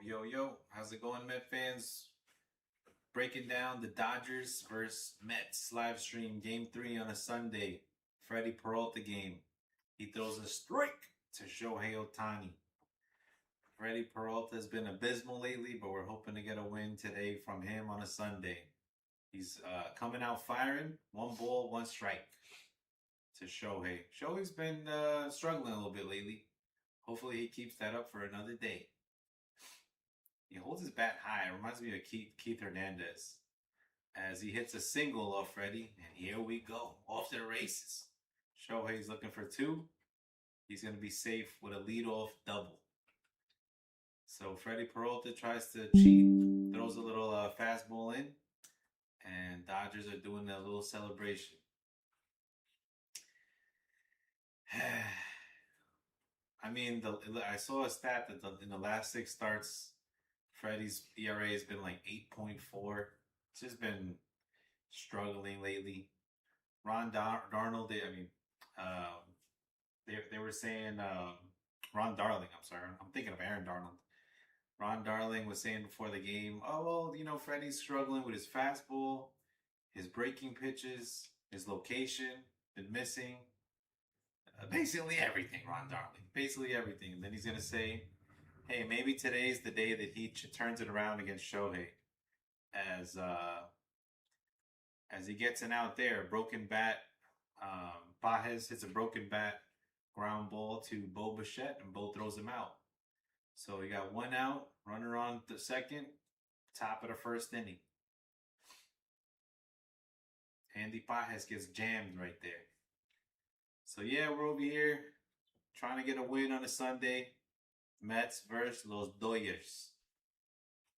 Yo, how's it going, Met fans? Breaking down the Dodgers versus Mets live stream game 3 on a Sunday. Freddie Peralta game. He throws a strike to Shohei Ohtani. Freddie Peralta has been abysmal lately, but we're hoping to get a win today from him on a Sunday. He's coming out firing. 1 ball, 1 strike to Shohei. Shohei's been struggling a little bit lately. Hopefully he keeps that up for another day. He holds his bat high. It reminds me of Keith Hernandez. As he hits a single off Freddie. And here we go. Off to the races. Shohei's looking for 2. He's going to be safe with a leadoff double. So Freddie Peralta tries to cheat. Throws a little fastball in. And Dodgers are doing a little celebration. I mean, I saw a stat that in the last 6 starts, Freddie's ERA has been like 8.4. It's just been struggling lately. Darnold, they were saying Ron Darling. I'm sorry, I'm thinking of Aaron Darnold. Ron Darling was saying before the game, oh well, Freddie's struggling with his fastball, his breaking pitches, his location, been missing. Basically everything, Ron Darling. Basically everything. And then he's gonna say, hey, maybe today's the day that he turns it around against Shohei. As he gets an out there, broken bat. Baez hits a broken bat ground ball to Bo Bichette, and Bo throws him out. So he got 1 out, runner on the second, top of the first inning. Andy Baez gets jammed right there. So yeah, we're over here trying to get a win on a Sunday. Mets versus Los Dodgers.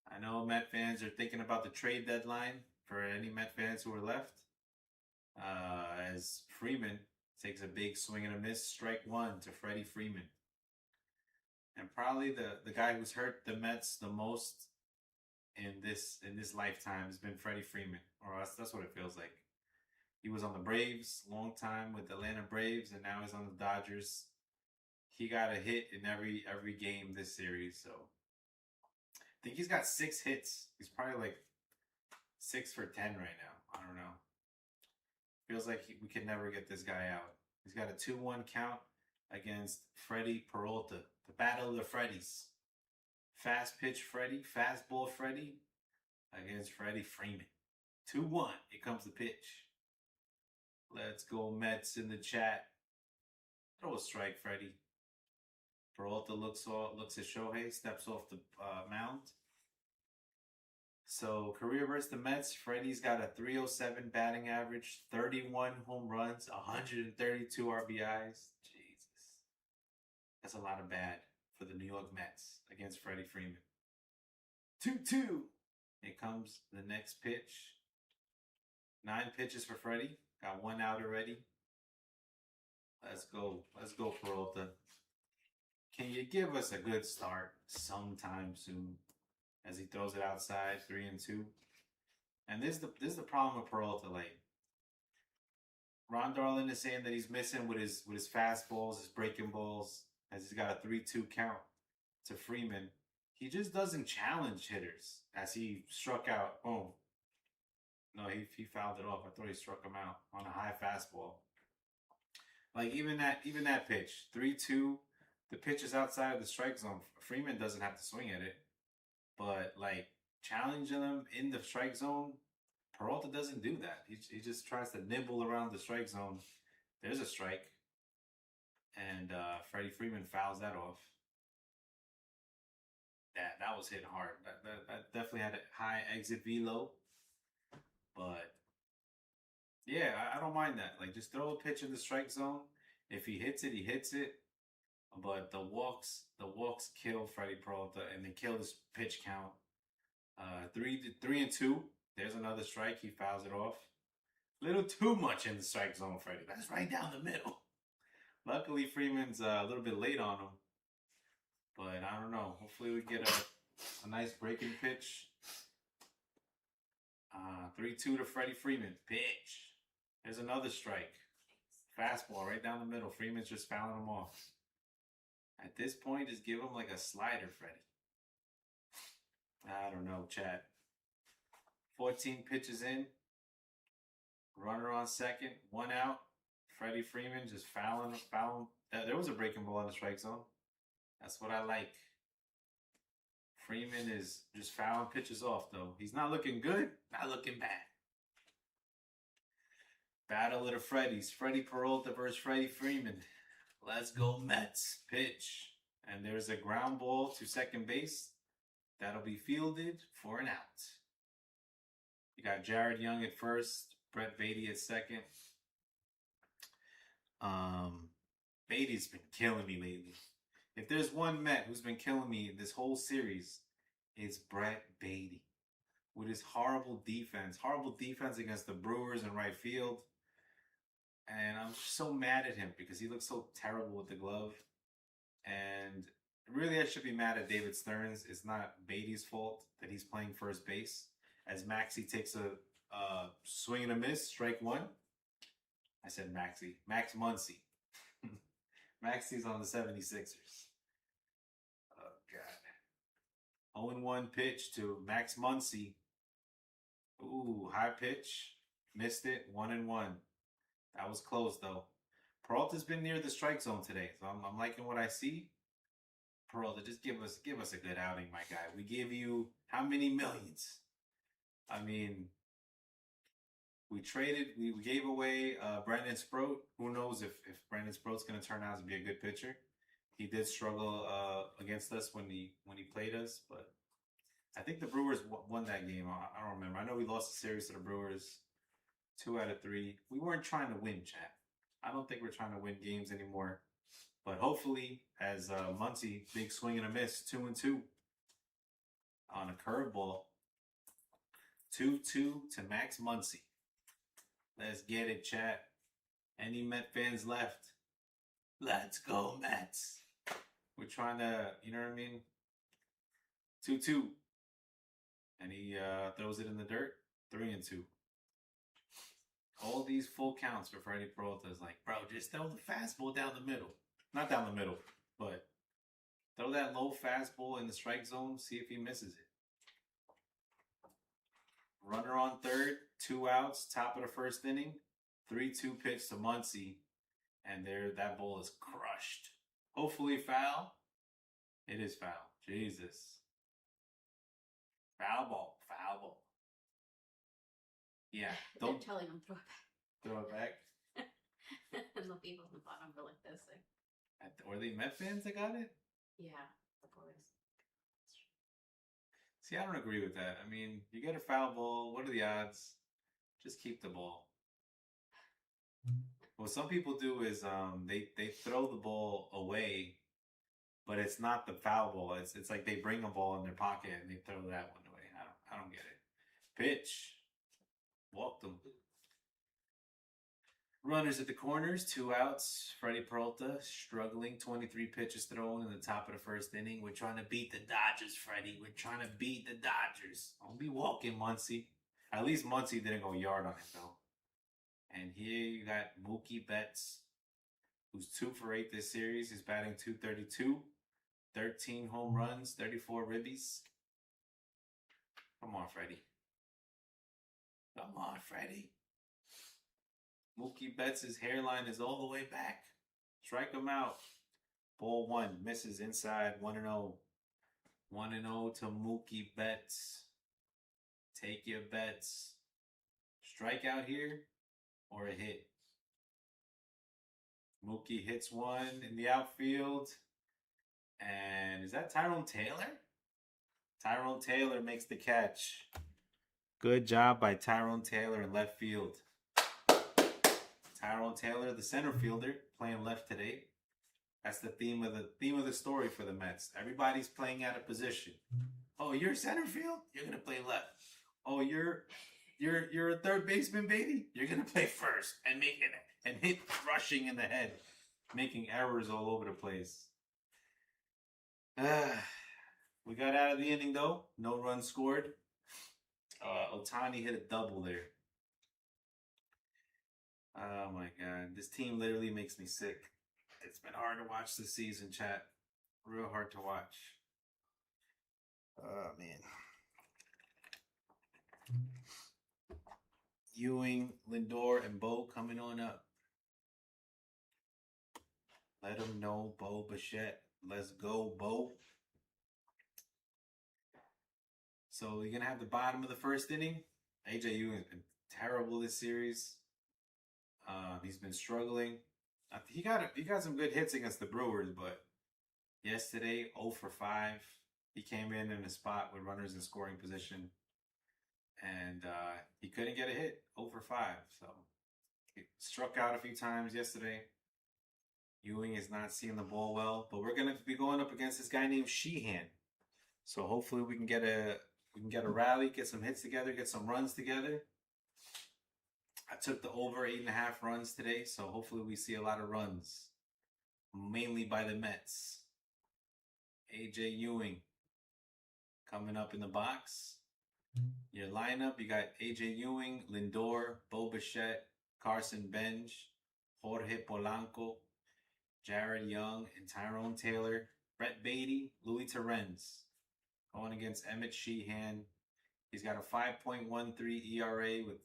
I know Met fans are thinking about the trade deadline for any Met fans who are left. As Freeman takes a big swing and a miss, strike 1 to Freddie Freeman. And probably the guy who's hurt the Mets the most in this lifetime has been Freddie Freeman. Or that's what it feels like. He was on the Braves long time with the Atlanta Braves, and now he's on the Dodgers. He got a hit in every game this series, so I think he's got 6 hits. He's probably like 6 for 10 right now. I don't know. Feels like we can never get this guy out. He's got a 2-1 count against Freddie Peralta. The battle of the Freddies. Fast pitch Freddie, fastball Freddie against Freddie Freeman. 2-1. Here comes the pitch. Let's go Mets in the chat. Throw a strike, Freddie. Peralta looks at Shohei, steps off the mound. So career versus the Mets, Freddie's got a 307 batting average, 31 home runs, 132 RBIs. Jesus. That's a lot of bad for the New York Mets against Freddie Freeman. 2-2. Here comes the next pitch. 9 pitches for Freddie. Got 1 out already. Let's go, Peralta. Can you give us a good start sometime soon? As he throws it outside, 3-2. And this is the problem with Peralta. Like Ron Darling is saying that he's missing with his fastballs, his breaking balls, as he's got a 3-2 count to Freeman. He just doesn't challenge hitters. As he struck out. Oh. No, he fouled it off. I thought he struck him out on a high fastball. Like even that pitch, 3-2, the pitch is outside of the strike zone. Freeman doesn't have to swing at it, but like challenging him in the strike zone, Peralta doesn't do that. He just tries to nibble around the strike zone. There's a strike, and Freddie Freeman fouls that off. That was hit hard. That definitely had a high exit velo. But yeah, I don't mind that. Like just throw a pitch in the strike zone. If he hits it, he hits it. But the walks kill Freddie Peralta, and they kill his pitch count. 3-2. There's another strike. He fouls it off. A little too much in the strike zone, Freddie. That's right down the middle. Luckily, Freeman's a little bit late on him. But I don't know. Hopefully we get a nice breaking pitch. 3-2 to Freddie Freeman. Pitch. There's another strike. Fastball right down the middle. Freeman's just fouling him off. At this point, just give him like a slider, Freddie. I don't know, Chad. 14 pitches in, runner on second, one out. Freddie Freeman just fouling. There was a breaking ball in the strike zone. That's what I like. Freeman is just fouling pitches off, though. He's not looking good, not looking bad. Battle of the Freddies. Freddie Peralta versus Freddie Freeman. Let's go Mets. Pitch. And there's a ground ball to second base. That'll be fielded for an out. You got Jared Young at first, Brett Beatty at second. Beatty's been killing me lately. If there's one Met who's been killing me this whole series, it's Brett Beatty. With his horrible defense against the Brewers in right field. And I'm just so mad at him because he looks so terrible with the glove. And really, I should be mad at David Stearns. It's not Beatty's fault that he's playing first base. As Maxey takes a swing and a miss, strike one. I said Maxey. Max Muncy. Maxey's on the 76ers. Oh, God. 0-1 pitch to Max Muncy. Ooh, high pitch. Missed it. 1-1. That was close, though. Peralta's been near the strike zone today, so I'm liking what I see. Peralta, just give us a good outing, my guy. We gave you how many millions? I mean, we gave away Brandon Sproat. Who knows if Brandon Sproat's going to turn out to be a good pitcher? He did struggle against us when he played us, but I think the Brewers won that game. I don't remember. I know we lost the series to the Brewers 2 out of 3. We weren't trying to win, chat. I don't think we're trying to win games anymore. But hopefully, as Muncy, big swing and a miss, 2-2 on a curveball. 2-2 to Max Muncy. Let's get it, chat. Any Met fans left? Let's go, Mets. We're trying to, you know what I mean? 2-2. And he throws it in the dirt. 3-2. All these full counts for Freddie Peralta is like, bro, just throw the fastball down the middle. Not down the middle, but throw that low fastball in the strike zone, see if he misses it. Runner on third, 2 outs, top of the first inning. 3-2 pitch to Muncy, and that ball is crushed. Hopefully foul. It is foul. Jesus. Foul ball. Yeah. They're telling him throw it back. Throw it back? And the people on the bottom are like this. Were they Met fans that got it? Yeah, the boys. See, I don't agree with that. I mean, you get a foul ball. What are the odds? Just keep the ball. What some people do is they throw the ball away, but it's not the foul ball. It's like they bring a ball in their pocket and they throw that one away. I don't get it. Pitch. Walked them. Runners at the corners, 2 outs. Freddie Peralta struggling, 23 pitches thrown in the top of the first inning. We're trying to beat the Dodgers, Freddie. We're trying to beat the Dodgers. Don't be walking, Muncy. At least Muncy didn't go yard on him, though. And here you got Mookie Betts, who's 2 for 8 this series. He's batting .232, 13 home runs, 34 ribbies. Come on, Freddie. Come on, Freddie. Mookie Betts' hairline is all the way back. Strike him out. Ball 1. Misses inside. 1-0. 1-0 to Mookie Betts. Take your bets. Strike out here or a hit. Mookie hits one in the outfield. And is that Tyrone Taylor? Tyrone Taylor makes the catch. Good job by Tyrone Taylor in left field. Tyrone Taylor, the center fielder, playing left today. That's the theme of the story for the Mets. Everybody's playing out of position. Oh, you're center field? You're gonna play left. Oh, you're a third baseman, baby? You're gonna play first and hit rushing in the head, making errors all over the place. We got out of the inning though. No runs scored. Ohtani hit a double there. Oh my God. This team literally makes me sick. It's been hard to watch this season, chat. Real hard to watch. Oh, man. Ewing, Lindor, and Bo coming on up. Let them know, Bo Bichette. Let's go, Bo. So you're gonna have the bottom of the first inning. AJ Ewing's been terrible this series. He's been struggling. He got some good hits against the Brewers, but yesterday 0 for 5. He came in a spot with runners in scoring position, and he couldn't get a hit. 0 for 5. So he struck out a few times yesterday. Ewing is not seeing the ball well, but we're gonna be going up against this guy named Sheehan. So hopefully we can get a rally, get some hits together, get some runs together. I took the over 8.5 runs today, so hopefully we see a lot of runs, mainly by the Mets. AJ Ewing coming up in the box. Your lineup, you got AJ Ewing, Lindor, Bo Bichette, Carson Bench, Jorge Polanco, Jared Young, and Tyrone Taylor, Brett Beatty, Louis Torrens. Going against Emmett Sheehan. He's got a 5.13 ERA with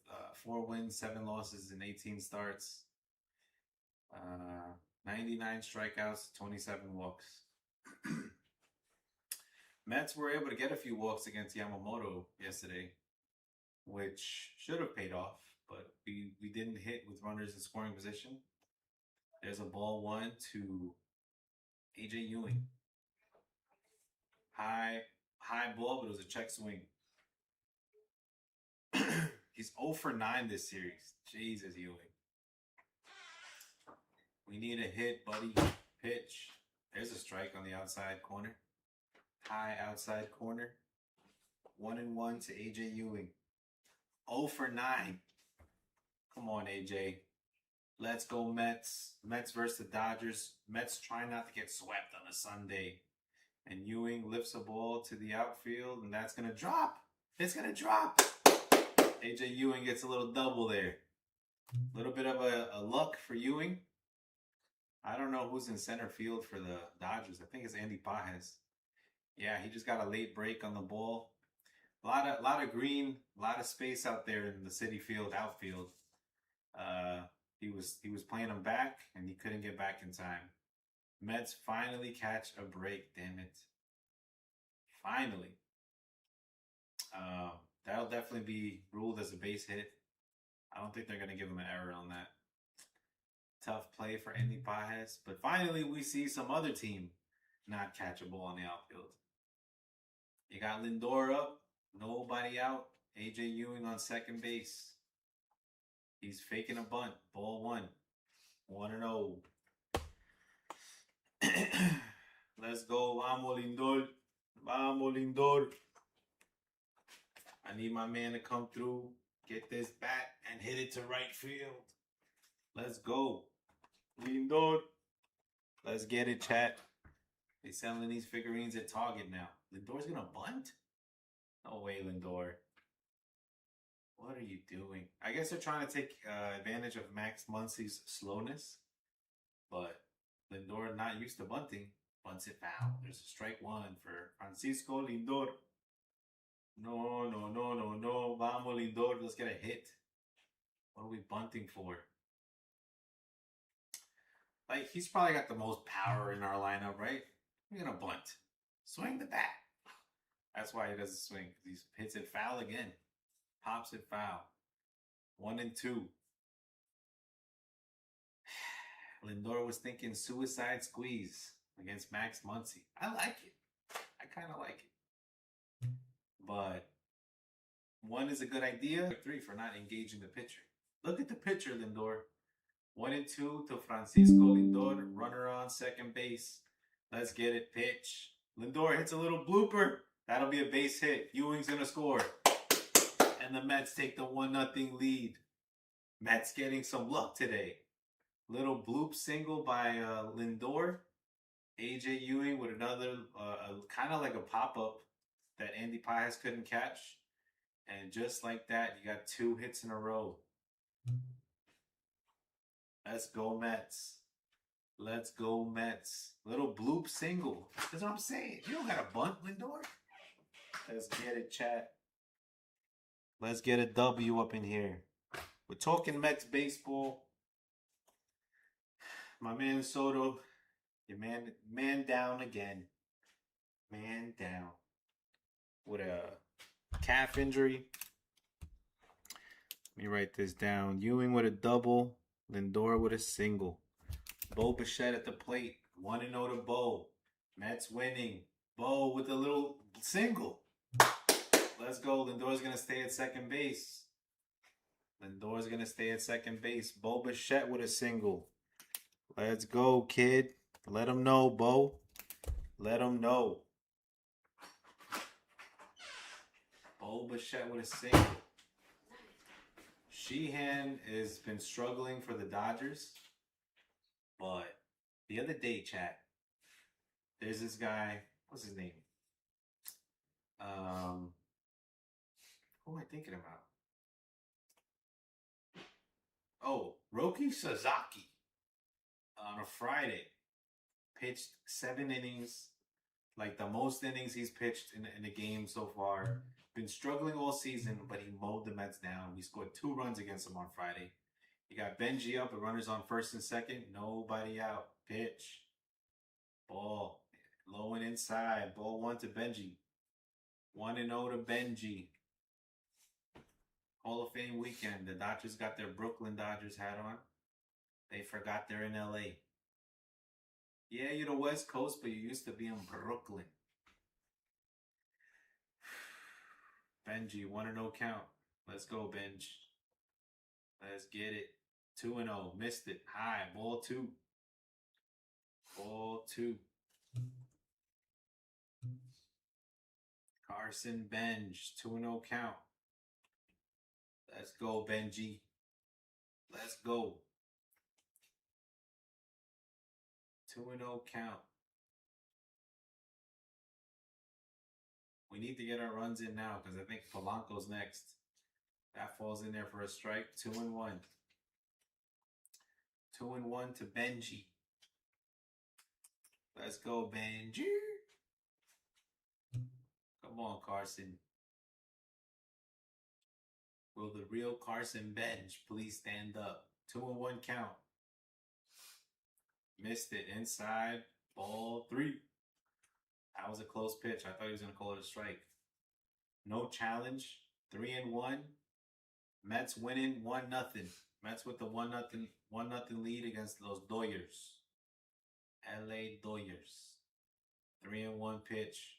4 wins, 7 losses, and 18 starts. 99 strikeouts, 27 walks. Mets were able to get a few walks against Yamamoto yesterday, which should have paid off, but we didn't hit with runners in scoring position. There's a ball 1 to AJ Ewing. High ball, but it was a check swing. He's 0 for 9 this series. Jesus, Ewing. We need a hit, buddy. Pitch. There's a strike on the outside corner. High outside corner. 1-1 to AJ Ewing. 0 for 9. Come on, AJ. Let's go, Mets. Mets versus the Dodgers. Mets trying not to get swept on a Sunday. And Ewing lifts a ball to the outfield, and that's going to drop. It's going to drop. AJ Ewing gets a little double there. A little bit of a luck for Ewing. I don't know who's in center field for the Dodgers. I think it's Andy Pages. Yeah, he just got a late break on the ball. A lot of green, a lot of space out there in the Citi Field outfield. He was playing him back, and he couldn't get back in time. Mets finally catch a break, damn it. Finally. That'll definitely be ruled as a base hit. I don't think they're going to give him an error on that. Tough play for Andy Pages. But finally, we see some other team not catch a ball on the outfield. You got Lindor up. Nobody out. AJ Ewing on second base. He's faking a bunt. Ball 1. 1-0. Let's go. Vamos, Lindor. Vamos, Lindor. I need my man to come through, get this bat, and hit it to right field. Let's go. Lindor. Let's get it, chat. They're selling these figurines at Target now. Lindor's going to bunt? No way, Lindor. What are you doing? I guess they're trying to take advantage of Max Muncy's slowness. But Lindor, not used to bunting, bunts it foul. There's a strike 1 for Francisco Lindor. No. Vamos, Lindor. Let's get a hit. What are we bunting for? Like, he's probably got the most power in our lineup, right? We're going to bunt. Swing the bat. That's why he doesn't swing. He hits it foul again. Pops it foul. 1-2. Lindor was thinking suicide squeeze against Max Muncy. I like it. I kind of like it. But 1 is a good idea. 3 for not engaging the pitcher. Look at the pitcher, Lindor. 1-2 to Francisco Lindor. Runner on second base. Let's get it. Pitch. Lindor hits a little blooper. That'll be a base hit. Ewing's going to score. And the Mets take the 1-0 lead. Mets getting some luck today. Little bloop single by Lindor. AJ Ewing with another, kind of like a pop-up that Andy Pages couldn't catch. And just like that, you got 2 hits in a row. Let's go, Mets. Let's go, Mets. Little bloop single. That's what I'm saying. You don't got a bunt, Lindor. Let's get it, chat. Let's get a W up in here. We're talking Mets baseball. My man Soto, your man down again. Man down with a calf injury. Let me write this down. Ewing with a double, Lindor with a single. Bo Bichette at the plate. 1-0 to Bo. Mets winning. Bo with a little single. Let's go. Lindor's going to stay at second base. Lindor's going to stay at second base. Bo Bichette with a single. Let's go, kid. Let him know, Bo. Let him know. Bo Bichette with a single. Sheehan has been struggling for the Dodgers. But the other day, chat, there's this guy. What's his name? Who am I thinking about? Oh, Roki Sasaki on a Friday pitched 7 innings, like the most innings he's pitched in a game so far. Been struggling all season, but he mowed the Mets down. He scored 2 runs against them on Friday. He got Benji up, and runners on first and second. Nobody out. Pitch. Ball. Low and inside. Ball 1 to Benji. 1-0 to Benji. Hall of Fame weekend. The Dodgers got their Brooklyn Dodgers hat on. They forgot they're in LA. Yeah, you're the West Coast, but you used to be in Brooklyn. Benji, 1-0 count. Let's go, Benj. Let's get it. 2-0. Missed it. High. Ball 2. Ball 2. Carson Benj. 2-0 count. Let's go, Benji. Let's go. 2-0 count. We need to get our runs in now because I think Polanco's next. That falls in there for a strike. 2-1. 2-1 to Benji. Let's go, Benji. Come on, Carson. Will the real Carson Benj please stand up? 2-1 count. Missed it inside. Ball 3. That was a close pitch. I thought he was going to call it a strike. No challenge. 3-1. Mets winning 1-0. Mets with the 1-0 lead against those Doyers. LA Doyers. 3-1 pitch.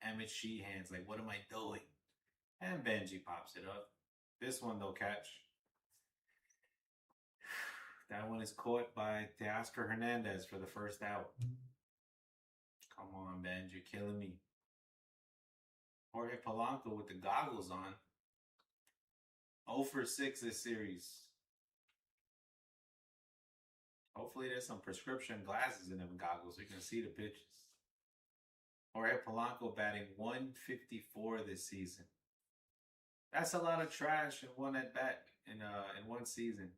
Emmett Sheehan's like, what am I doing? And Benji pops it up. This one, though, catch. That one is caught by Teoscar Hernandez for the first out. Come on, Ben. You're killing me. Jorge Polanco with the goggles on. 0 for 6 this series. Hopefully there's some prescription glasses in them goggles so you can see the pitches. Jorge Polanco batting 154 this season. That's a lot of trash in one at bat in one season.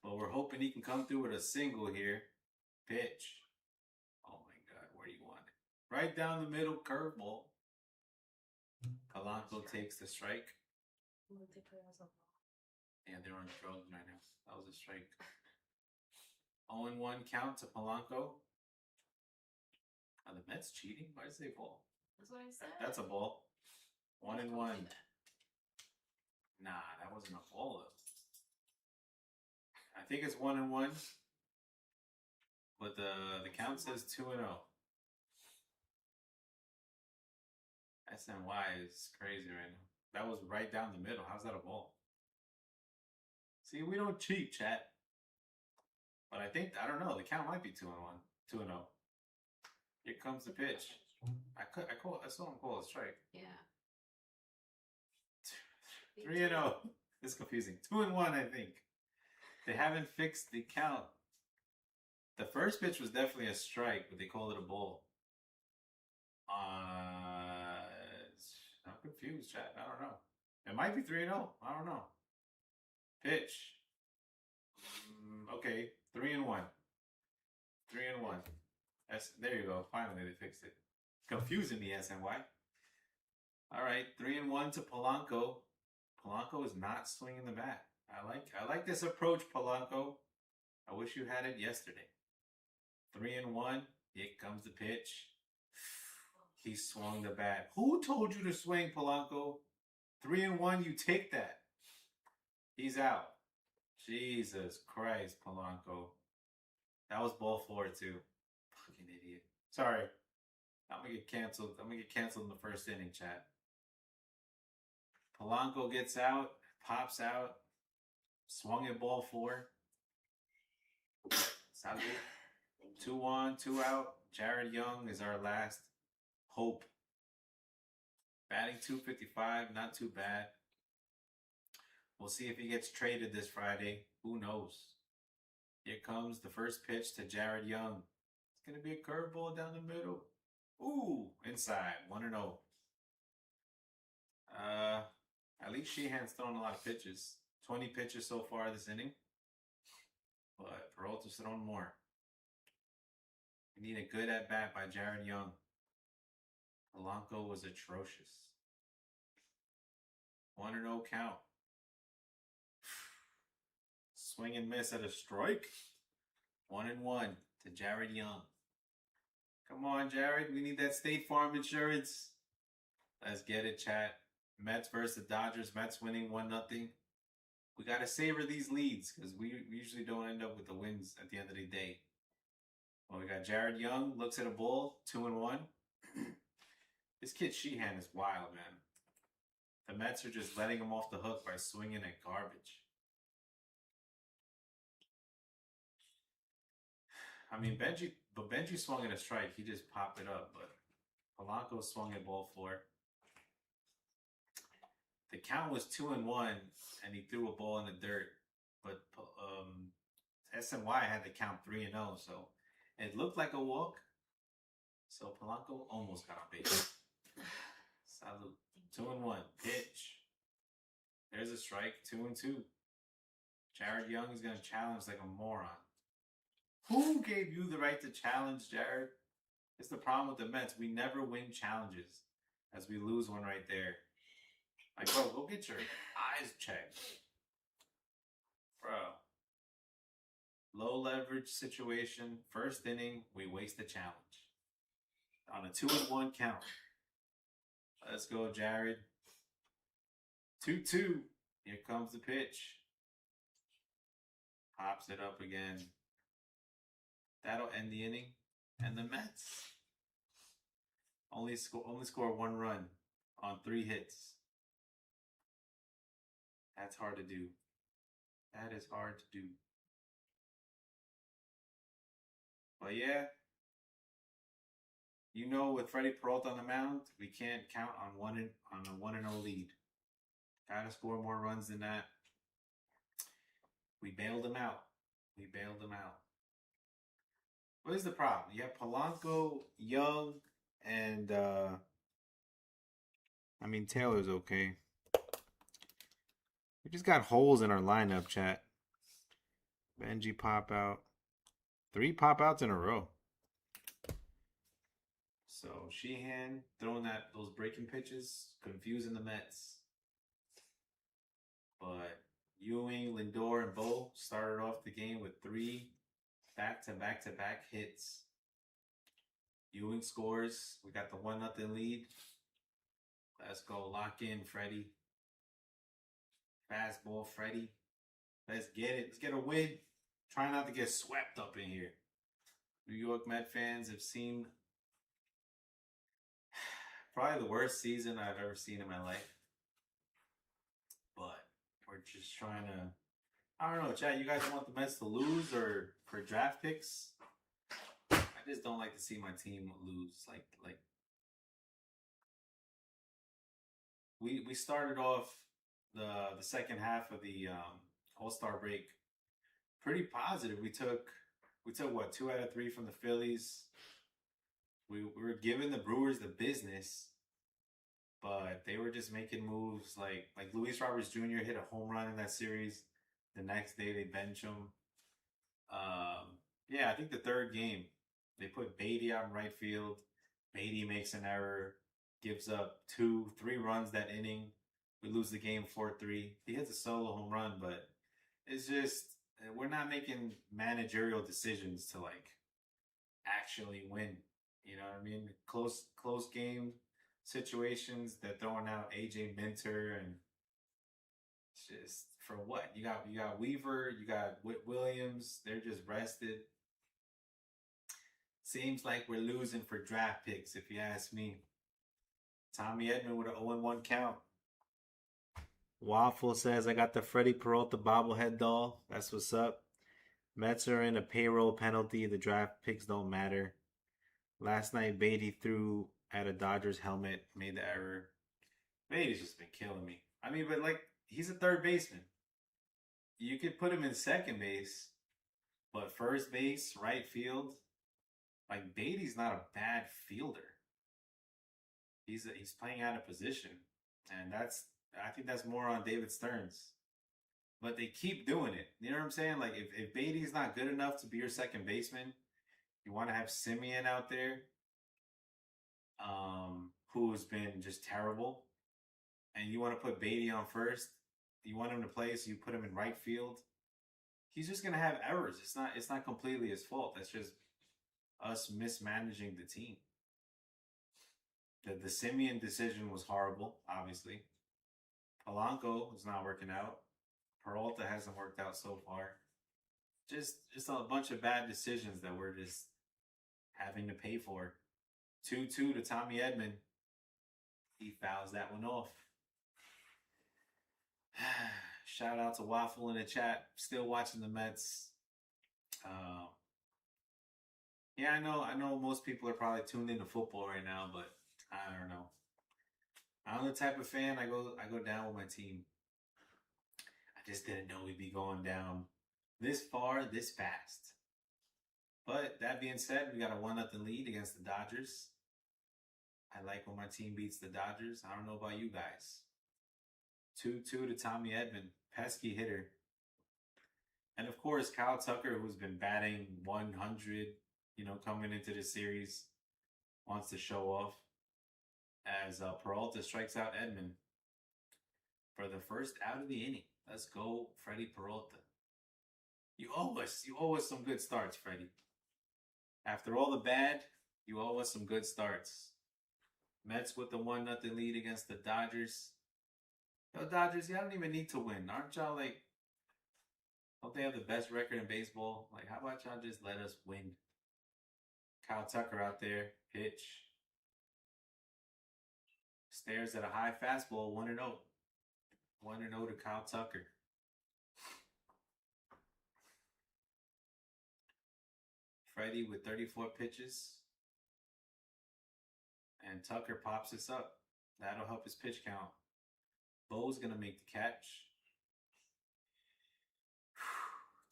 But we're hoping he can come through with a single here. Pitch. Oh my God, where do you want it? Right down the middle, curveball. Polanco takes the strike. Yeah, they're on drugs right now. That was a strike. 0-1 count to Polanco. Are the Mets cheating? Why did they ball? That's what I said. That's a ball. 1-1. Nah, that wasn't a ball though. I think it's 1-1. But the count says 2-0. SNY is crazy right now. That was right down the middle. How's that a ball? See, we don't cheat, chat. But I don't know. The count might be 2-1. 2-0. Here comes the pitch. I saw him call a strike. Yeah. 3-0. It's confusing. 2-1, I think. They haven't fixed the count. The first pitch was definitely a strike, but they called it a ball. I'm confused, chat. I don't know. It might be 3-0. I don't know. Pitch. Okay, 3-1. 3-1. There you go. Finally, they fixed it. Confusing me, SNY. All right, 3-1 to Polanco. Polanco is not swinging the bat. I like this approach, Polanco. I wish you had it yesterday. 3-1. Here comes the pitch. He swung the bat. Who told you to swing, Polanco? 3-1. You take that. He's out. Jesus Christ, Polanco. That was ball four too. Fucking idiot. Sorry. I'm gonna get canceled. I'm gonna get canceled in the first inning, chat. Polanco gets out, pops out, swung at ball four. Sounds good. 2-1, 2 out. Jared Young is our last hope. Batting .255, not too bad. We'll see if he gets traded this Friday. Who knows? Here comes the first pitch to Jared Young. It's going to be a curveball down the middle. Ooh, inside. 1-0. At least Sheehan's thrown a lot of pitches. 20 pitches so far this inning. But Peralta's thrown more. We need a good at-bat by Jared Young. Polanco was atrocious. 1-0 count. Swing and miss at a strike. 1-1 to Jared Young. Come on, Jared. We need that State Farm insurance. Let's get it, chat. Mets versus the Dodgers. Mets winning 1-0. We got to savor these leads because we usually don't end up with the wins at the end of the day. Well, we got Jared Young. Looks at a ball. 2-1. This kid Sheehan is wild, man. The Mets are just letting him off the hook by swinging at garbage. I mean, Benji swung at a strike. He just popped it up, but Polanco swung at ball four. The count was 2-1, and he threw a ball in the dirt. But SNY had the count 3-0, so it looked like a walk. So Polanco almost got on base. Salute. 2-1. Pitch. There's a strike. 2-2. Jared Young is going to challenge like a moron. Who gave you the right to challenge, Jared? It's the problem with the Mets. We never win challenges as we lose one right there. Like, bro, go get your eyes checked. Bro. Low leverage situation. First inning, we waste the challenge. On a 2-1 count. Let's go, Jared. 2-2. Here comes the pitch. Pops it up again. That'll end the inning. And the Mets only score 1 run on 3 hits. That's hard to do. That is hard to do. But yeah, you know, with Freddie Peralta on the mound, we can't count on a 1-0 lead. Gotta score more runs than that. We bailed him out. What is the problem? You have Polanco, Young, and Taylor's okay. We just got holes in our lineup, chat. Benji pop out. 3 pop outs in a row. So Sheehan throwing those breaking pitches, confusing the Mets. But Ewing, Lindor, and Bo started off the game with 3 back-to-back hits. Ewing scores. We got the 1-0 lead. Let's go. Lock in, Freddie. Fastball, Freddie. Let's get it. Let's get a win. Try not to get swept up in here. New York Met fans have seen probably the worst season I've ever seen in my life. But we're just trying to... I don't know, chat. You guys want the Mets to lose or for draft picks? I just don't like to see my team lose. Like we started off the second half of the All-Star break pretty positive. We took what, 2 out of 3 from the Phillies. We were giving the Brewers the business, but they were just making moves like Luis Roberts Jr. hit a home run in that series. The next day they bench him. Yeah, I think the third game they put Beatty out in right field. Beatty makes an error. gives up 2, 3 runs that inning. We lose the game 4-3. He hits a solo home run, but it's just we're not making managerial decisions to like actually win. You know what I mean? Close game situations. They're throwing out AJ Minter and it's just for what? You got Weaver, you got Williams. They're just rested. Seems like we're losing for draft picks, if you ask me. Tommy Edman with an 0-1 count. Waffle says, I got the Freddie Peralta bobblehead doll. That's what's up. Mets are in a payroll penalty. The draft picks don't matter. Last night, Beatty threw at a Dodgers helmet, made the error. Beatty's just been killing me. I mean, but like, he's a third baseman. You could put him in second base, but first base, right field, like Beatty's not a bad fielder. He's playing out of position, and I think that's more on David Stearns. But they keep doing it. You know what I'm saying? Like if Beatty's not good enough to be your second baseman, you want to have Simeon out there, who's been just terrible, and you want to put Beatty on first. You want him to play, so you put him in right field. He's just gonna have errors. It's not completely his fault. That's just us mismanaging the team. The Simeon decision was horrible, obviously. Polanco is not working out. Peralta hasn't worked out so far. Just a bunch of bad decisions that we're just having to pay for. 2-2 to Tommy Edman. He fouls that one off. Shout out to Waffle in the chat. Still watching the Mets. Yeah, I know most people are probably tuned into football right now, but I don't know. I'm the type of fan I go down with my team. I just didn't know we'd be going down this far, this fast. But that being said, we got a 1-0 lead against the Dodgers. I like when my team beats the Dodgers. I don't know about you guys. 2-2 to Tommy Edman, pesky hitter. And of course, Kyle Tucker, who's been batting 100, coming into the series, wants to show off as Peralta strikes out Edman for the first out of the inning. Let's go, Freddie Peralta. You owe us some good starts, Freddie. After all the bad, you owe us some good starts. Mets with the 1-0 lead against the Dodgers. Yo, Dodgers, y'all don't even need to win. Aren't y'all like, don't they have the best record in baseball? Like, how about y'all just let us win? Kyle Tucker out there, pitch. Stares at a high fastball, 1-0. 1-0 to Kyle Tucker. Freddie with 34 pitches. And Tucker pops this up. That'll help his pitch count. Bo's going to make the catch.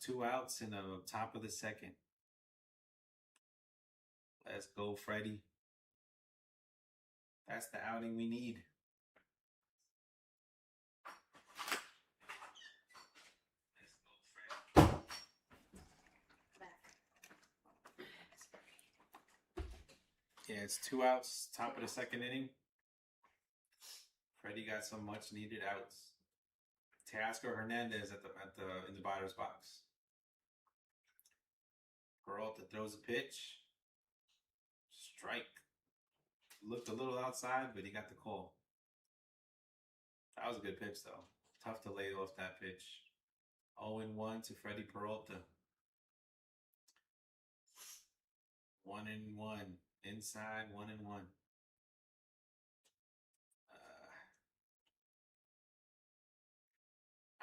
2 outs in the top of the second. Let's go, Freddie. That's the outing we need. Let's go, Freddie. Yeah, it's 2 outs, top of the second inning. Freddie got some much needed outs. Teoscar Hernandez in the batter's box. Peralta throws a pitch. Strike. Looked a little outside, but he got the call. That was a good pitch, though. Tough to lay off that pitch. 0-1 to Freddie Peralta. 1-1. Inside, 1-1.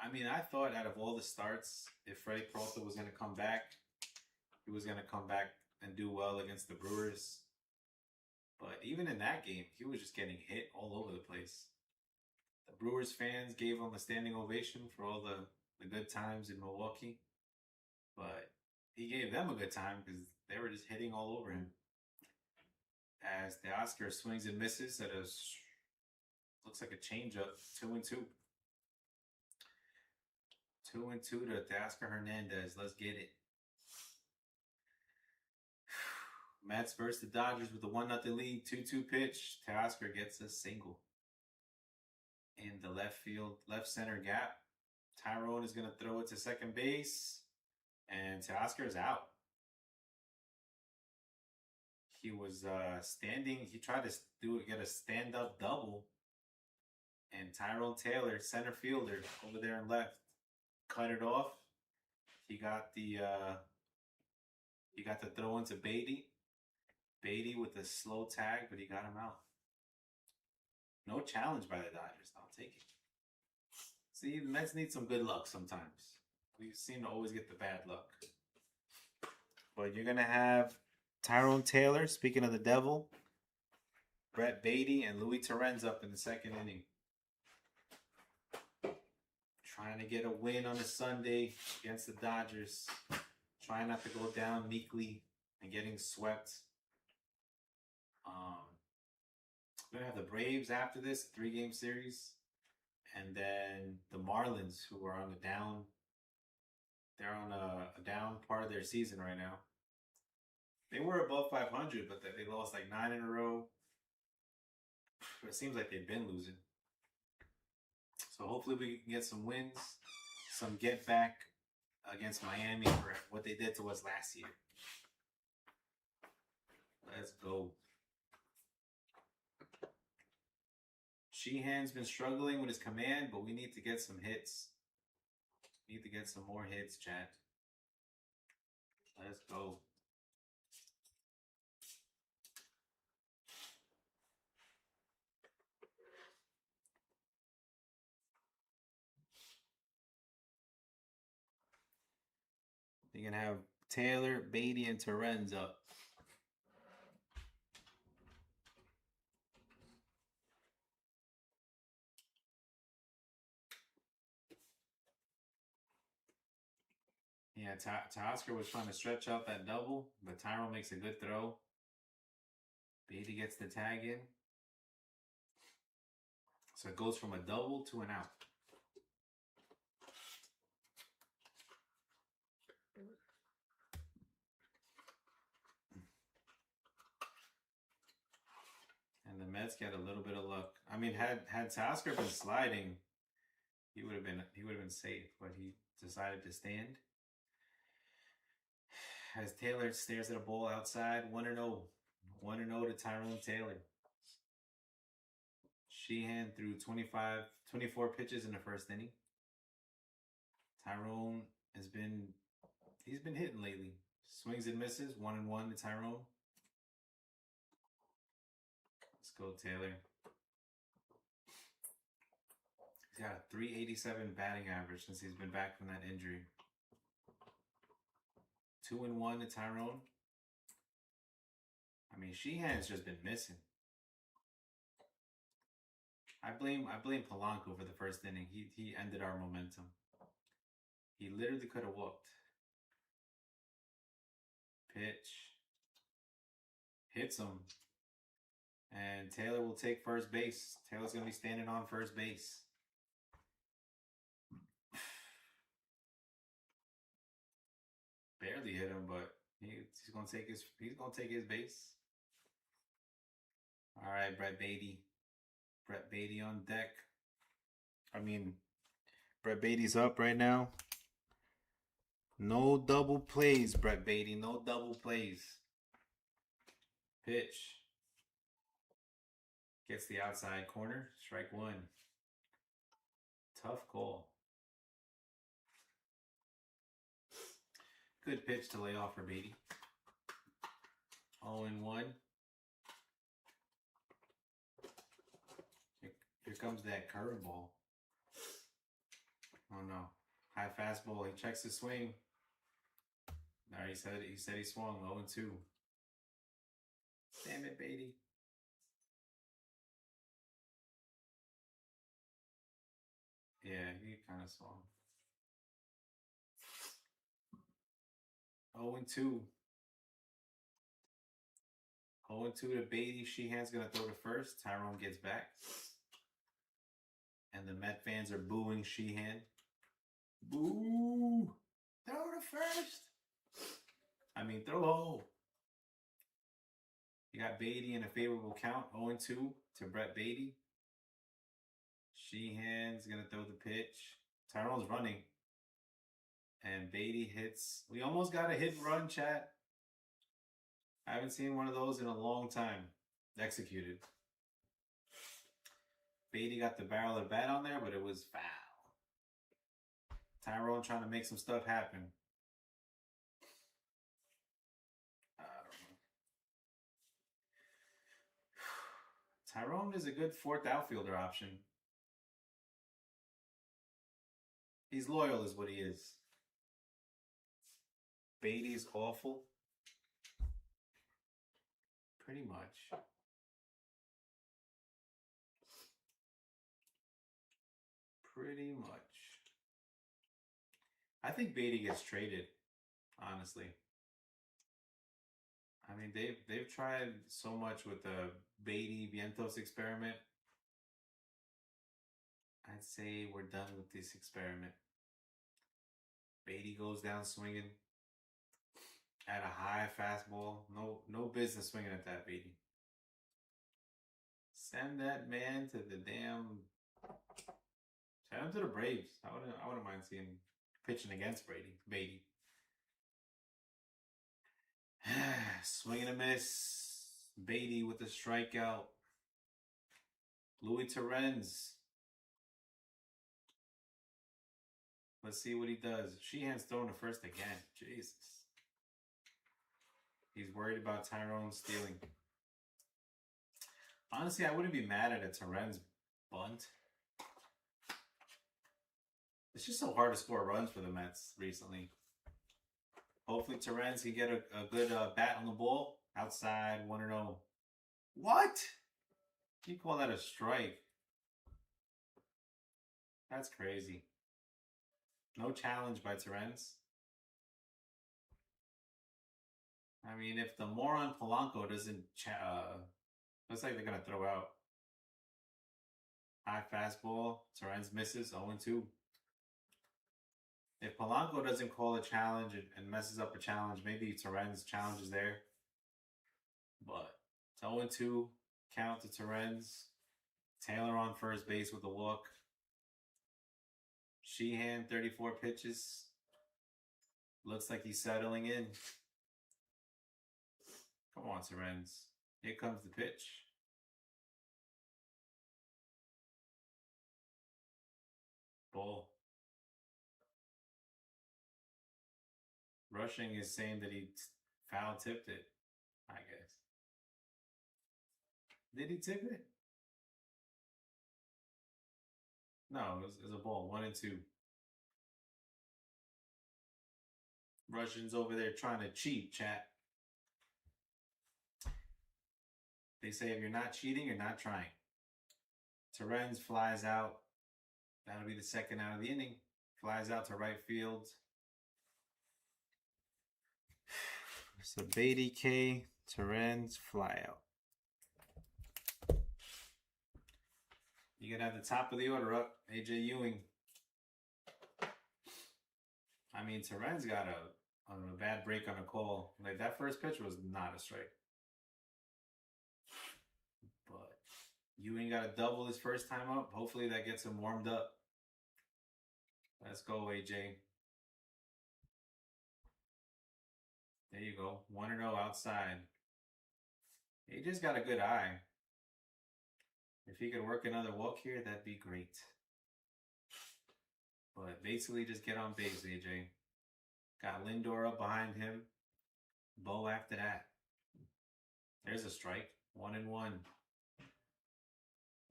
I mean, I thought out of all the starts, if Freddie Peralta was going to come back, he was going to come back and do well against the Brewers. But even in that game, he was just getting hit all over the place. The Brewers fans gave him a standing ovation for all the good times in Milwaukee. But he gave them a good time because they were just hitting all over him. As the Oscar swings and misses at looks like a changeup, 2-2. 2-2 to Teoscar Hernandez. Let's get it. Mets versus the Dodgers with the 1-0 lead. 2-2 pitch. Teoscar gets a single in the left center gap. Tyrone is going to throw it to second base, and Teoscar is out. He was standing. He tried to get a stand-up double, and Tyrone Taylor, center fielder, over there and left, cut it off. He got the throw into Beatty. Beatty with a slow tag, but he got him out. No challenge by the Dodgers. I'll take it. See, the Mets need some good luck sometimes. We seem to always get the bad luck. But you're going to have Tyrone Taylor, speaking of the devil, Brett Beatty, and Luis Torrens up in the second inning. Trying to get a win on a Sunday against the Dodgers. Trying not to go down meekly and getting swept. We're going to have the Braves after this, 3-game series. And then the Marlins, who are on the down. They're on a down part of their season right now. They were above 500, but they lost like 9 in a row. It seems like they've been losing. So hopefully we can get some wins, some get back against Miami for what they did to us last year. Let's go. Sheehan's been struggling with his command, but we need to get some hits. Need to get some more hits, chat. Let's go. You're going to have Taylor, Beatty, and Torrens up. Yeah, Teoscar was trying to stretch out that double, but Tyrone makes a good throw. Beatty gets the tag in. So it goes from a double to an out. And the Mets get a little bit of luck. I mean, had Teoscar been sliding, he would have been safe, but he decided to stand. As Taylor stares at a ball outside, 1-0. 1-0 to Tyrone Taylor. Sheehan threw 24 pitches in the first inning. Tyrone he's been hitting lately. Swings and misses, 1-1 to Tyrone. Let's go, Taylor. He's got a 387 batting average since he's been back from that injury. 2-1 to Tyrone. I mean, Sheehan's just been missing. I blame Polanco for the first inning. He ended our momentum. He literally could have walked. Pitch. Hits him. And Taylor will take first base. Taylor's going to be standing on first base. Barely hit him, but he's going to take his base. All right, Brett Beatty. Brett Beatty on deck. I mean, Brett Beatty's up right now. No double plays, Brett Beatty. No double plays. Pitch. Gets the outside corner. Strike one. Tough call. Good pitch to lay off for Beatty. 0-1. Here comes that curveball. Oh no. High fastball. He checks his swing. No, he said he swung. 0-2. Damn it, Beatty. Yeah, he kind of swung. 0-2. 0-2 to Beatty. Sheehan's going to throw to first. Tyrone gets back. And the Met fans are booing Sheehan. Boo! Throw to first! I mean, throw home. You got Beatty in a favorable count, 0-2 to Brett Beatty. Sheehan's gonna throw the pitch. Tyrone's running. And Beatty hits. We almost got a hit and run, chat. I haven't seen one of those in a long time. Executed. Beatty got the barrel of the bat on there, but it was foul. Tyrone trying to make some stuff happen. I don't know. Tyrone is a good fourth outfielder option. He's loyal is what he is. Beatty's awful. Pretty much. Pretty much. I think Beatty gets traded, honestly. I mean, they've tried so much with the Beatty Vientos experiment. I'd say we're done with this experiment. Beatty goes down swinging at a high fastball. No business swinging at that, Beatty. Send that man to the damn. Send him to the Braves. I wouldn't mind seeing him pitching against Beatty. Swing and a miss. Beatty with a strikeout. Louis Torrens. Let's see what he does. Sheehan's throwing to first again. Jesus. He's worried about Tyrone stealing. Honestly, I wouldn't be mad at a Torrens bunt. It's just so hard to score runs for the Mets recently. Hopefully Torrens can get a good bat on the ball. Outside, 1-0. What? You call that a strike? That's crazy. No challenge by Torrens. I mean, if the moron Polanco doesn't... looks like they're going to throw out. High fastball. Torrens misses, 0-2. If Polanco doesn't call a challenge and messes up a challenge, maybe Torrens' challenge is there. But it's 0-2. Count to Torrens. Taylor on first base with a walk. Sheehan, 34 pitches. Looks like he's settling in. Come on, Torrens. Here comes the pitch. Ball. Rushing is saying that he foul tipped it, I guess. Did he tip it? No, it was a ball. 1-2. Russians over there trying to cheat, chat. They say if you're not cheating, you're not trying. Torrens flies out. That'll be the second out of the inning. Flies out to right field. So Beatty K, Torrens, fly out. You're going to have the top of the order up, AJ Ewing. I mean, Torrens got a bad break on a call. Like, that first pitch was not a strike. But Ewing got a double his first time up. Hopefully that gets him warmed up. Let's go, AJ. There you go. 1-0 outside. He just got a good eye. If he could work another walk here, that'd be great. But basically just get on base, AJ. Got Lindor up behind him. Bo after that. There's a strike. 1-1.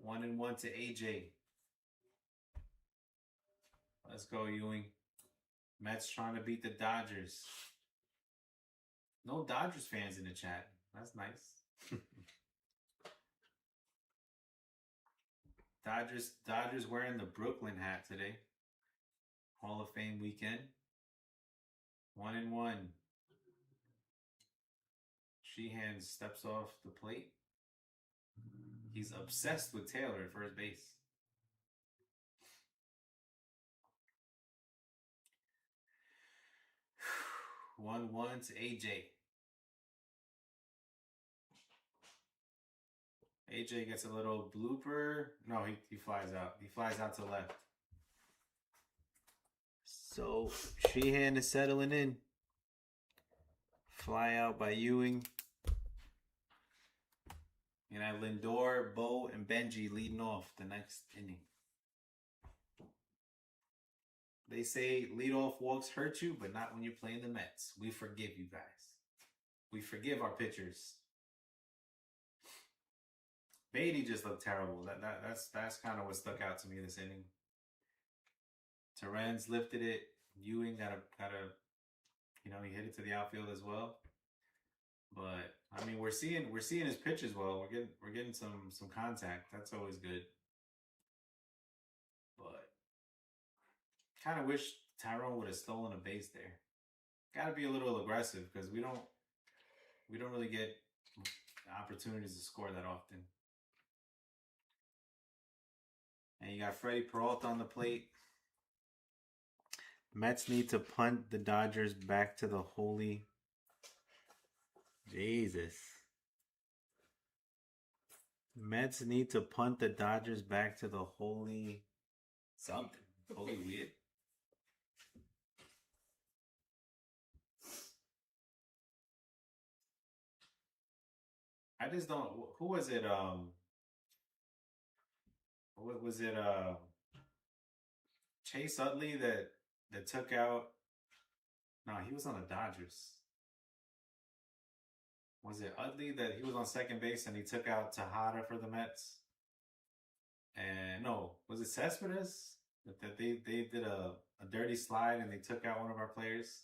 1-1 to AJ. Let's go, Ewing. Mets trying to beat the Dodgers. No Dodgers fans in the chat. That's nice. Dodgers wearing the Brooklyn hat today. Hall of Fame weekend. 1-1. Sheehan steps off the plate. He's obsessed with Taylor at first base. One to AJ. AJ gets a little blooper. No, he flies out. He flies out to left. So Sheehan is settling in. Fly out by Ewing. And I have Lindor, Bo, and Benji leading off the next inning. They say leadoff walks hurt you, but not when you're playing the Mets. We forgive you guys. We forgive our pitchers. Beatty just looked terrible. That's kind of what stuck out to me this inning. Terrence lifted it. Ewing got a he hit it to the outfield as well. But I mean, we're seeing his pitch as well. We're getting some contact. That's always good. But kind of wish Tyrone would have stolen a base there. Got to be a little aggressive because we don't really get opportunities to score that often. And you got Freddie Peralta on the plate. Mets need to punt the Dodgers back to the holy. Jesus. Mets need to punt the Dodgers back to the holy something. Holy weird. I just don't. Who was it? What was it? Chase Utley that took out. No, he was on the Dodgers. Was it Utley that he was on second base and he took out Tejada for the Mets? And no, was it Cespedes that they did a dirty slide and they took out one of our players?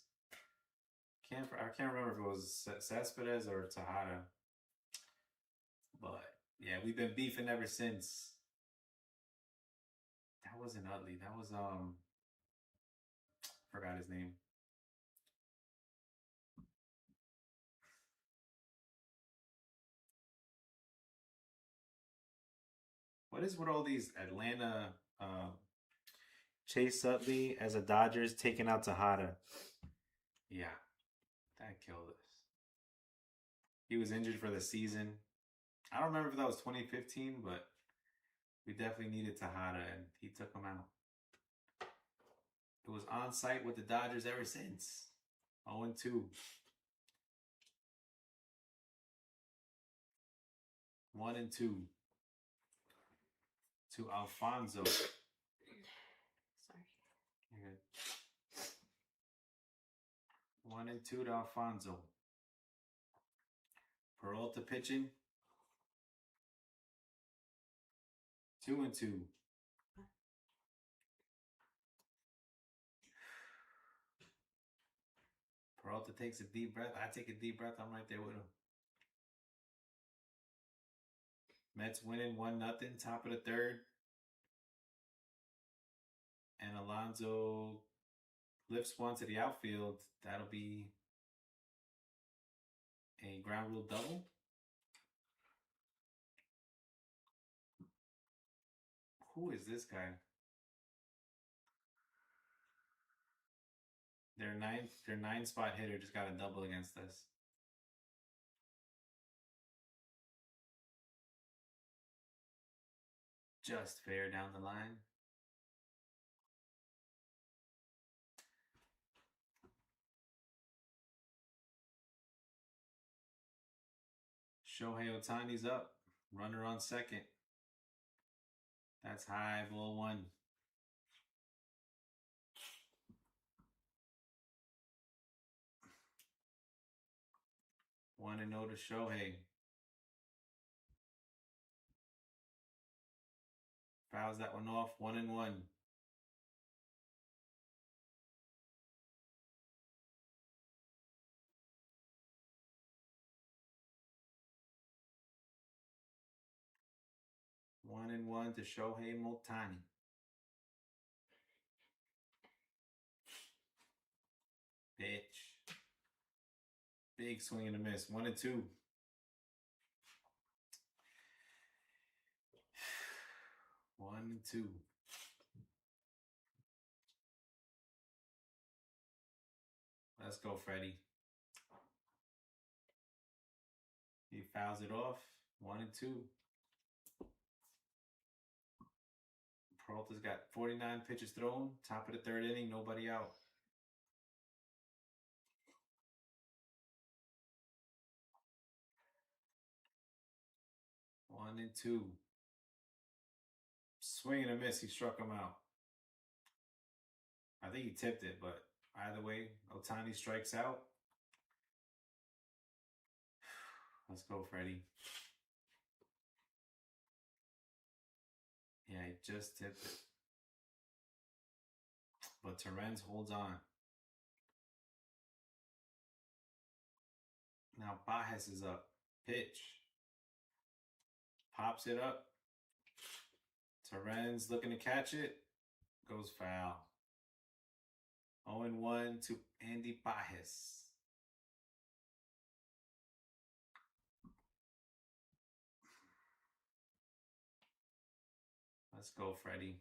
I can't remember if it was Cespedes or Tejada. But yeah, we've been beefing ever since. That wasn't Utley. That was forgot his name. What is with all these Atlanta Chase Utley as a Dodgers taking out Tejada? Yeah, that killed us. He was injured for the season. I don't remember if that was 2015, but we definitely needed Tejada, and he took him out. It was on site with the Dodgers ever since. 0-2. 1-2 to Alfonso. Sorry. You're good. 1-2 to Alfonso. Peralta pitching. 2-2. Peralta takes a deep breath. I take a deep breath. I'm right there with him. Mets winning 1-0, top of the third. And Alonso lifts one to the outfield. That'll be a ground rule double. Who is this guy? Their nine spot hitter just got a double against us. Just fair down the line. Shohei Ohtani's up. Runner on second. That's high, ball one. 1-0 to Shohei. Fouls that one off. 1-1. One and one to Shohei Ohtani. Pitch. Big swing and a miss. 1-2. One and two. Let's go, Freddie. He fouls it off. 1-2. Peralta's got 49 pitches thrown. Top of the third inning, nobody out. One and two. Swing and a miss. He struck him out. I think he tipped it, but either way, Ohtani strikes out. Let's go, Freddie. Yeah, he just tipped it. But Terrence holds on. Now Baez is up. Pitch. Pops it up. Terrence looking to catch it. Goes foul. 0-1 to Andy Baez. Let's go, Freddie.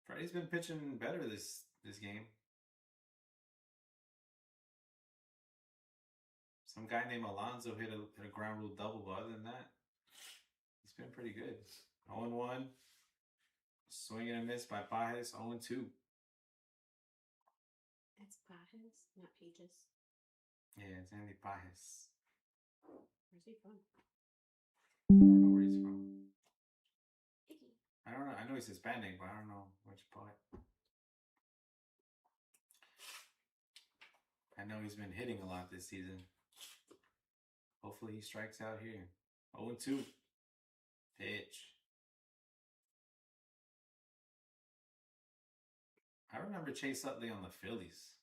Freddie's been pitching better this game. Some guy named Alonso hit a ground rule double, but other than that, he's been pretty good. 0-1. Swing and a miss by Baez. 0-2. It's Baez, not Pages. Yeah, it's Andy Baez. Where's he from? I don't know where he's from. Icky. I don't know. I know he's Hispanic, but I don't know which part. I know he's been hitting a lot this season. Hopefully he strikes out here. 0-2. Pitch. I remember Chase Utley on the Phillies.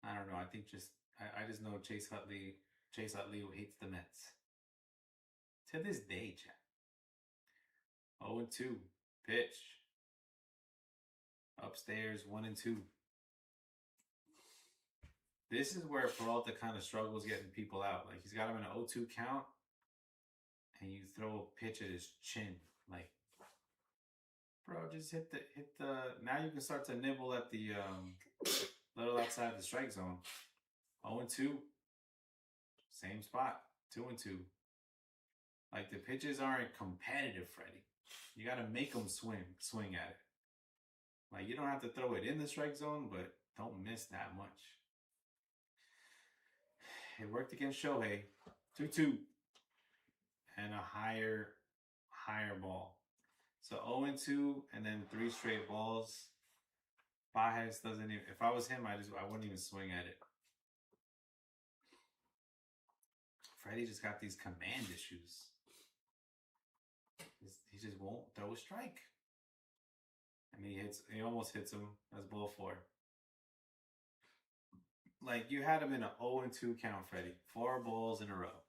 I don't know. I think I just know Chase Utley hates the Mets. To this day, chat. 0-2. Pitch. Upstairs, 1-2. This is where Peralta kind of struggles getting people out. Like, he's got him in an 0-2 count, and you throw a pitch at his chin. Like, bro, just hit the. Now you can start to nibble at the little outside the strike zone. 0-2. Same spot. 2-2. Like, the pitches aren't competitive, Freddie. You got to make them swing at it. Like, you don't have to throw it in the strike zone, but don't miss that much. It worked against Shohei. 2-2. And a higher ball. So 0-2 and then 3 straight balls. Baez doesn't even, if I was him, I wouldn't even swing at it. Freddie just got these command issues. He just won't throw a strike. And he almost hits him. That's ball 4. Like, you had him in an 0-2 count, Freddie. 4 balls in a row.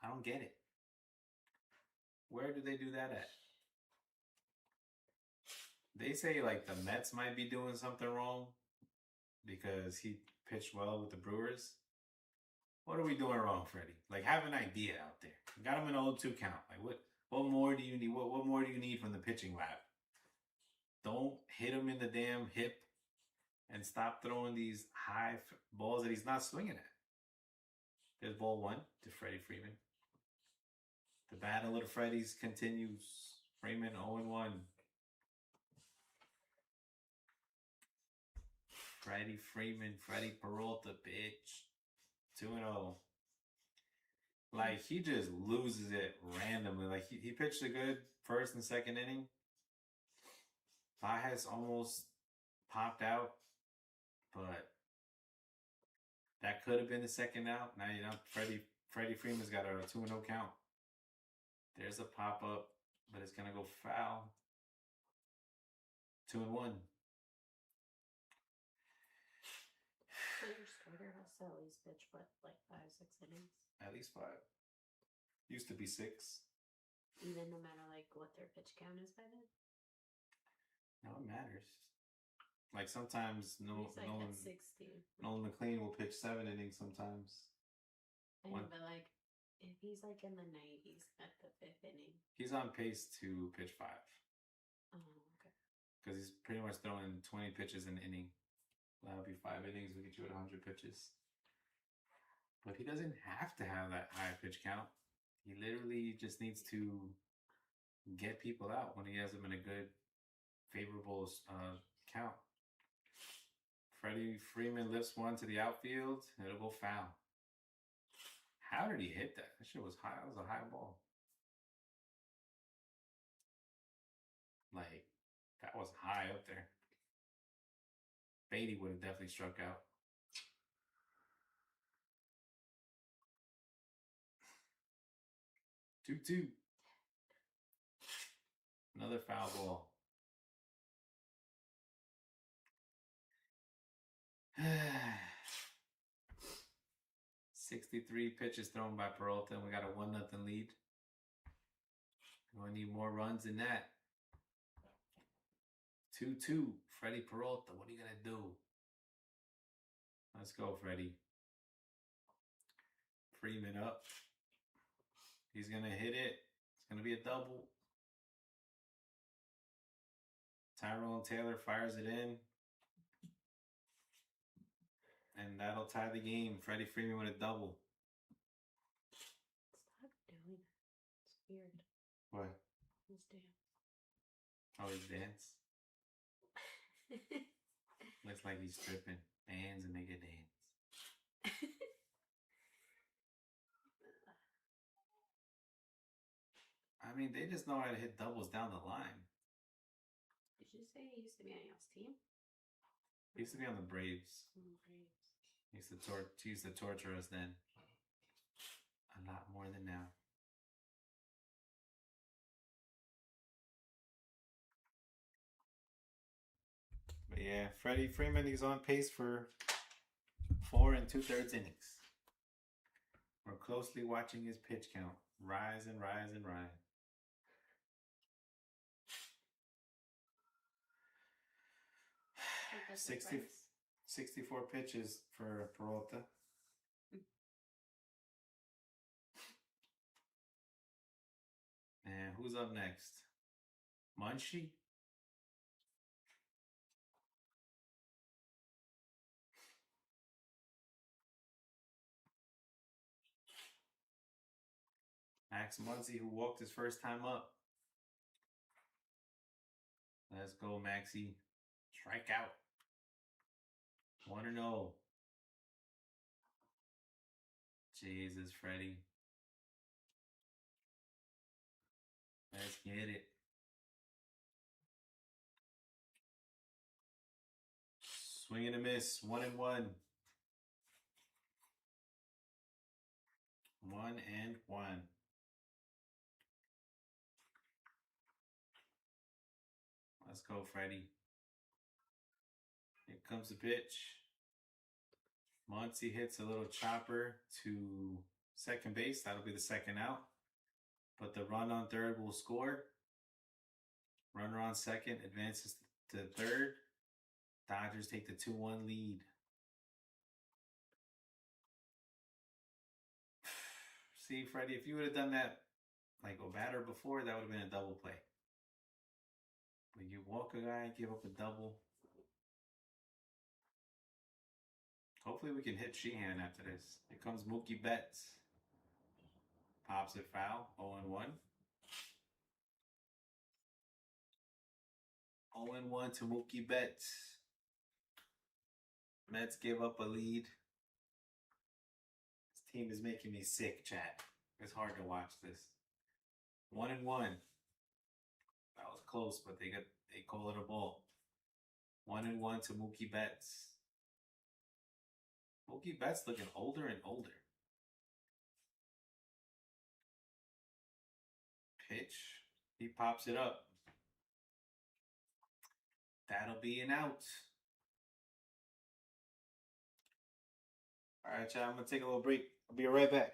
I don't get it. Where do they do that at? They say, like, the Mets might be doing something wrong because he pitched well with the Brewers. What are we doing wrong, Freddie? Like, have an idea out there. You got him in an 0-2 count. Like, what more do you need? What more do you need from the pitching lab? Don't hit him in the damn hip and stop throwing these high balls that he's not swinging at. There's ball 1 to Freddie Freeman. The battle of the Freddies continues. Freeman 0-1. Freddie Freeman, Freddie Peralta, pitch. 2-0. Like, he just loses it randomly. Like, he pitched a good first and second inning. Baez almost popped out, but that could have been the second out. Now, Freddie Freeman's got a 2-0 count. There's a pop-up, but it's going to go foul. 2-1. So your starter has to at least pitch, what, like 5-6 innings? At least 5. Used to be 6. Even no matter, like, what their pitch count is by then? No, it matters. Like, sometimes Nolan McLean will pitch 7 innings sometimes. I know, but, like, if he's, like, in the 90s at the 5th inning. He's on pace to pitch 5. Oh, okay. Because he's pretty much throwing 20 pitches an inning. That would be 5 innings. We'll get you at 100 pitches. But he doesn't have to have that high pitch count. He literally just needs to get people out when he has them in a good, favorable count. Freddie Freeman lifts one to the outfield. It'll go foul. How did he hit that? That shit was high. That was a high ball. Like, that was high up there. Beatty would have definitely struck out. Two. Another foul ball. 63 pitches thrown by Peralta, and we got a 1-0 lead. We need more runs than that. 2-2. Freddie Peralta, what are you going to do? Let's go, Freddie. Freeman up. He's going to hit it. It's going to be a double. Tyrone Taylor fires it in. And that'll tie the game. Freddie Freeman with a double. Stop doing that. It's weird. What? His dance. Oh, his dance? Looks like he's stripping. Bands and make a dance. I mean, they just know how to hit doubles down the line. Did you say he used to be on y'all's team? He used to be on the Braves. Braves. He used to torture us then. A lot more than now. But yeah, Freddie Freeman, he's on pace for 4 2/3 innings. We're closely watching his pitch count rise and rise and rise. Like 64 pitches for Peralta. And who's up next? Munchie? Max Muncy, who walked his first time up. Let's go, Maxie. Strike out. 1-0. Jesus, Freddie. Let's get it. Swing and a miss. 1-1. 1-1. Let's go, Freddie. Here comes the pitch. Muncy hits a little chopper to second base. That'll be the second out. But the run on third will score. Runner on second advances to third. Dodgers take the 2-1 lead. See, Freddie, if you would have done that like a batter before, that would have been a double play. But you walk a guy, give up a double. Hopefully we can hit Sheehan after this. Here comes Mookie Betts. Pops it foul. 0-1. 0-1 to Mookie Betts. Mets give up a lead. This team is making me sick, chat. It's hard to watch this. 1-1. That was close, but they call it a ball. 1-1 to Mookie Betts. Mookie Betts looking older and older. Pitch. He pops it up. That'll be an out. All right, y'all. I'm going to take a little break. I'll be right back.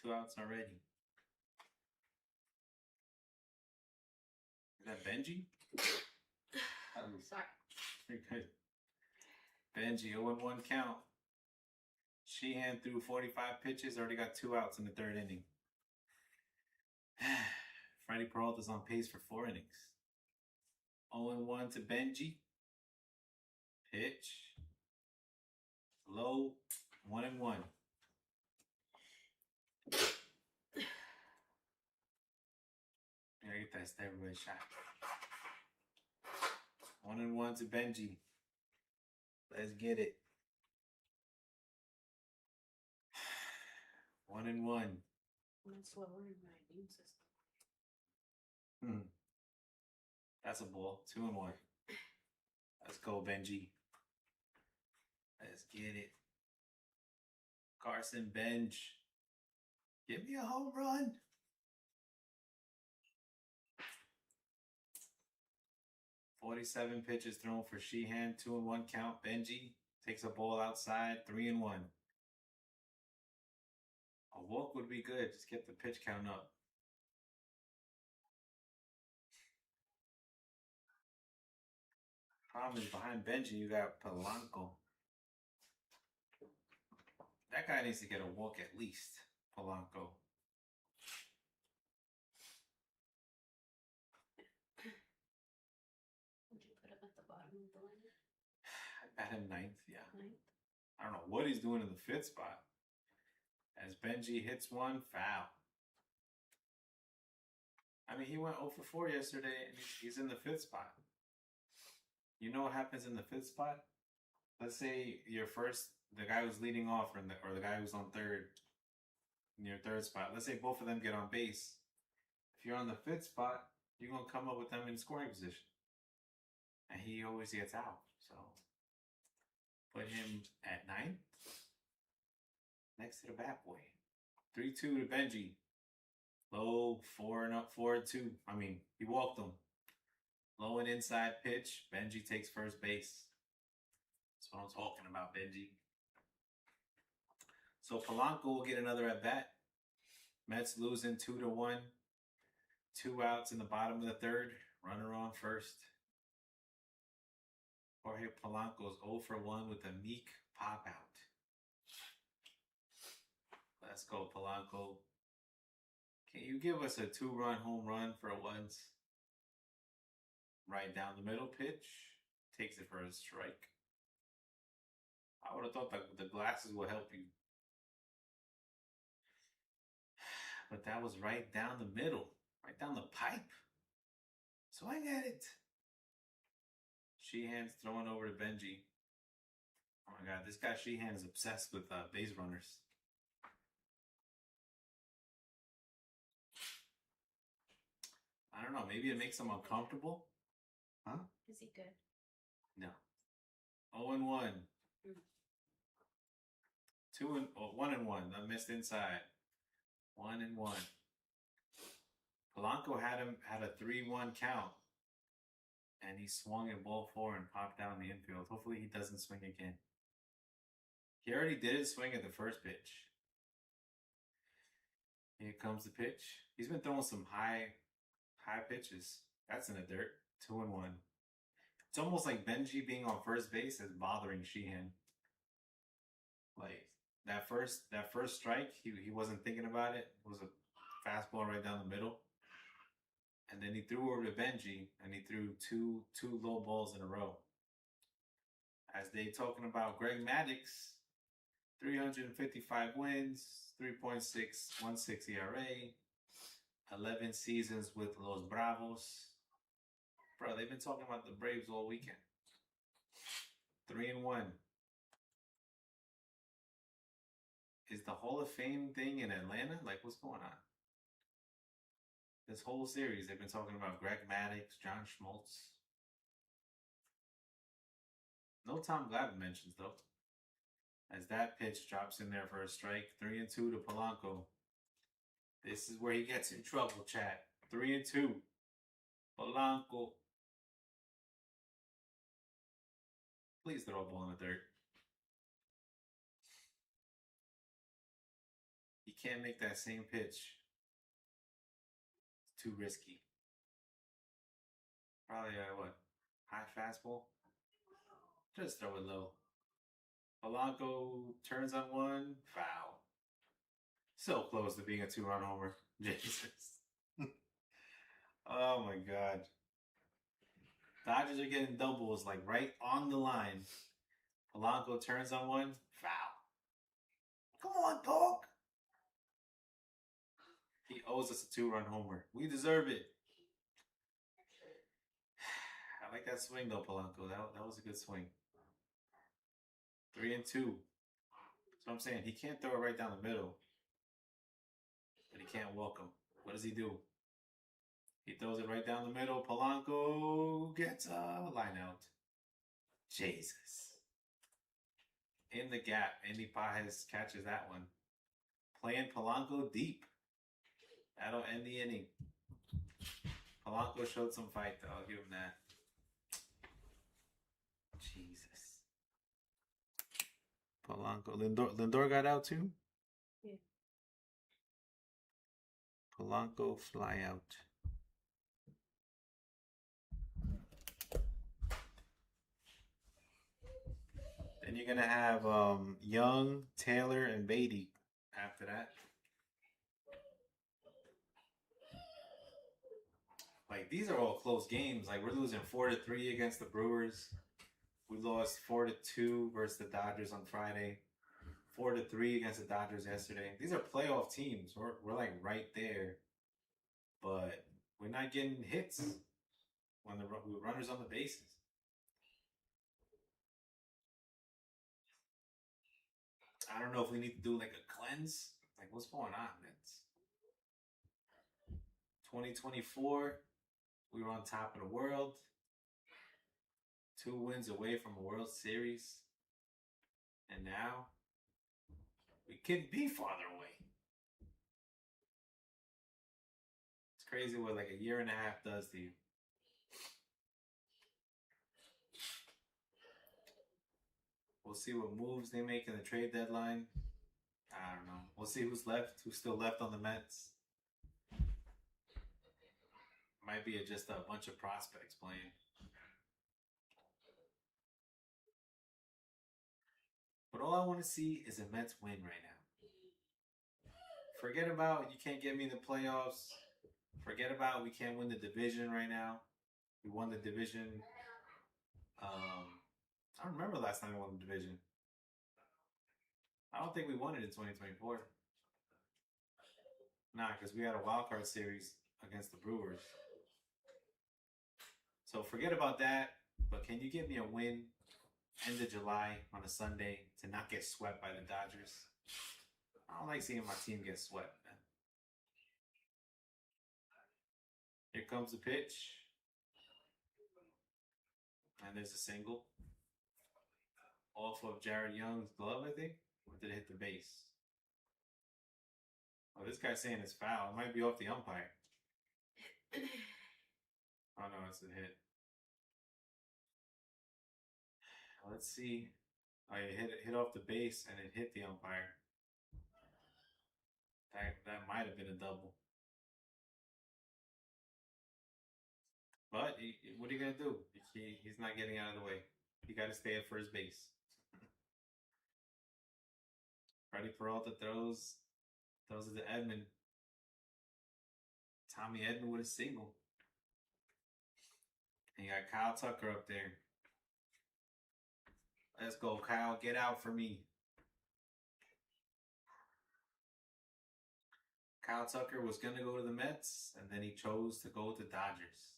2 outs already. Is that Benji? Sorry. Very good. Benji, 0-1 count. Sheehan threw 45 pitches, already got 2 outs in the 3rd inning. Freddie Peralta's on pace for 4 innings. 0-1 to Benji. Pitch. Low. 1-1. Gotta get that steroid shot. 1-1 to Benji. Let's get it. 1-1. That's lowering my immune system. That's a ball. 2-1. Let's go, Benji. Let's get it. Carson Bench. Give me a home run. "47 pitches thrown for Sheehan, 2-1 count. Benji takes a ball outside, 3-1. A walk would be good. Just get the pitch count up. Problem is behind Benji, you got Polanco. That guy needs to get a walk at least. Polanco. Would you put him at the bottom of the lineup? I bat him 9th, yeah. 9th? I don't know what he's doing in the 5th spot. As Benji hits one, foul. I mean, he went 0 for 4 yesterday, and he's in the 5th spot. You know what happens in the 5th spot? Let's say the guy who's leading off, or the guy who's on 3rd, in your 3rd spot. Let's say both of them get on base. If you're on the 5th spot, you're gonna come up with them in scoring position, and he always gets out. So put him at 9th, next to the bat boy. 3-2 to Benji. Low, 4-2. I mean, he walked him. Low and inside pitch. Benji takes first base. That's what I'm talking about, Benji. So Polanco will get another at bat. Mets losing 2-1. 2 outs in the bottom of the 3rd. Runner on first. Jorge Polanco's 0 for 1 with a meek pop out. Let's go, Polanco. Can you give us a 2-run home run for once? Right down the middle pitch. Takes it for a strike. I would have thought that the glasses would help you. But that was right down the middle. Right down the pipe. Swing at it. Sheehan's throwing over to Benji. Oh my God, this guy Sheehan is obsessed with base runners. I don't know. Maybe it makes him uncomfortable. Huh? Is he good? No. 0-1. 1-1. I missed inside. 1-1. Polanco had a 3-1 count, and he swung at ball 4 and popped down the infield. Hopefully he doesn't swing again. He already did swing at the first pitch. Here comes the pitch. He's been throwing some high pitches. That's in the dirt. 2-1. It's almost like Benji being on first base is bothering Sheehan. Like that first strike, he wasn't thinking about it. It was a fastball right down the middle. And then he threw over to Benji, and he threw two low balls in a row. As they talking about Greg Maddux, 355 wins, 3.616 ERA, 11 seasons with Los Bravos. Bro, they've been talking about the Braves all weekend. 3-1. Is the Hall of Fame thing in Atlanta? Like, what's going on? This whole series, they've been talking about Greg Maddux, John Schmaltz. No Tom Glavine mentions, though. As that pitch drops in there for a strike. 3-2 to Polanco. This is where he gets in trouble, chat. 3-2. Polanco. Please throw a ball in the dirt. He can't make that same pitch. It's too risky. Probably what? High fastball? Just throw it low. Polanco turns on one, foul. So close to being a 2-run homer. Jesus. Oh my god. Dodgers are getting doubles like right on the line. Polanco turns on one, foul. Come on, dog. He owes us a 2-run homer. We deserve it. I like that swing though, Polanco. That was a good swing. 3-2. That's what I'm saying. He can't throw it right down the middle. But he can't walk him. What does he do? He throws it right down the middle. Polanco gets a line out. Jesus. In the gap. Andy Pajes catches that one. Playing Polanco deep. That'll end the inning. Polanco showed some fight though. I'll give him that. Jesus. Polanco. Lindor got out too? Yeah. Polanco fly out. Then you're gonna have Young, Taylor, and Beatty after that. Like these are all close games. Like we're losing 4-3 against the Brewers. We lost 4-2 versus the Dodgers on Friday. 4-3 against the Dodgers yesterday. These are playoff teams. We're like right there, but we're not getting hits when the runners on the bases. I don't know if we need to do like a cleanse. Like what's going on, Mets? 2024, we were on top of the world. 2 wins away from a World Series. And now, we couldn't be farther away. It's crazy what like a year and a half does to you. We'll see what moves they make in the trade deadline. I don't know. We'll see who's still left on the Mets. Might be just a bunch of prospects playing. But all I want to see is a Mets win right now. Forget about you can't get me in the playoffs. Forget about we can't win the division right now. We won the division. I don't remember the last time we won the division. I don't think we won it in 2024. Nah, because we had a wild card series against the Brewers. So forget about that. But can you give me a win end of July on a Sunday to not get swept by the Dodgers? I don't like seeing my team get swept, man. Here comes the pitch. And there's a single. Off of Jared Young's glove, I think. Or did it hit the base? Oh, this guy's saying it's foul. It might be off the umpire. Oh, no, it's a hit. Let's see. Oh, it hit off the base and it hit the umpire. That might have been a double. But what are you going to do? He's not getting out of the way. You got to stay at first base. Freddie Peralta throws it to Edman. Tommy Edman with a single. And you got Kyle Tucker up there. Let's go, Kyle. Get out for me. Kyle Tucker was going to go to the Mets, and then he chose to go with the Dodgers.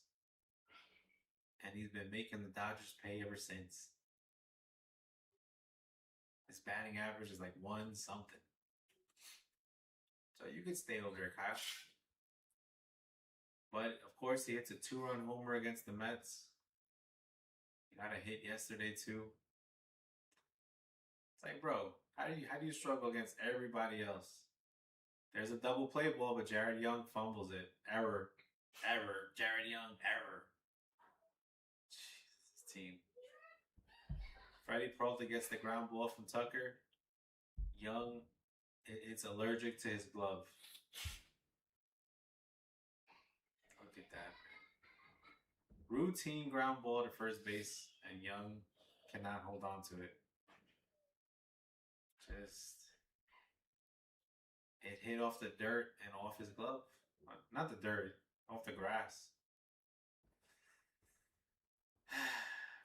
And he's been making the Dodgers pay ever since. His batting average is like 1 something. So you could stay over there, Kyle. But, of course, he hits a 2-run homer against the Mets. He got a hit yesterday, too. It's like, bro, how do you struggle against everybody else? There's a double play ball, but Jared Young fumbles it. Error. Jared Young, error. Jesus, this team. Freddie Peralta gets the ground ball from Tucker. Young It's allergic to his glove. Look at that. Routine ground ball to first base, and Young cannot hold on to it. Just it hit off the dirt and off his glove. Not the dirt, off the grass.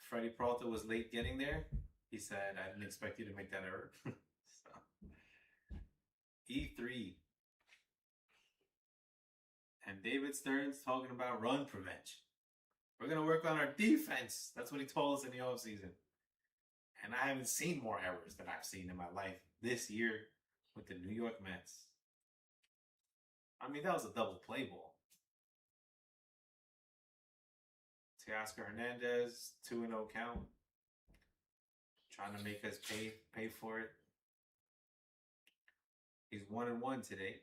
Freddie Peralta was late getting there. He said, I didn't expect you to make that error. So, E3. And David Stern's talking about run prevention. We're going to work on our defense. That's what he told us in the offseason. And I haven't seen more errors than I've seen in my life this year with the New York Mets. I mean, that was a double play ball. Teoscar Hernandez, 2-0 count. Trying to make us pay for it. He's 1-1 today.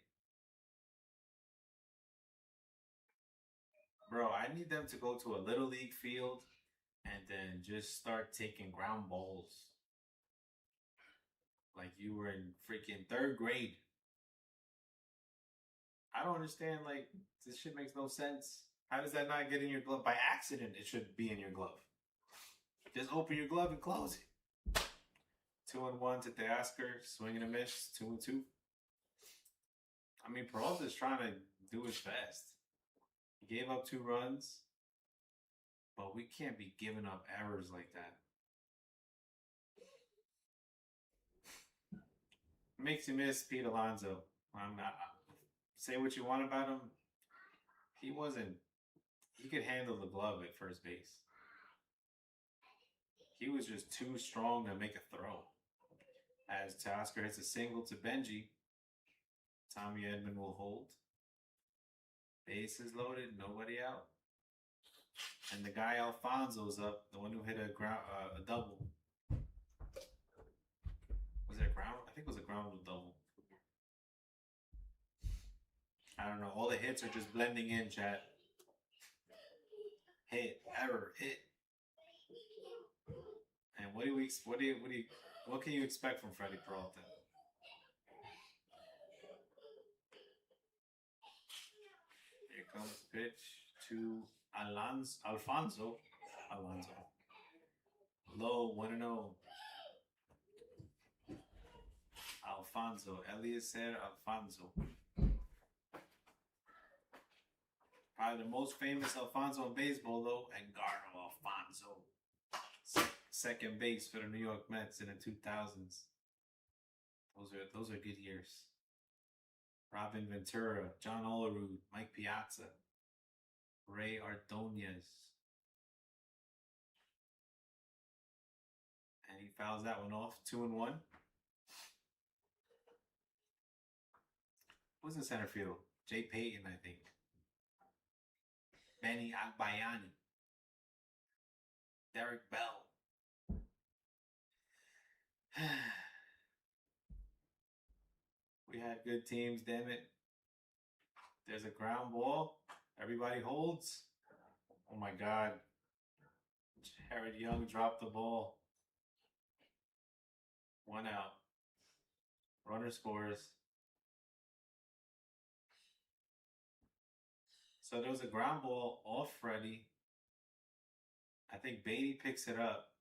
Bro, I need them to go to a little league field and then just start taking ground balls. Like you were in freaking 3rd grade. I don't understand, like, this shit makes no sense. How does that not get in your glove? By accident, it should be in your glove. Just open your glove and close it. 2-1 to Teoscar, swing and a miss, 2-2. I mean, Peralta's trying to do his best. He gave up 2 runs, but we can't be giving up errors like that. Makes you miss Pete Alonso. Say what you want about him. He could handle the glove at first base. He was just too strong to make a throw. As Teoscar hits a single to Benji, Tommy Edman will hold. Bases loaded, nobody out. And the guy Alfonso's up, the one who hit a double. Was it a ground? I think it was a ground double. I don't know. All the hits are just blending in, chat. Hit, error, hit. And what can you expect from Freddie Peralta? Here comes the pitch to Alfonso. Low, 1-0. Alfonso. Eliezer Alfonso. Probably the most famous Alfonso in baseball, though, Edgardo Alfonso. Second base for the New York Mets in the 2000s. Those are good years. Robin Ventura, John Olerud, Mike Piazza, Ray Ordonez. And he fouls that one off, 2-1. Who's in center field? Jay Payton, I think. Benny Agbayani. Derek Bell. We had good teams, damn it. There's a ground ball. Everybody holds. Oh my God. Jared Young dropped the ball. 1 out. Runner scores. So there was a ground ball off Freddie. I think Beatty picks it up.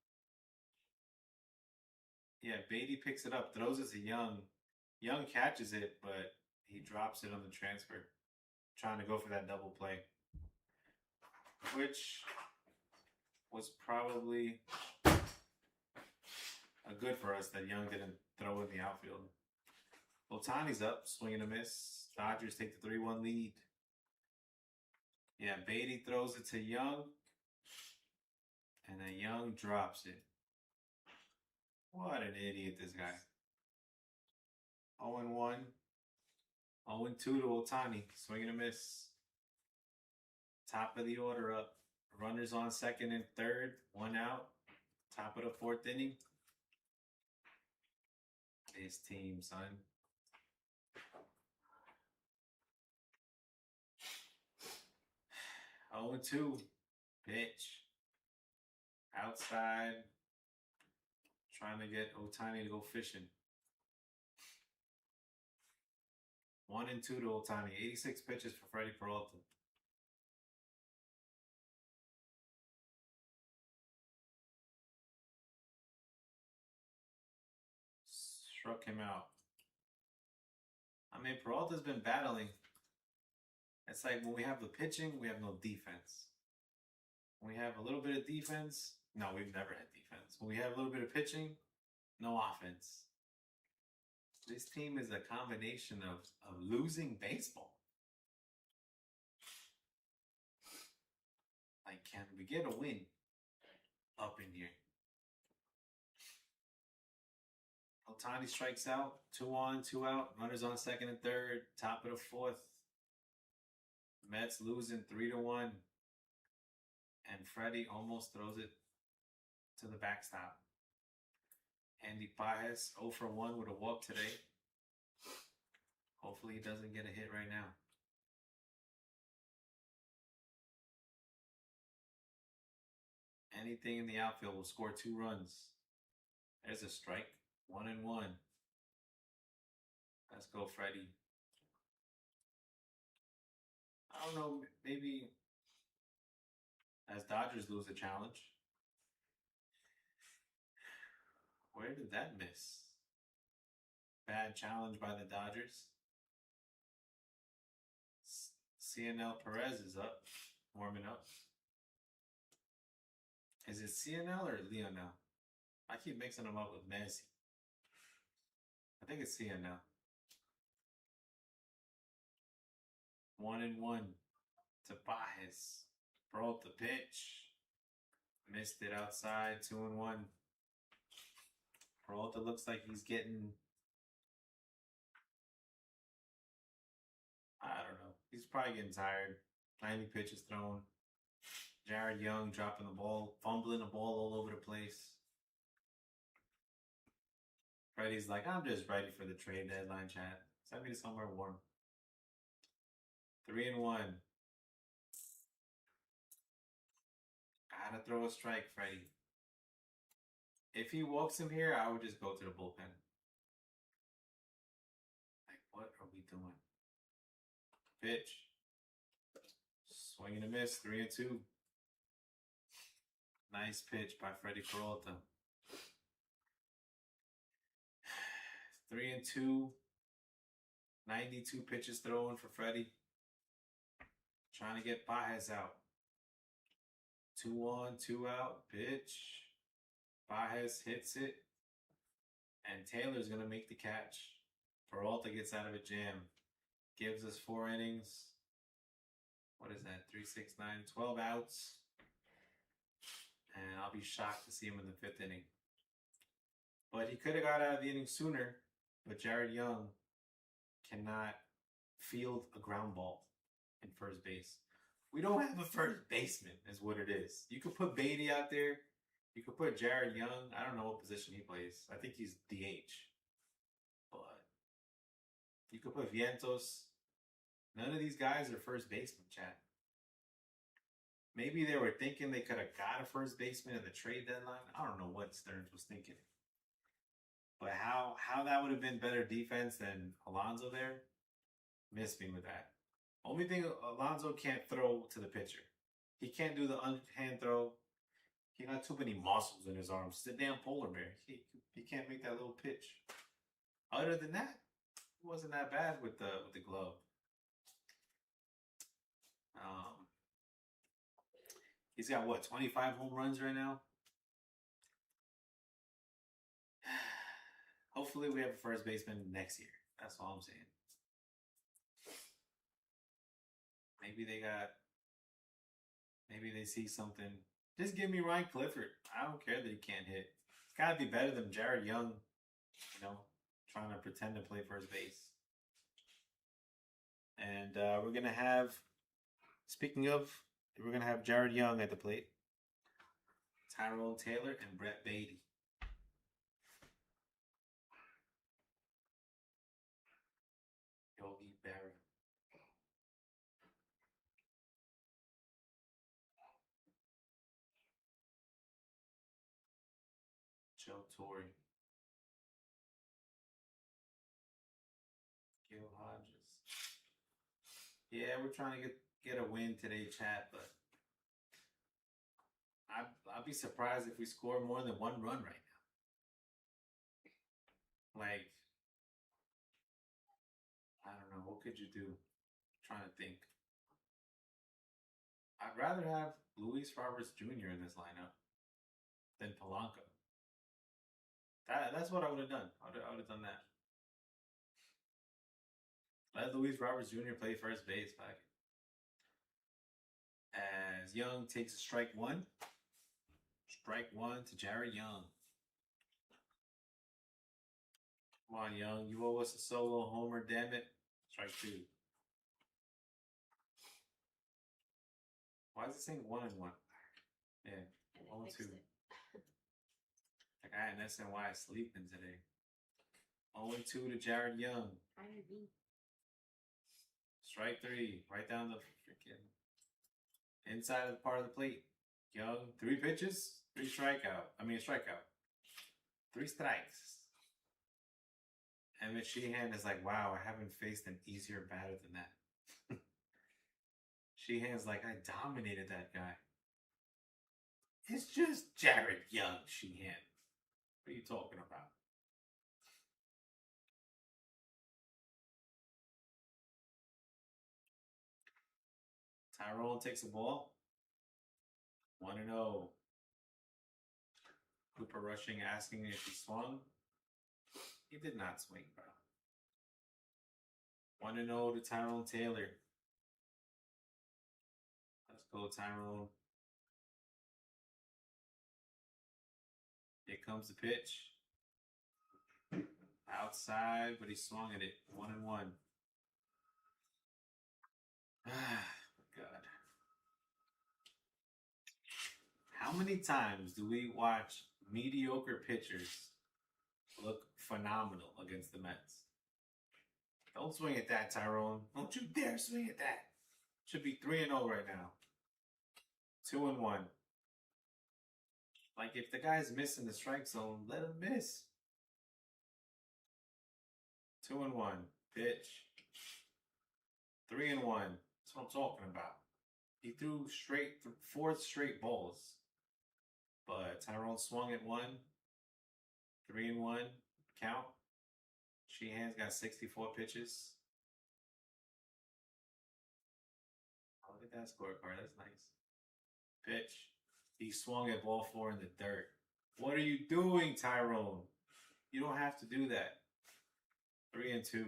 Yeah, Beatty picks it up, throws it to Young. Young catches it, but he drops it on the transfer. Trying to go for that double play. Which was probably a good for us that Young didn't throw in the outfield. Ohtani's up, swing and a miss. Dodgers take the 3-1 lead. Yeah, Beatty throws it to Young. And then Young drops it. What an idiot, this guy. 0-1. 0-2 to Ohtani. Swing and a miss. Top of the order up. Runners on second and third. 1 out. Top of the 4th inning. His team, son. Oh, 2. Pitch. Outside. Trying to get Ohtani to go fishing. 1-2 to Otani. 86 pitches for Freddie Peralta. Struck him out. I mean, Peralta's been battling. It's like when we have the pitching, we have no defense. When we have a little bit of defense, no, we've never had defense. When we have a little bit of pitching, no offense. This team is a combination of losing baseball. Like, can we get a win up in here? Otani strikes out, 2 on, 2 out, runners on second and third, top of the fourth. Mets losing 3-1. And Freddie almost throws it to the backstop. Andy Paez 0 for 1 with a walk today. Hopefully he doesn't get a hit right now. Anything in the outfield will score 2 runs. There's a strike. 1-1. Let's go, Freddie. I don't know, maybe as Dodgers lose a challenge. Where did that miss? Bad challenge by the Dodgers. CNL Perez is up, warming up. Is it CNL or Leonel? I keep mixing them up with Messi. I think it's CNL. 1-1 to Paez. Broke the pitch. Missed it outside. 2-1. Peralta looks like he's getting, I don't know. He's probably getting tired. 90 pitches thrown. Jared Young dropping the ball, fumbling the ball all over the place. Freddie's like, I'm just ready for the trade deadline, chat. Send me to somewhere warm. 3-1. Gotta throw a strike, Freddie. If he walks him here, I would just go to the bullpen. Like, what are we doing? Pitch. Swing and a miss. 3-2. Nice pitch by Freddie Peralta. 3-2. 92 pitches thrown for Freddie. Trying to get Paez out. 2 on, 2 out. Pitch. Paez hits it. And Taylor's going to make the catch. Peralta gets out of a jam. Gives us 4 innings. What is that? 3, 6, 9, 12 outs. And I'll be shocked to see him in the 5th inning. But he could have got out of the inning sooner. But Jared Young cannot field a ground ball in first base. We don't have a first baseman, is what it is. You could put Beatty out there. You could put Jared Young. I don't know what position he plays. I think he's DH. But you could put Vientos. None of these guys are first baseman, chat. Maybe they were thinking they could have got a first baseman in the trade deadline. I don't know what Stearns was thinking. But how that would have been better defense than Alonso there, missed me with that. Only thing, Alonso can't throw to the pitcher. He can't do the underhand throw. He got too many muscles in his arms. It's a damn polar bear. He can't make that little pitch. Other than that, it wasn't that bad with the glove. He's got what, 25 home runs right now? Hopefully we have a first baseman next year. That's all I'm saying. Maybe they see something. Just give me Ryan Clifford. I don't care that he can't hit. It's got to be better than Jared Young, trying to pretend to play first base. And we're going to have, speaking of, we're going to have Jared Young at the plate. Tyrone Taylor and Brett Beatty. Yogi Berra. Joe Torre. Gil Hodges. Yeah, we're trying to get a win today, chat, but I'd be surprised if we score more than one run right now. Like, I don't know, what could you do? I'm trying to think. I'd rather have Luis Roberts Jr. in this lineup than Polanco. That's what I would have done. I would have done that. Let Luis Roberts Jr. play first base back. As Young takes a strike one. Strike one to Jared Young. Come on, Young. You owe us a solo homer, damn it. Strike two. Why is it saying 1-1? Yeah, 0-2. Like I had an SNY sleeping today. 0-2 to Jared Young. Strike three. Right down the freaking inside of the part of the plate. Young, 3 pitches, 3 strikeout. I mean, strikeout. 3 strikes. And Mitch Sheehan is like, wow, I haven't faced an easier batter than that. Sheehan's like, I dominated that guy. It's just Jared Young, Sheehan. What are you talking about? Tyrone takes the ball. 1-0. Cooper rushing, asking if he swung. He did not swing, bro. 1-0 to Tyrone Taylor. Let's go, Tyrone. Here comes the pitch. Outside, but he swung at it. 1-1. Ah, God. How many times do we watch mediocre pitchers look phenomenal against the Mets? Don't swing at that, Tyrone. Don't you dare swing at that. Should be 3-0 right now. 2-1. Like, if the guy's missing the strike zone, let him miss. 2-1. Pitch. 3-1. That's what I'm talking about. He threw 4 straight balls. But Tyrone swung at 1. 3-1. Count. Sheehan's got 64 pitches. Oh, look at that scorecard. That's nice. Pitch. He swung at ball 4 in the dirt. What are you doing, Tyrone? You don't have to do that. 3-2. He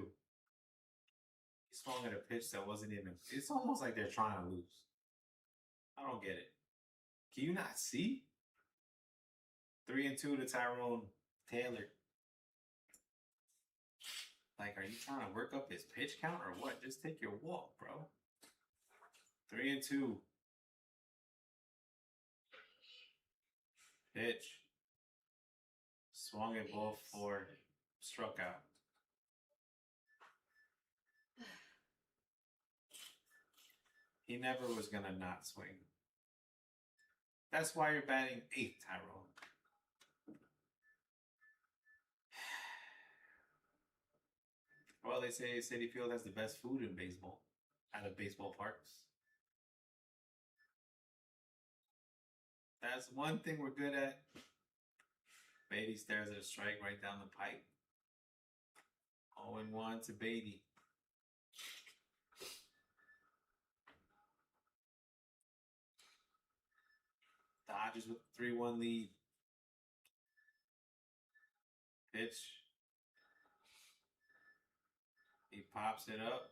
swung at a pitch that wasn't even. It's almost like they're trying to lose. I don't get it. Can you not see? 3-2 to Tyrone Taylor. Like, are you trying to work up his pitch count or what? Just take your walk, bro. 3-2. Pitch. Swung at ball 4. Struck out. He never was going to not swing. That's why you're batting 8th, Tyrone. Well, they say Citi Field has the best food in baseball, out of baseball parks. That's one thing we're good at. Beatty stares at a strike right down the pipe. 0-1 to Beatty. Dodgers with a 3-1 lead. Pitch. He pops it up.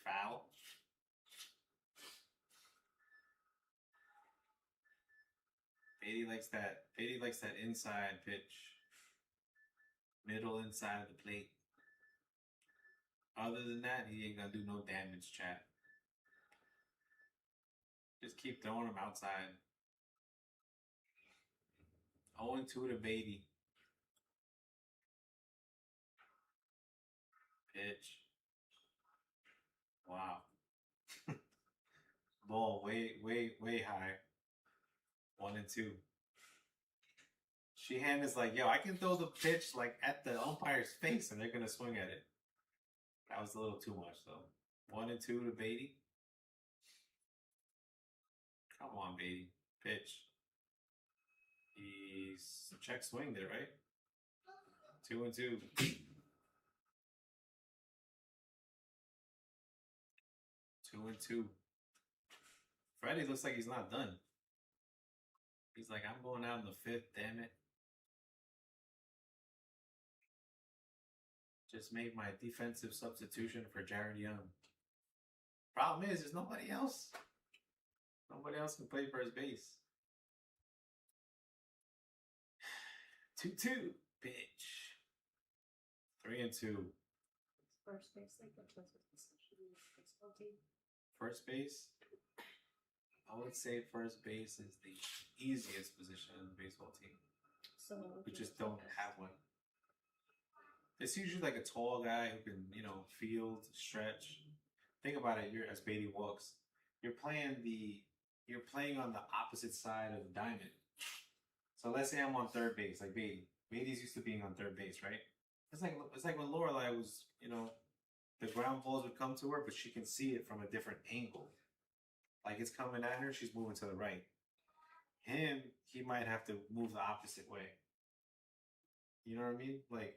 Foul. Beatty likes that. Beatty likes that inside pitch. Middle inside of the plate. Other than that, he ain't gonna do no damage, chat. Just keep throwing him outside. 0-2 to Beatty. Pitch. Wow. Ball way high. 1-2. Sheehan is like, yo, I can throw the pitch like at the umpire's face and they're gonna swing at it. That was a little too much though. 1-2 to Beatty. Come on, Beatty. Pitch. He's check swing there, right? 2-2. 2-2. Freddie looks like he's not done. He's like, I'm going out in the fifth, damn it. Just made my defensive substitution for Jared Young. Problem is, there's nobody else. Nobody else can play first base. 2-2. Pitch. 3-2. First base, like which was the baseball team? First base? I would say first base is the easiest position in the baseball team. So we just don't have one. It's usually like a tall guy who can, field, stretch. Think about it. You're as Beatty walks. You're playing on the opposite side of the diamond. So let's say I'm on third base, like Beatty. Beatty's used to being on third base, right? It's like when Lorelai was, the ground balls would come to her, but she can see it from a different angle. Like it's coming at her, she's moving to the right. Him, he might have to move the opposite way. You know what I mean? Like,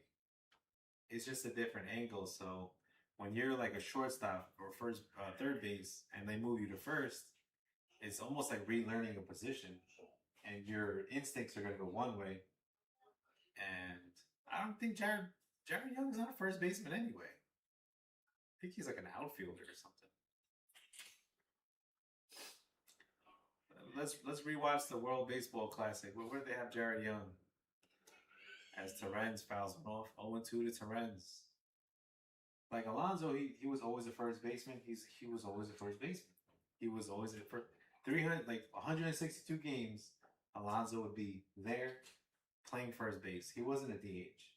it's just a different angle. So when you're like a shortstop or third base, and they move you to first, it's almost like relearning a position, and your instincts are going to go one way. And I don't think Jared Young's not a first baseman anyway. I think he's like an outfielder or something. Let's rewatch the World Baseball Classic. Where did they have Jared Young? As Terrence fouls him off. 0-2 to Terrence. Like Alonso, he was always a first baseman. He was always a first baseman. He was always a first 162 games. Alonso would be there playing first base. He wasn't a DH.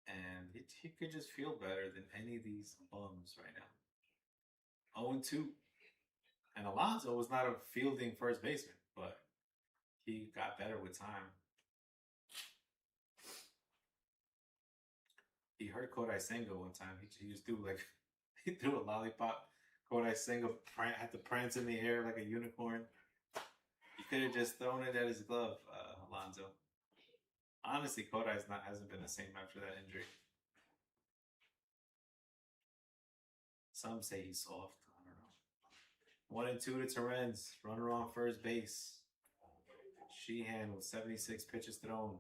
And he could just feel better than any of these bums right now. 0-2. And Alonso was not a fielding first baseman, but he got better with time. He hurt Kodai Senga one time. He just he threw a lollipop. Kodai Senga had to prance in the air like a unicorn. He could have just thrown it at his glove, Alonso. Honestly, Kodai hasn't been the same after that injury. Some say he's soft. I don't know. 1-2 to Terrence. Runner on first base. Sheehan with 76 pitches thrown.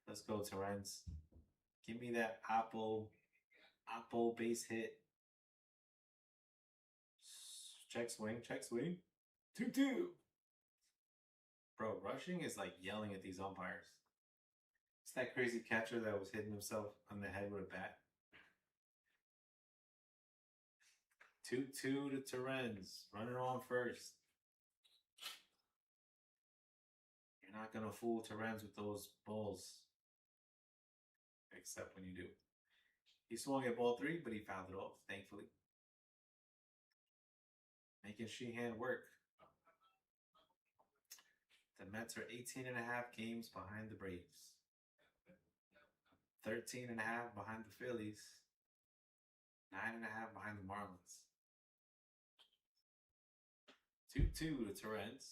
Let's go, Terrence. Give me that Oppo base hit. Check swing. 2-2. Bro, rushing is like yelling at these umpires. It's that crazy catcher that was hitting himself on the head with a bat. 2-2 to Terrence. Runner on first. You're not going to fool Terrence with those balls. Except when you do. He swung at ball 3, but he fouled it off, thankfully. Making Sheehan work. The Mets are 18.5 games behind the Braves. 13.5 behind the Phillies. 9.5 behind the Marlins. 2-2 to Terrence.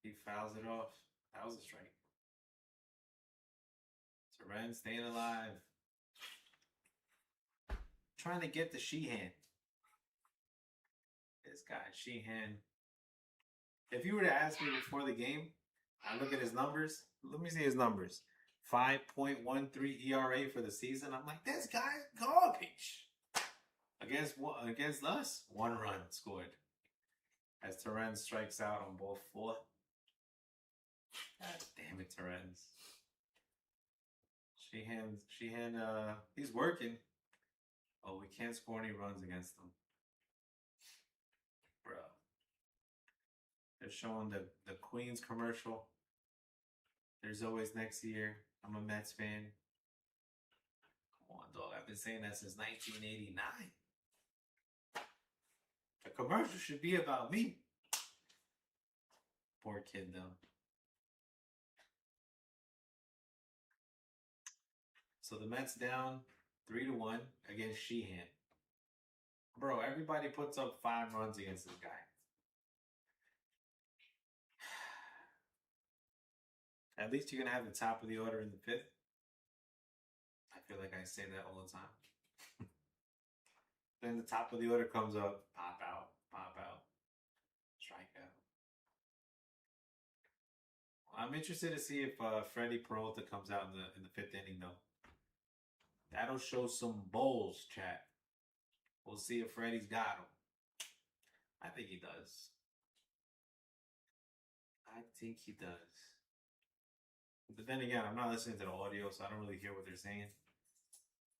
He fouls it off. That was a strike. Terrence staying alive. Trying to get the Sheehan. This guy, Sheehan. If you were to ask me before the game, I look at his numbers. Let me see his numbers. 5.13 ERA for the season. I'm like, this guy's garbage. Against us, 1 run scored. As Terrence strikes out on ball 4. God damn it, Terrence. Sheehan, he's working. Oh, we can't score any runs against them. Bro. They're showing the Queens commercial. There's always next year. I'm a Mets fan. Come on, dog. I've been saying that since 1989. The commercial should be about me. Poor kid, though. So the Mets down 3-1 against Sheehan. Bro, everybody puts up 5 runs against this guy. At least you're gonna have the top of the order in the fifth. I feel like I say that all the time. Then the top of the order comes up, pop out, strike out. I'm interested to see if Freddie Peralta comes out in the fifth inning though. That'll show some balls, chat. We'll see if Freddie's got him. I think he does. I think he does. But then again, I'm not listening to the audio, so I don't really hear what they're saying.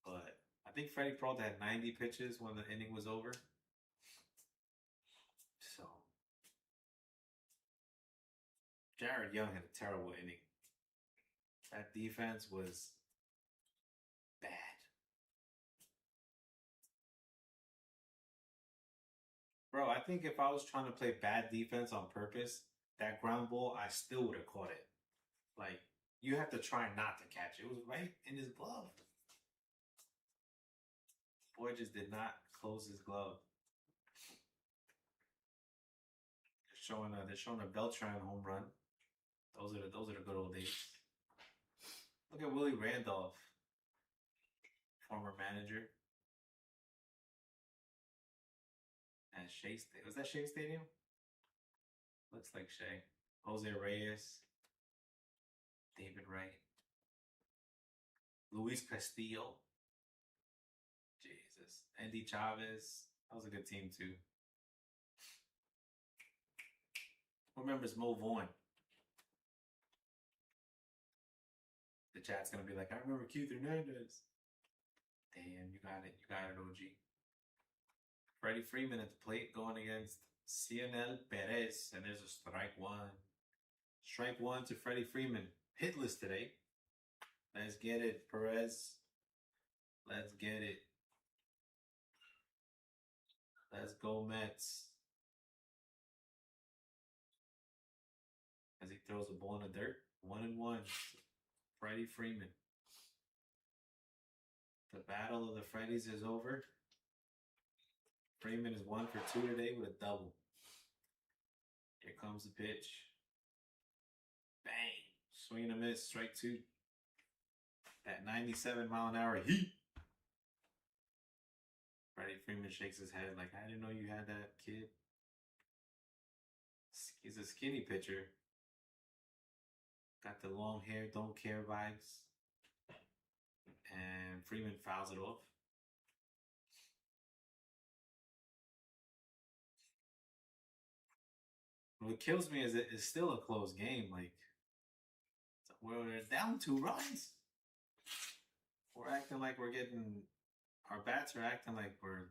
But I think Freddie Peralta had 90 pitches when the inning was over. So Jared Young had a terrible inning. That defense was bad. Bro, I think if I was trying to play bad defense on purpose, that ground ball, I still would have caught it. Like, you have to try not to catch it. It was right in his glove. Boy just did not close his glove. They're showing a Beltran home run. Those are the good old days. Look at Willie Randolph, former manager at Shea Stadium. Was that Shea Stadium? Looks like Shea. Jose Reyes, David Wright, Luis Castillo, Jesus, Andy Chavez. That was a good team too. Who remembers Mo Vaughn? The chat's gonna be like, I remember Keith Hernandez. Damn, you got it, OG. Freddie Freeman at the plate going against Cionel Perez, and there's a strike one. Strike one to Freddie Freeman. Hitless today. Let's get it, Perez. Let's get it. Let's go, Mets. As he throws the ball in the dirt. 1-1. Freddie Freeman. The battle of the Freddies is over. Freeman is 1 for 2 today with a double. Here comes the pitch. Bang. Swing and a miss. Strike 2. That 97-mile-an-hour heat. Freddie Freeman shakes his head like, I didn't know you had that, kid. He's a skinny pitcher. Got the long hair, don't care vibes. And Freeman fouls it off. What kills me is it's still a close game. Like, we're down 2 runs. We're acting like we're getting, our bats are acting like we're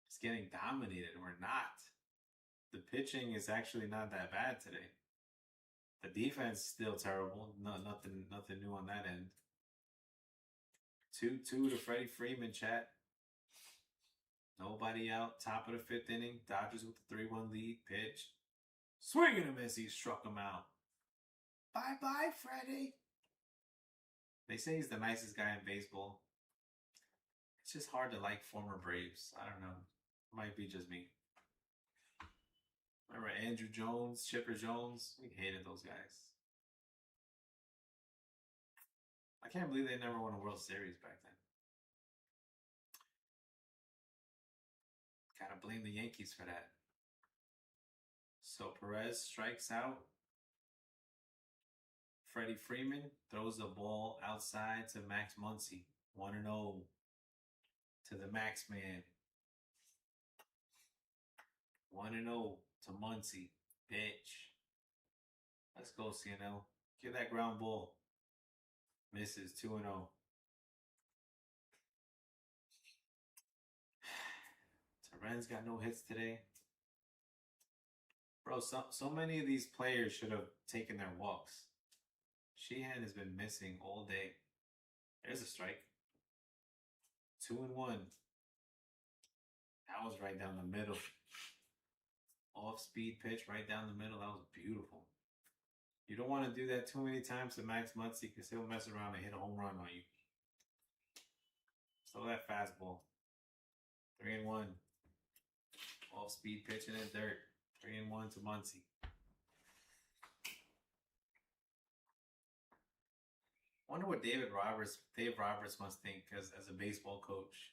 just getting dominated. We're not. The pitching is actually not that bad today. The defense is still terrible. Nothing new on that end. 2-2 to Freddie Freeman, chat. Nobody out. Top of the 5th inning. Dodgers with the 3-1 lead. Pitch. Swing and a miss. He struck him out. Bye-bye, Freddie. They say he's the nicest guy in baseball. It's just hard to like former Braves. I don't know. Might be just me. Remember Andrew Jones, Chipper Jones? We hated those guys. I can't believe they never won a World Series back then. Gotta blame the Yankees for that. So Perez strikes out. Freddie Freeman throws the ball outside to Max Muncy. 1-0 to the Max man. 1-0 to Muncy. Bitch. Let's go, CNL. Get that ground ball. Misses. 2-0. Teren's got no hits today. Bro, so many of these players should have taken their walks. Sheehan has been missing all day. There's a strike. 2-1. That was right down the middle. Off-speed pitch right down the middle. That was beautiful. You don't want to do that too many times to Max Muncy because he'll mess around and hit a home run on you. Slow that fastball. 3-1. Off speed pitching in dirt. 3-1 to Muncy. Wonder what Dave Roberts must think as a baseball coach.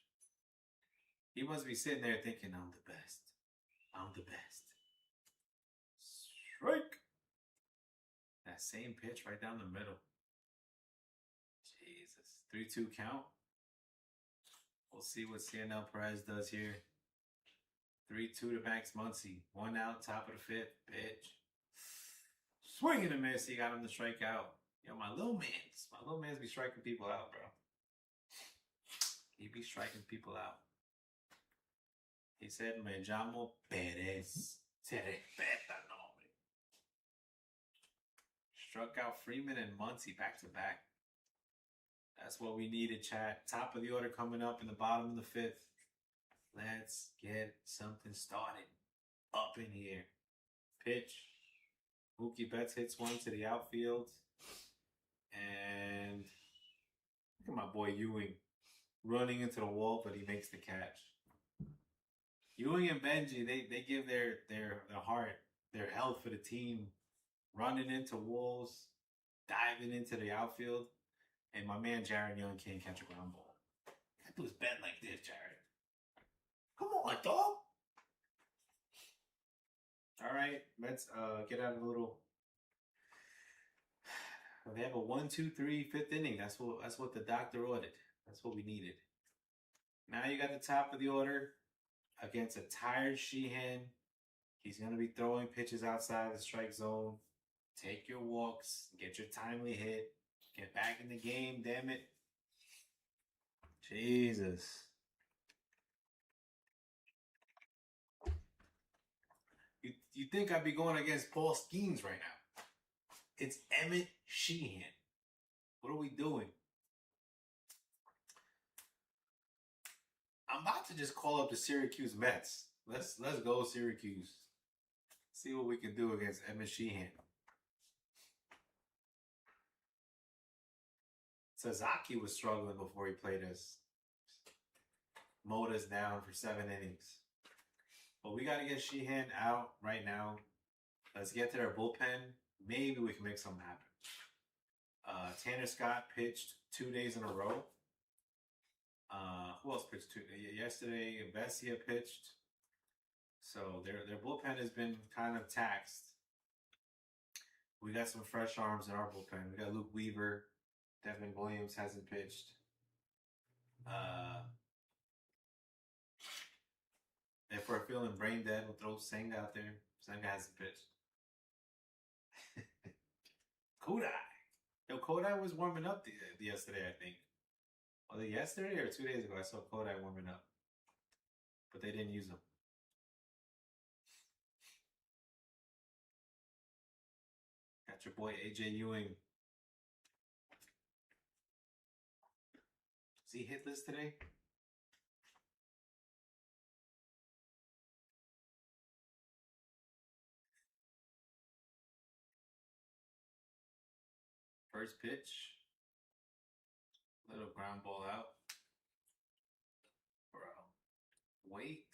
He must be sitting there thinking, I'm the best. I'm the best. Strike. That same pitch right down the middle. Jesus. 3-2 count. We'll see what Cianel Perez does here. 3-2 to Max Muncy. 1 out, top of the 5th. Pitch. Swing and a miss. He got him to strike out. Yo, my little mans be striking people out, bro. He be striking people out. He said, Me llamo Perez. Se respeta, nombre. Struck out Freeman and Muncy back to back. That's what we needed, chat. Top of the order coming up in the bottom of the 5th. Let's get something started. Up in here. Pitch. Mookie Betts hits one to the outfield. And look at my boy Ewing running into the wall, but he makes the catch. Ewing and Benji, they give their heart, their health for the team, running into walls, diving into the outfield. And my man Jared Young can't catch a ground ball. That dude's bent like this, Jared. Come on, dog. All right, let's get out of the little. They have a 1, 2, 3, 5th inning. That's what the doctor ordered. That's what we needed. Now you got the top of the order against a tired Sheehan. He's going to be throwing pitches outside the strike zone. Take your walks. Get your timely hit. Get back in the game, damn it. Jesus. You think I'd be going against Paul Skeens right now. It's Emmett Sheehan. What are we doing? I'm about to just call up the Syracuse Mets. Let's go Syracuse. See what we can do against Emmett Sheehan. Sasaki was struggling before he played us. Mowed us down for 7 innings. But we got to get Sheehan out right now. Let's get to their bullpen. Maybe we can make something happen. Tanner Scott pitched 2 days in a row. Who else pitched yesterday? Vesia pitched. So their bullpen has been kind of taxed. We got some fresh arms in our bullpen. We got Luke Weaver. Devin Williams hasn't pitched. If we're feeling brain dead, we'll throw Senga out there. Senga hasn't pitched. Kodai. Yo, Kodai was warming up yesterday, I think. Was it yesterday or 2 days ago? I saw Kodai warming up. But they didn't use him. Got your boy AJ Ewing. Is he hitless today? First pitch. Little ground ball out. Bro. Wait.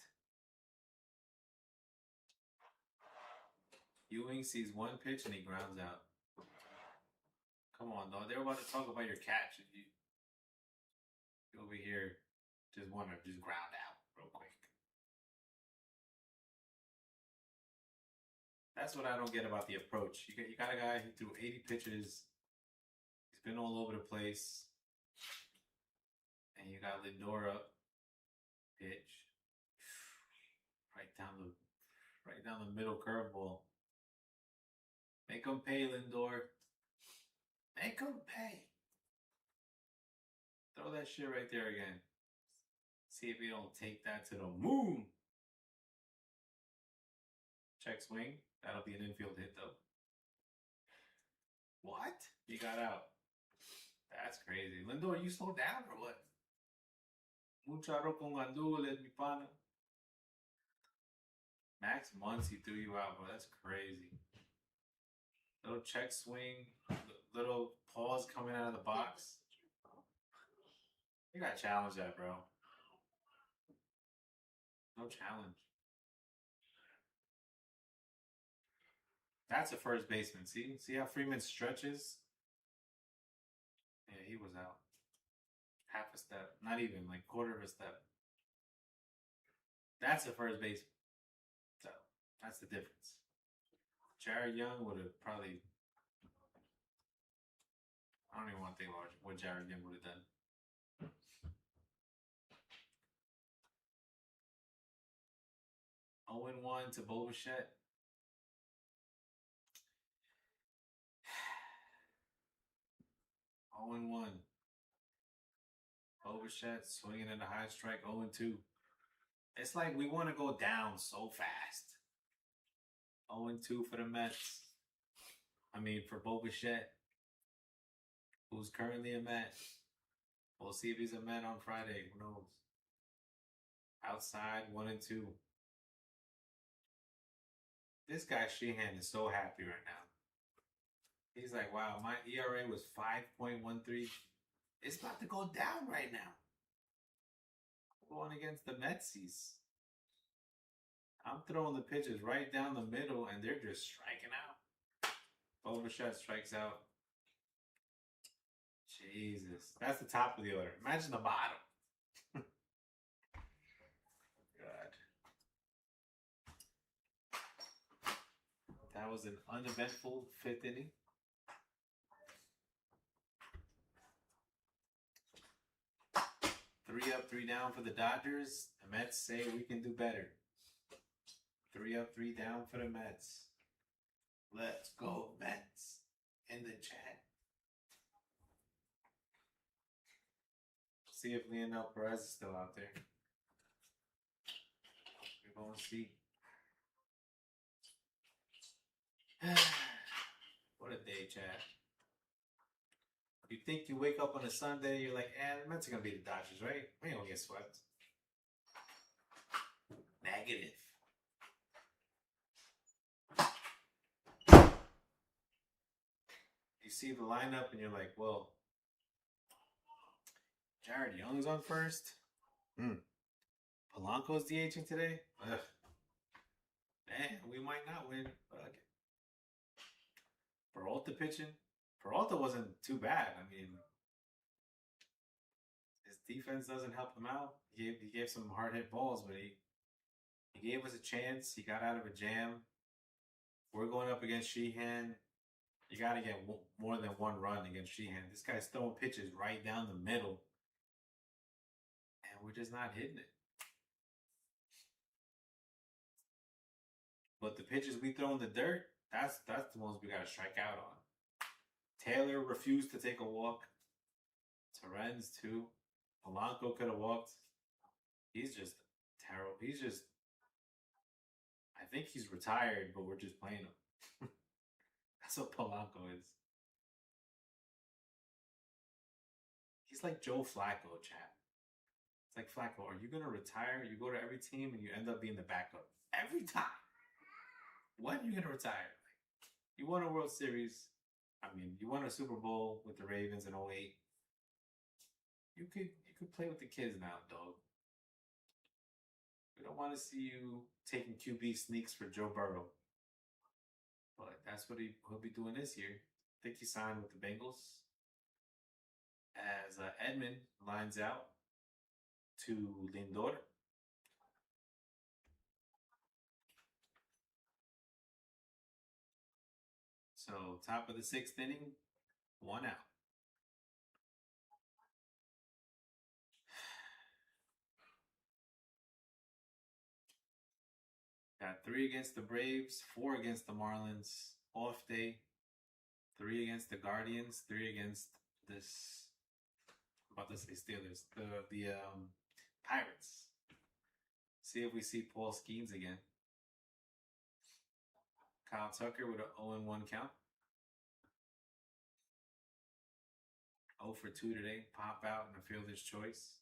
Ewing sees one pitch and he grounds out. Come on, dog. They were about to talk about your catch. And you over here just want to just ground out real quick. That's what I don't get about the approach. You got a guy who threw 80 pitches. He's been all over the place. And you got Lindor up. Pitch. Right down the middle curveball. Make him pay, Lindor. Make him pay. Throw that shit right there again. See if we don't take that to the moon. Check swing. That'll be an infield hit, though. What? He got out. That's crazy. Lindor, you slowed down or what? Mucho arroz con gandules, mi pana. Max Muncy threw you out, bro. That's crazy. Little check swing, little pause coming out of the box. You gotta challenge that, bro. No challenge. That's a first baseman. See how Freeman stretches? Yeah, he was out. Half a step, not even like quarter of a step. That's a first baseman. So that's the difference. Jared Young would have probably. I don't even want to think about what Jared Young would have done. 0-1 to Bo Bichette. 0-1. Bo Bichette swinging in the high strike. 0-2. It's like we want to go down so fast. 0-2 for the Mets. I mean, for Bo Bichette, who's currently a Met. We'll see if he's a Met on Friday. Who knows? Outside, 1-2. This guy Sheehan is so happy right now. He's like, wow, my ERA was 5.13. It's about to go down right now. Going against the Metsies. I'm throwing the pitches right down the middle, and they're just striking out. Bo Bichette strikes out. Jesus. That's the top of the order. Imagine the bottom. God. That was an uneventful fifth inning. 3 up, 3 down for the Dodgers. The Mets say we can do better. 3 up, 3 down for the Mets. Let's go, Mets. In the chat. See if Leonel Perez is still out there. We're going to see. What a day, Chad. You think you wake up on a Sunday, you're like, the Mets are going to beat the Dodgers, right? We ain't going to get swept. Negative. You see the lineup and you're like, well, Jared Young's on first. Polanco's DHing today. Ugh. Man, we might not win. Fuck. Peralta pitching. Peralta wasn't too bad. I mean, his defense doesn't help him out. He gave some hard hit balls, but he gave us a chance. He got out of a jam. We're going up against Sheehan. You got to get more than one run against Sheehan. This guy's throwing pitches right down the middle, and we're just not hitting it. But the pitches we throw in the dirt, that's the ones we got to strike out on. Taylor refused to take a walk. Torrens too. Polanco could have walked. He's just terrible. I think he's retired, but we're just playing him. That's what Polanco is. He's like Joe Flacco, chat. It's like, Flacco, are you going to retire? You go to every team and you end up being the backup. Every time. When are you going to retire? You won a World Series. I mean, you won a Super Bowl with the Ravens in 08. You could play with the kids now, dog. We don't want to see you taking QB sneaks for Joe Burrow. But that's what he'll be doing this year. I think he signed with the Bengals. As Edmund lines out to Lindor. So top of the 6th inning, 1 out. Got 3 against the Braves, 4 against the Marlins. Off day. 3 against the Guardians, 3 against this. I'm about to say Steelers. The Pirates. See if we see Paul Skeens again. Kyle Tucker with an 0-1 count. 0 for 2 today. Pop out in the fielder's choice.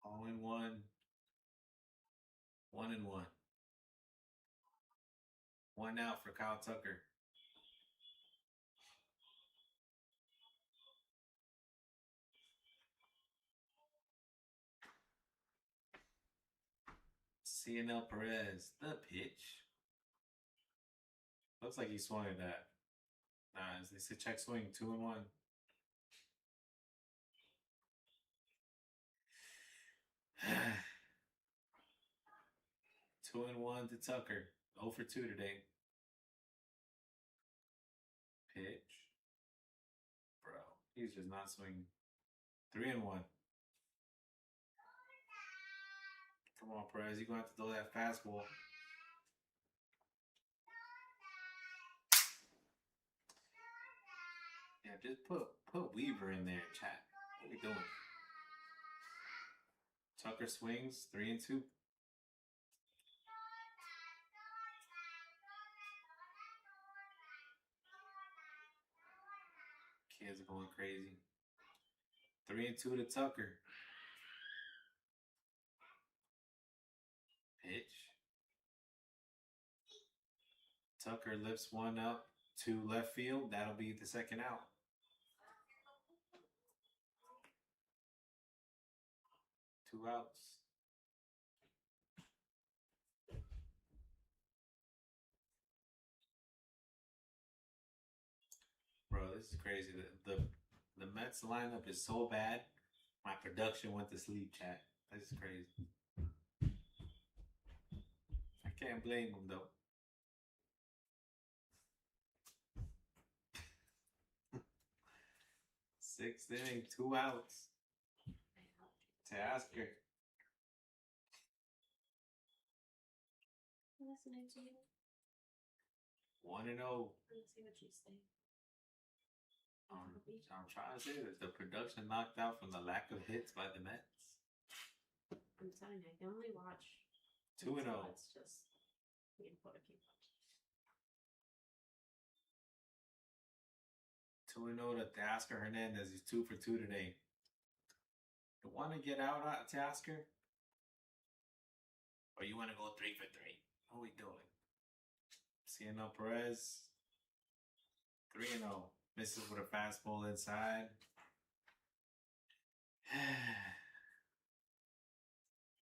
0-1. 1-1. 1 out for Kyle Tucker. CNL Perez, the pitch. Looks like he swung at that. Nah, it's a check swing, 2-1. 2-1 to Tucker. 0 for 2 today. Pitch. Bro, he's just not swinging. 3-1. Come on, Perez. You're going to have to throw that fastball. Yeah, just put Weaver in there, chat. What are we doing? Tucker swings, 3-2. Kids are going crazy. 3-2 to Tucker. Pitch. Tucker lifts one up to left field. That'll be the second out. Two outs. Bro, this is crazy. The Mets lineup is so bad. My production went to sleep, chat. This is crazy. I can't blame them though. Sixth inning, 2 outs. Tasker. Listening to you. 1-0. Let's see what you say. I'm trying to say that the production knocked out from the lack of hits by the Mets. I'm telling you, I can only watch 2-0. It's just we can put a few punches. 2-0 to Tasker Hernandez. He's 2 for 2 today. You want to get out at Tasker? Or you want to go 3 for 3? What are we doing? CNL Perez. 3-0. Misses with a fastball inside.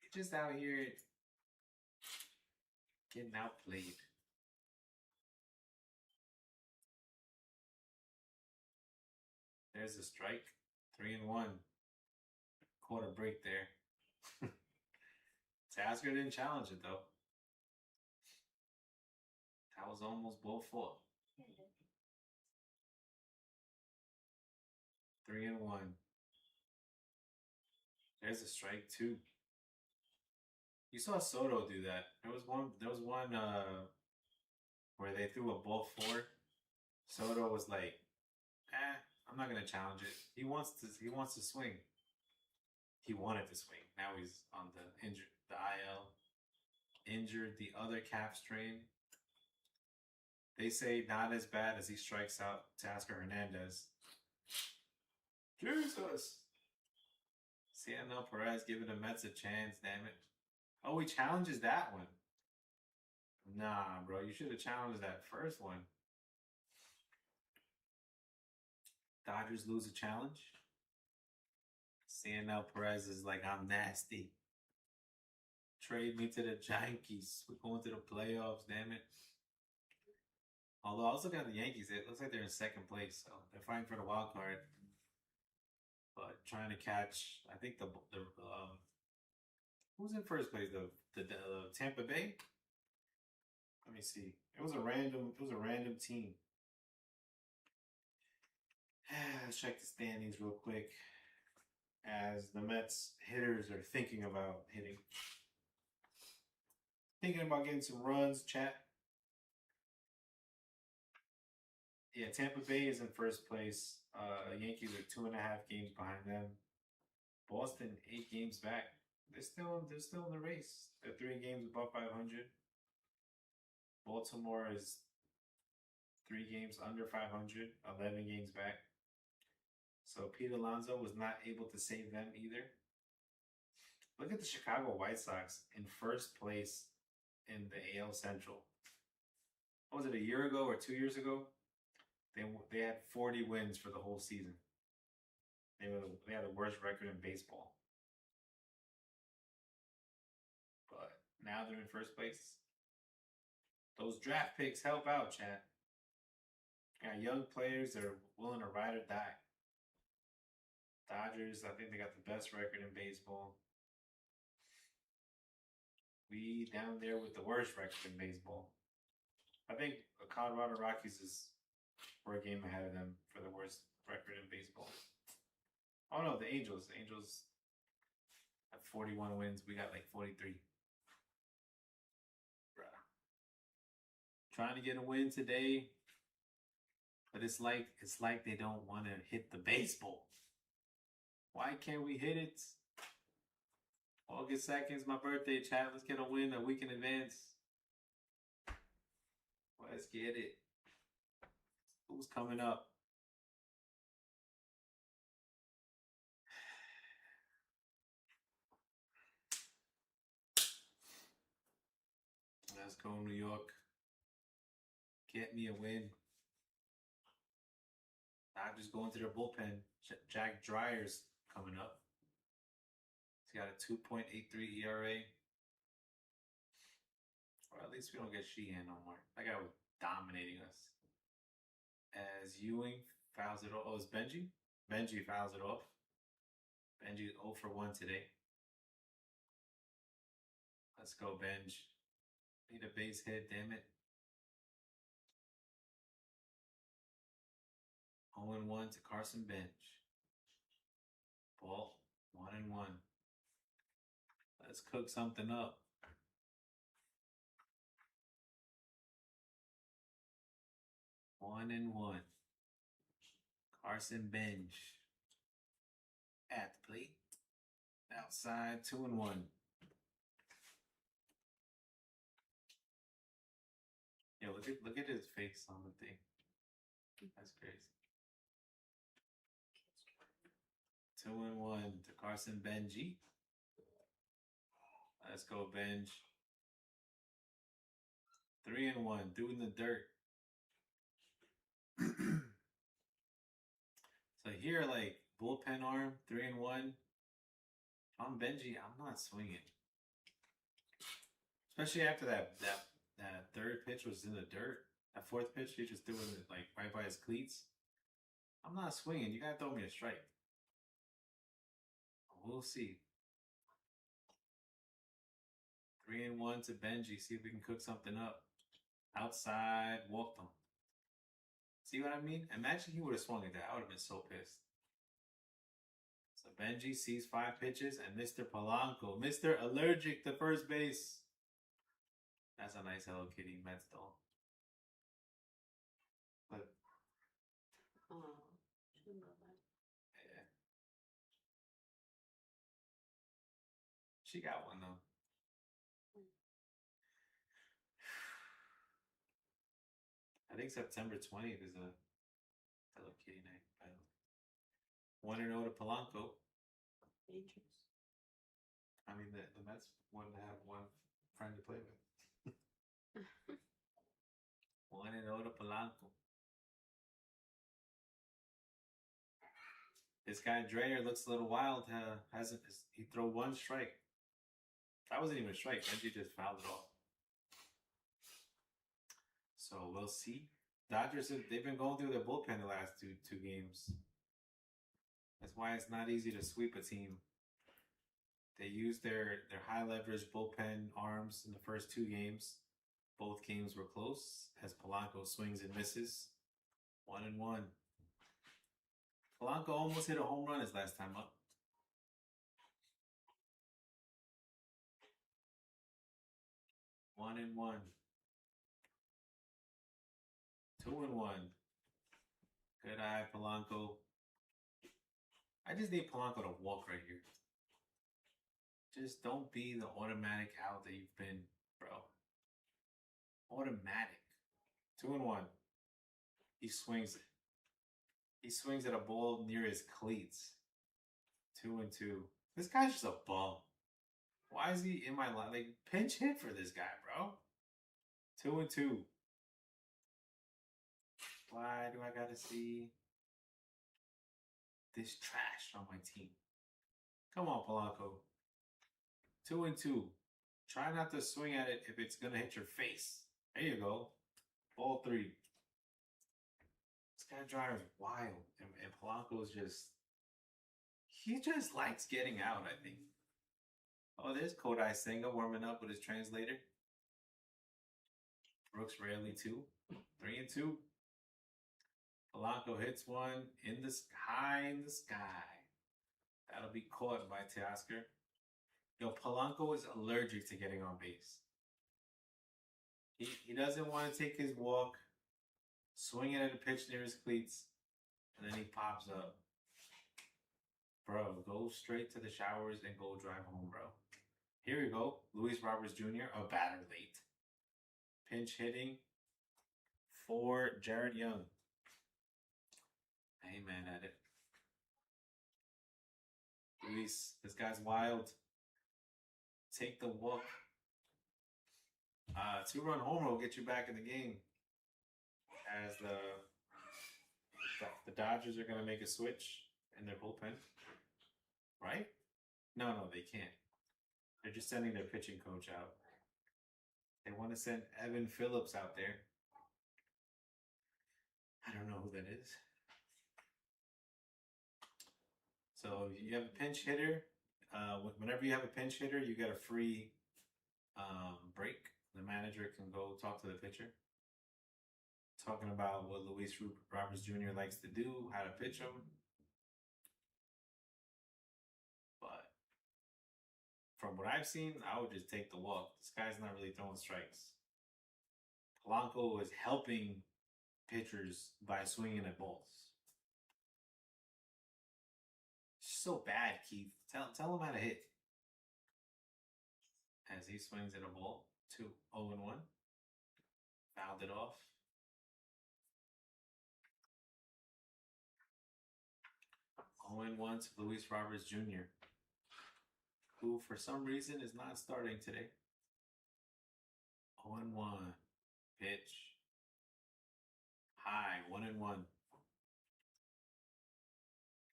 You're just out here getting outplayed. There's a strike. 3-1. Quarter break there. Tasker didn't challenge it though. That was almost both full. 3-1. There's a strike too. You saw Soto do that. There was one where they threw a ball 4. Soto was like, I'm not gonna challenge it. He wants to swing. He wanted to swing. Now he's on the IL. Injured the other calf strain. They say not as bad as he strikes out Tasker Hernandez. Jesus! CNL Perez giving the Mets a chance, damn it. Oh, he challenges that one. Nah, bro, you should have challenged that first one. Dodgers lose a challenge. CNL Perez is like, I'm nasty. Trade me to the Yankees. We're going to the playoffs, damn it. Although I was looking at the Yankees, it looks like they're in second place, so they're fighting for the wild card. But trying to catch, I think who's in first place? The Tampa Bay. Let me see. It was a random team. Let's check the standings real quick. As the Mets hitters are thinking about hitting. Thinking about getting some runs, chat. Yeah, Tampa Bay is in first place. Yankees are 2.5 games behind them. Boston 8 games back. They're still in the race. They're 3 games above 500. Baltimore is 3 games under 500, 11 games back. So Pete Alonso was not able to save them either. Look at the Chicago White Sox in first place in the AL Central. what was it, a year ago or 2 years ago? They had 40 wins for the whole season. They had the worst record in baseball. But now they're in first place. Those draft picks help out, Chad. Got young players that are willing to ride or die. Dodgers, I think they got the best record in baseball. We down there with the worst record in baseball. I think the Colorado Rockies we're a game ahead of them for the worst record in baseball. Oh no, the Angels. The Angels have 41 wins. We got like 43. Bruh. Trying to get a win today, but it's like they don't want to hit the baseball. Why can't we hit it? August 2nd is my birthday, chat. Let's get a win a week in advance. Let's get it. Who's coming up? Let's go, New York. Get me a win. Dodgers going to their bullpen. Jack Dryer's coming up. He's got a 2.83 ERA. Or at least we don't get Sheehan no more. That guy was dominating us. As Ewing fouls it off. Oh, it's Benji? Benji fouls it off. Benji 0 for 1 today. Let's go, Benj. Need a base hit, damn it. 0-1 to Carson Bench. Ball, 1-1. Let's cook something up. 1-1. Carson Bench. At the plate. Outside, 2-1. Yo, look at his face on the thing. That's crazy. 2-1 to Carson Benji. Let's go, Benj. 3-1, doing the dirt. So here, like, bullpen arm, 3-1. On Benji, I'm not swinging. Especially after that third pitch was in the dirt. That fourth pitch, he just threw it like right by his cleats. I'm not swinging. You gotta throw me a strike. We'll see. 3-1 to Benji. See if we can cook something up. Outside, walked him. See what I mean? Imagine he would have swung at that. I would have been so pissed. So Benji sees 5 pitches, and Mr. Polanco, Mr. Allergic to first base. That's a nice Hello Kitty Mets doll. But yeah. She got one though. I think September 20th is a Hello Kitty night, by the way. 1-0 to Polanco. Dangerous. I mean, the Mets wanted to have one friend to play with. 1-0 to Polanco. This guy Dreyer looks a little wild. He throw one strike? That wasn't even a strike. Benji just fouled it off. So we'll see. Dodgers, they've been going through their bullpen the last two games. That's why it's not easy to sweep a team. They used their high leverage bullpen arms in the first 2 games. Both games were close as Polanco swings and misses. 1-1. Polanco almost hit a home run his last time up. 1-1. 2-1. Good eye, Polanco. I just need Polanco to walk right here. Just don't be the automatic out that you've been, bro. Automatic. 2-1. He swings it. He swings at a ball near his cleats. 2-2. This guy's just a bum. Why is he in my line? Like, pinch hit for this guy, bro. 2-2. Why do I gotta see this trash on my team? Come on, Polanco. 2-2. Try not to swing at it if it's gonna hit your face. There you go. Ball 3. This guy drives wild, and Polanco's he just likes getting out, I think. Oh, there's Kodai Senga warming up with his translator. Brooks Raley 2. 3-2. Polanco hits one in the high in the sky. That'll be caught by Teoscar. Yo, Polanco is allergic to getting on base. He doesn't want to take his walk, swing it at a pitch near his cleats, and then he pops up. Bro, go straight to the showers and go drive home, bro. Here we go. Luis Roberts Jr., a batter late. Pinch hitting for Jared Young. I ain't mad at it. Luis, this guy's wild. Take the walk. 2-run homer will get you back in the game. As the Dodgers are going to make a switch in their bullpen. Right? No, they can't. They're just sending their pitching coach out. They want to send Evan Phillips out there. I don't know who that is. So you have a pinch hitter. Whenever you have a pinch hitter, you get a free break. The manager can go talk to the pitcher. Talking about what Luis Roberts Jr. likes to do, how to pitch him. But from what I've seen, I would just take the walk. This guy's not really throwing strikes. Polanco is helping pitchers by swinging at balls. So bad, Keith. Tell him how to hit. As he swings at a ball. 0-1. Fouled it off. 0-1 to Luis Roberts Jr., who for some reason is not starting today. 0-1. Pitch. High. 1-1.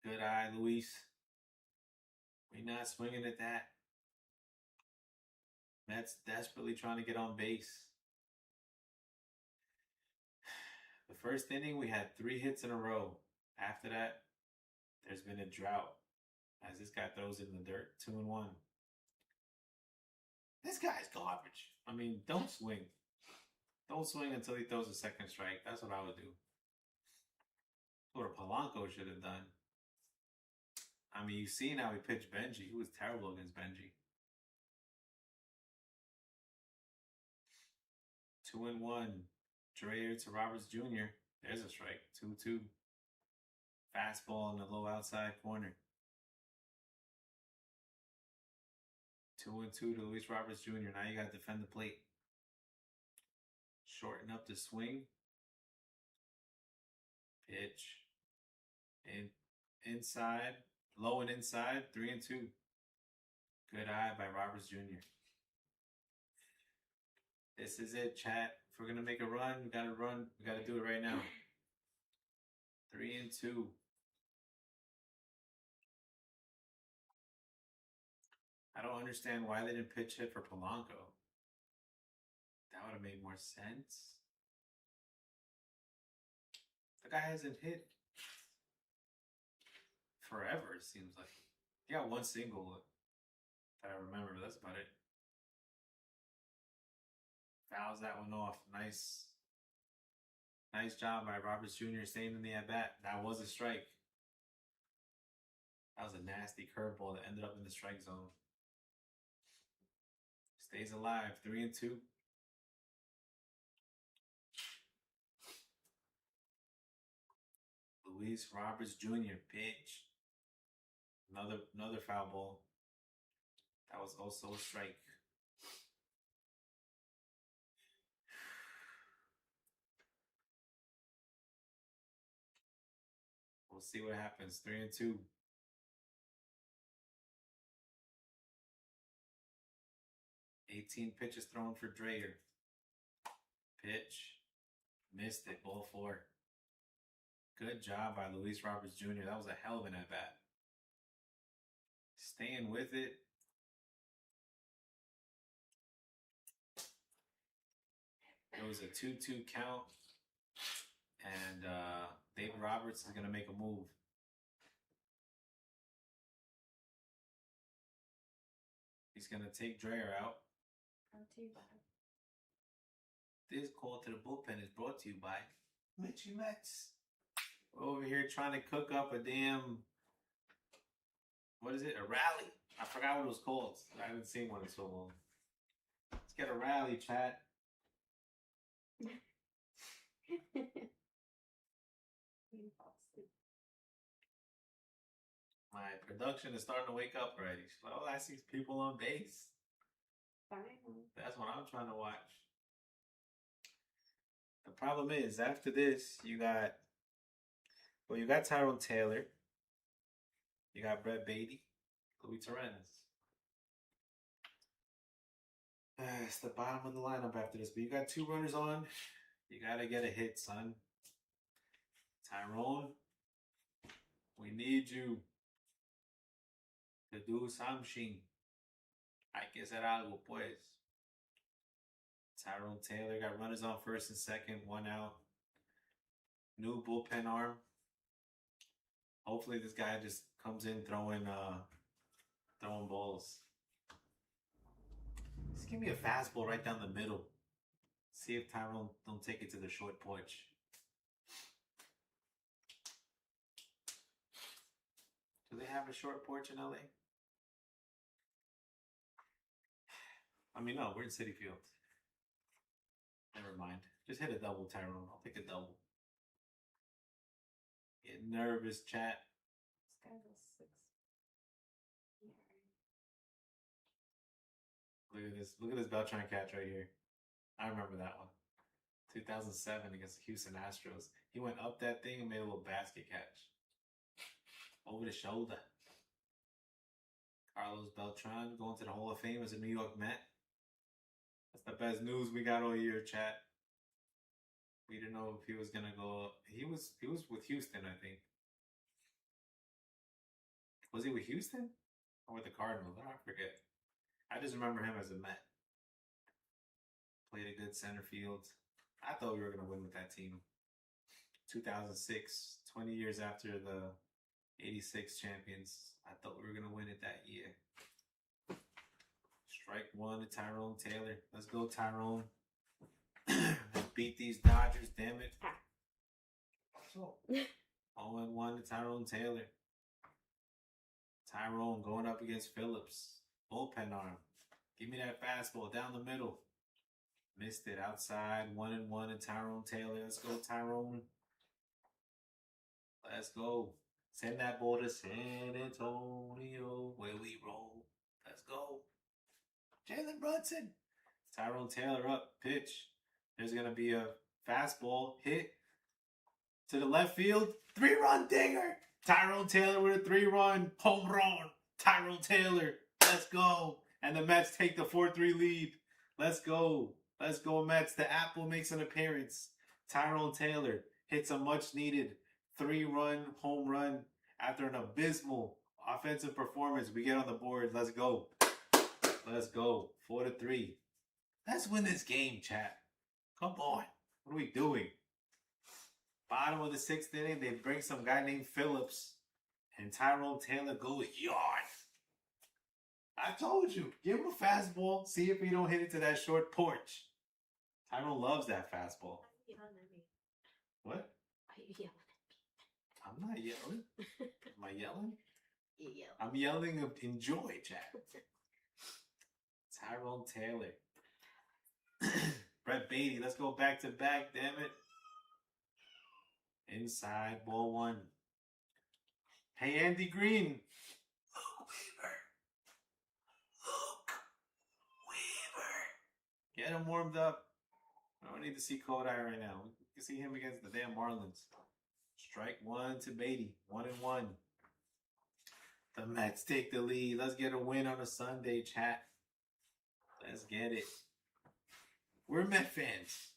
Good eye, Luis. We're not swinging at that. Mets desperately trying to get on base. The first inning, we had 3 hits in a row. After that, there's been a drought as this guy throws it in the dirt. 2-1. This guy's garbage. I mean, don't swing. Don't swing until he throws a second strike. That's what I would do. That's what Polanco should have done. I mean, you've seen how he pitched Benji. He was terrible against Benji. 2-1. Dreyer to Roberts Jr. There's a strike. 2-2. Fastball in the low outside corner. 2-2 to Luis Roberts Jr. Now you got to defend the plate. Shorten up the swing. Pitch. Inside. Low and inside. 3-2. Good eye by Roberts Jr. This is it, chat. If we're going to make a run, we got to run. We got to do it right now. 3-2. I don't understand why they didn't pitch hit for Polanco. That would have made more sense. The guy hasn't hit forever, it seems like. He got 1 single that I remember, but that's about it. Fouls that one off. Nice job by Roberts Jr. staying in the at-bat. That was a strike. That was a nasty curveball that ended up in the strike zone. Stays alive. 3-2. Luis Roberts Jr. pitch. Another foul ball. That was also a strike. We'll see what happens. 3-2. 18 pitches thrown for Dreyer. Pitch. Missed it. Ball 4. Good job by Luis Roberts Jr. That was a hell of an at-bat. Staying with it. It was a 2-2 count. And David Roberts is going to make a move. He's going to take Dreyer out. Not too bad. This call to the bullpen is brought to you by METS. We're over here trying to cook up a damn, what is it? A rally. I forgot what it was called. I haven't seen one in so long. Let's get a rally, chat. My production is starting to wake up already. She's like, oh, I see people on base. That's what I'm trying to watch. The problem is, after this, you got Tyrone Taylor. You got Brett Beatty, Luis Torrens. It's the bottom of the lineup after this, but you got 2 runners on. You got to get a hit, son. Tyrone, we need you to do something. Hay que hacer algo, pues. Tyrone Taylor got runners on first and second, 1 out. New bullpen arm. Hopefully this guy just comes in throwing balls. Just give me a fastball right down the middle. See if Tyrone don't take it to the short porch. Do they have a short porch in LA? I mean, no, we're in Citi Field. Never mind. Just hit a double, Tyrone. I'll take a double. Get nervous, chat. This guy's a 6. Look at this. Look at this Beltran catch right here. I remember that one. 2007 against the Houston Astros. He went up that thing and made a little basket catch. Over the shoulder. Carlos Beltran going to the Hall of Fame as a New York Met. That's the best news we got all year, chat. We didn't know if he was gonna go. He was with Houston, I think. Was he with Houston or with the Cardinals? I forget. I just remember him as a Met. Played a good center field. I thought we were gonna win with that team. 2006, 20 years after the 86 champions. I thought we were gonna win it that year. Strike 1 to Tyrone Taylor. Let's go, Tyrone. Let's beat these Dodgers, damn it. So, 0-1 to Tyrone Taylor. Tyrone going up against Phillips. Bullpen arm. Give me that fastball down the middle. Missed it outside. 1-1 to Tyrone Taylor. Let's go, Tyrone. Let's go. Send that ball to San Antonio where we roll. Let's go. Jalen Brunson. Tyrone Taylor up. Pitch. There's going to be a fastball hit to the left field. 3-run dinger. Tyrone Taylor with a 3-run home run. Tyrone Taylor. Let's go. And the Mets take the 4-3 lead. Let's go. Let's go, Mets. The Apple makes an appearance. Tyrone Taylor hits a much-needed 3-run home run after an abysmal offensive performance. We get on the board. Let's go. Let's go. 4-3. Let's win this game, chat. Come on. What are we doing? Bottom of the 6th inning, they bring some guy named Phillips, and Tyrone Taylor goes yard. I told you. Give him a fastball. See if he don't hit it to that short porch. Tyrone loves that fastball. What? Are you yelling at me? I'm not yelling. Am I yelling? You yell. I'm yelling of enjoy, chat. Tyrone Taylor. Brett Beatty, let's go back to back, damn it. Inside, ball 1. Hey, Andy Green. Luke Weaver. Luke Weaver. Get him warmed up. I don't need to see Kodai right now. We can see him against the damn Marlins. Strike 1 to Beatty. 1-1. The Mets take the lead. Let's get a win on a Sunday, chat. Let's get it. We're Met fans.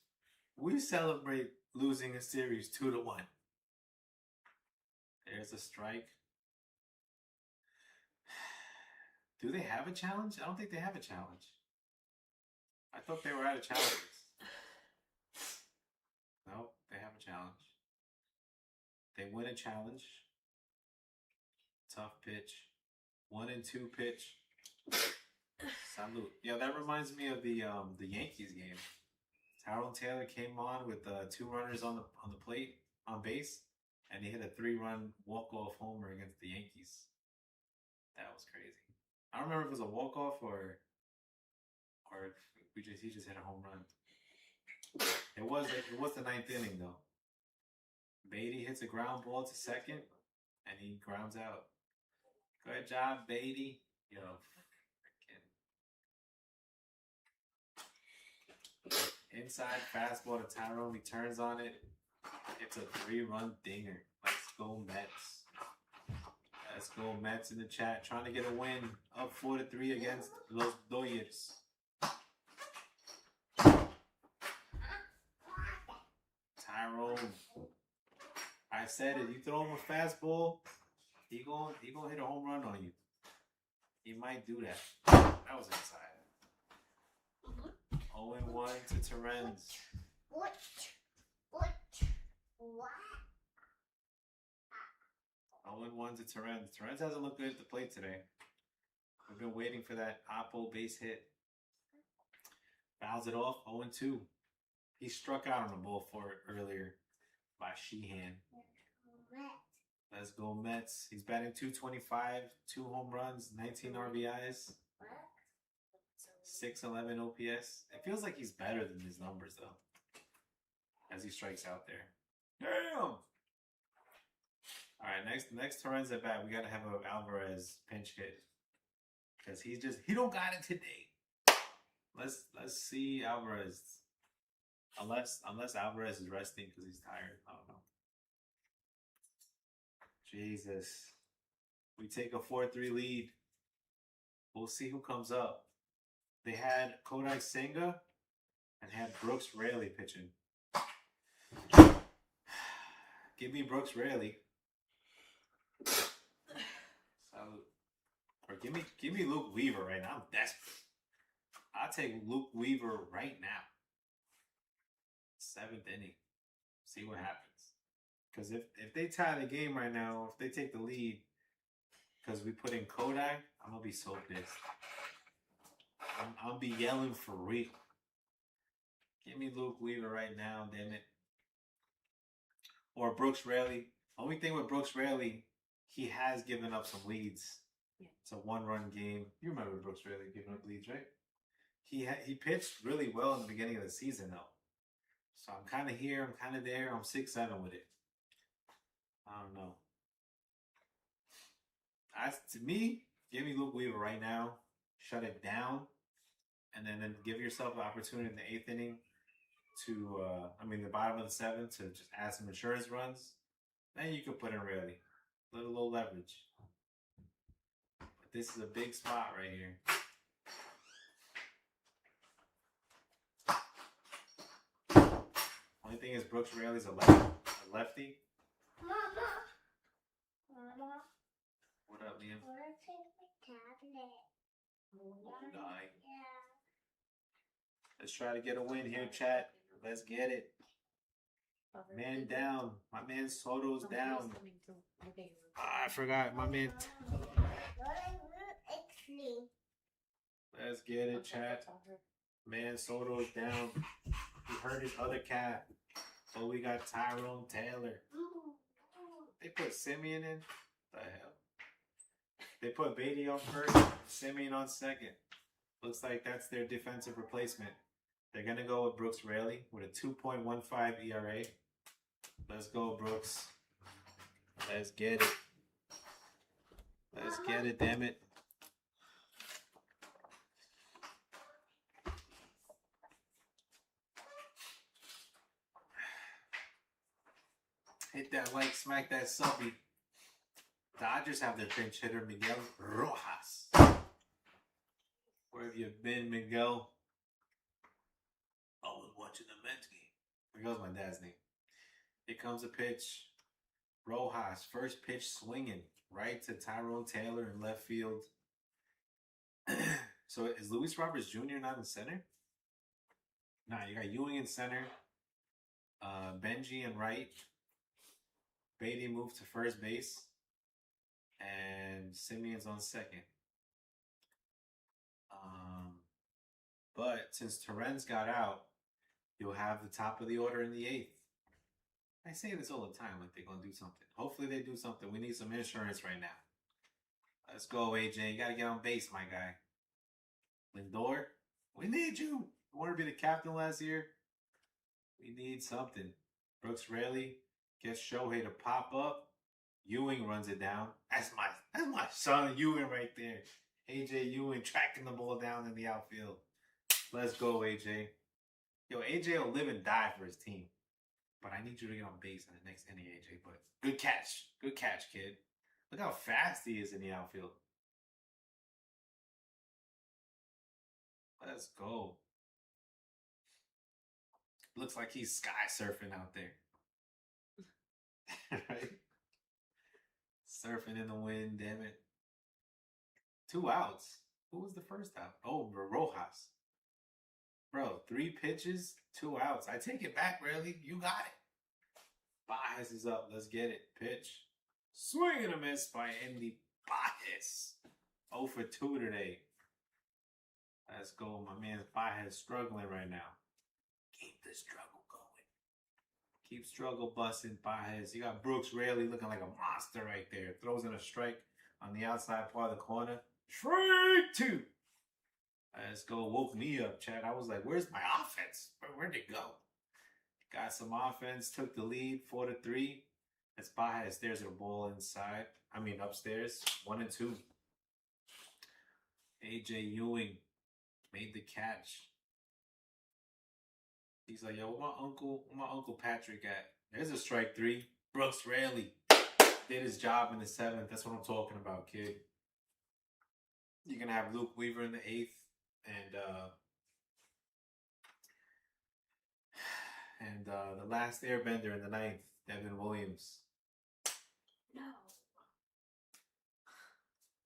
We celebrate losing a series 2-1. There's a strike. Do they have a challenge? I don't think they have a challenge. I thought they were out of challenges. Nope, they have a challenge. They win a challenge. Tough pitch. 1-2 pitch. Salute. Yeah, that reminds me of the Yankees game. Tyrone Taylor came on with 2 runners on the plate on base, and he hit a 3-run walk-off homer against the Yankees. That was crazy. I don't remember if it was a walk-off or he just hit a home run. It was the 9th inning though. Beatty hits a ground ball to second, and he grounds out. Good job, Beatty. Yo, freaking inside fastball to Tyrone. He turns on it. It's a 3-run dinger. Let's go Mets. Let's go Mets in the chat. Trying to get a win. Up 4-3 against Los Dodgers. Tyrone. I said it. You throw him a fastball, he gonna hit a home run on you. He might do that. That was inside. 0-1 to Terrence. What? 0-1 to Terrence. Terrence hasn't looked good at the plate today. We've been waiting for that Oppo base hit. Fouls it off. 0-2. He struck out on the ball for it earlier by Sheehan. Let's go Mets. He's batting .225, 2 home runs, 19 RBIs, 611 OPS. It feels like he's better than his numbers though, as he strikes out there. Damn! All right, next Torrens at bat, we gotta have a Alvarez pinch hit because he don't got it today. Let's see Alvarez. Unless Alvarez is resting because he's tired. I don't know. Jesus. We take a 4-3 lead. We'll see who comes up. They had Kodai Senga and had Brooks Raley pitching. Give me Brooks Raley. Salute. Or give me Luke Weaver right now. I'm desperate. I'll take Luke Weaver right now. 7th inning. See what happens. Because if they tie the game right now, if they take the lead, because we put in Kodak, I'm going to be so pissed. I'll be yelling for real. Give me Luke Weaver right now, damn it. Or Brooks Raley. Only thing with Brooks Raley, he has given up some leads. Yeah. It's a 1-run game. You remember Brooks Raley giving up leads, right? He pitched really well in the beginning of the season, though. So I'm kind of here, I'm kind of there. I'm 6-7 with it. I don't know. To me, give me Luke Weaver right now. Shut it down. And then give yourself an opportunity in the 8th inning to, the bottom of the 7th to just add some insurance runs. Then you could put in Raley. Little leverage. But this is a big spot right here. Only thing is Brooks Raley's a lefty. Mama. What up, Liam? I want to take the tablet. Die. Yeah. Let's try to get a win here, chat. Let's get it. Man down. My man Soto's down. I forgot. My man. Let's get it, chat. Man Soto's down. He hurt his other cat. So we got Tyrone Taylor. They put Simeon in? The hell? They put Beatty on first, Simeon on second. Looks like that's their defensive replacement. They're going to go with Brooks Raley with a 2.15 ERA. Let's go, Brooks. Let's get it. Let's get it, damn it. Hit that like, smack that subby. Dodgers have their pinch hitter, Miguel Rojas. Where have you been, Miguel? Oh, I was watching the Mets game. Miguel's my dad's name. Here comes a pitch. Rojas, first pitch swinging right to Tyrone Taylor in left field. So is Luis Roberts Jr. not in center? Nah, you got Ewing in center, Benji in right, Beatty moved to first base, and Simeon's on second. But since Terren's got out, you'll have the top of the order in the eighth. I say this all the time, like they're gonna do something. Hopefully they do something. We need some insurance right now. Let's go, AJ. You gotta get on base, my guy. Lindor, we need you. You want to be the captain last year? We need something. Brooks Raley gets Shohei to pop up. Ewing runs it down. That's my son Ewing right there. AJ Ewing tracking the ball down in the outfield. Let's go, AJ. Yo, AJ will live and die for his team. But I need you to get on base in the next inning, AJ. But good catch. Good catch, kid. Look how fast he is in the outfield. Let's go. Looks like he's sky surfing out there. Right? Surfing in the wind, damn it. 2 outs. Who was the first out? Oh, Rojas. Bro, 3 pitches, 2 outs. I take it back, really. You got it. Baez is up. Let's get it. Pitch. Swing and a miss by Andy Baez. 0 for 2 today. Let's go. My man Baez struggling right now. Keep the struggle going. Keep struggle busting Baez. You got Brooks Raley looking like a monster right there. Throws in a strike on the outside part of the corner. Strike 2. Let's go. Woke me up, Chad. I was like, where's my offense? Where'd it go? Got some offense. Took the lead 4-3. As Baez stares at the ball inside. Upstairs. 1 and 2. AJ Ewing made the catch. He's like, yo, where my uncle Patrick at? There's a strike 3. Brooks Raley did his job in the 7th. That's what I'm talking about, kid. You're gonna have Luke Weaver in the 8th, and the last Airbender in the 9th, Devin Williams. No.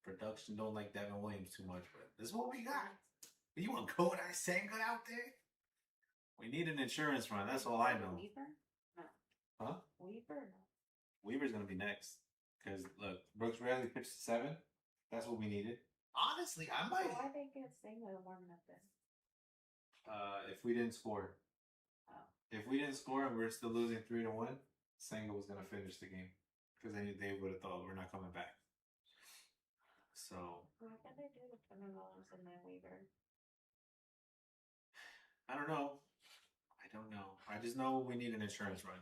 Production don't like Devin Williams too much, but this is what we got. You want Kodai Senga out there? We need an insurance run. That's all I know. Weaver? No. Huh? Weaver? No. Weaver's gonna be next. Because look, Brooks Raley pitched 7. That's what we needed. Honestly, I might. Why they get Senga warming up then? If we didn't score. Oh. If we didn't score and we're still losing 3-1, Senga was gonna finish the game. Because they would have thought we're not coming back. So Why can't they do the Devin Williams and then Weaver? I don't know. I just know we need an insurance run.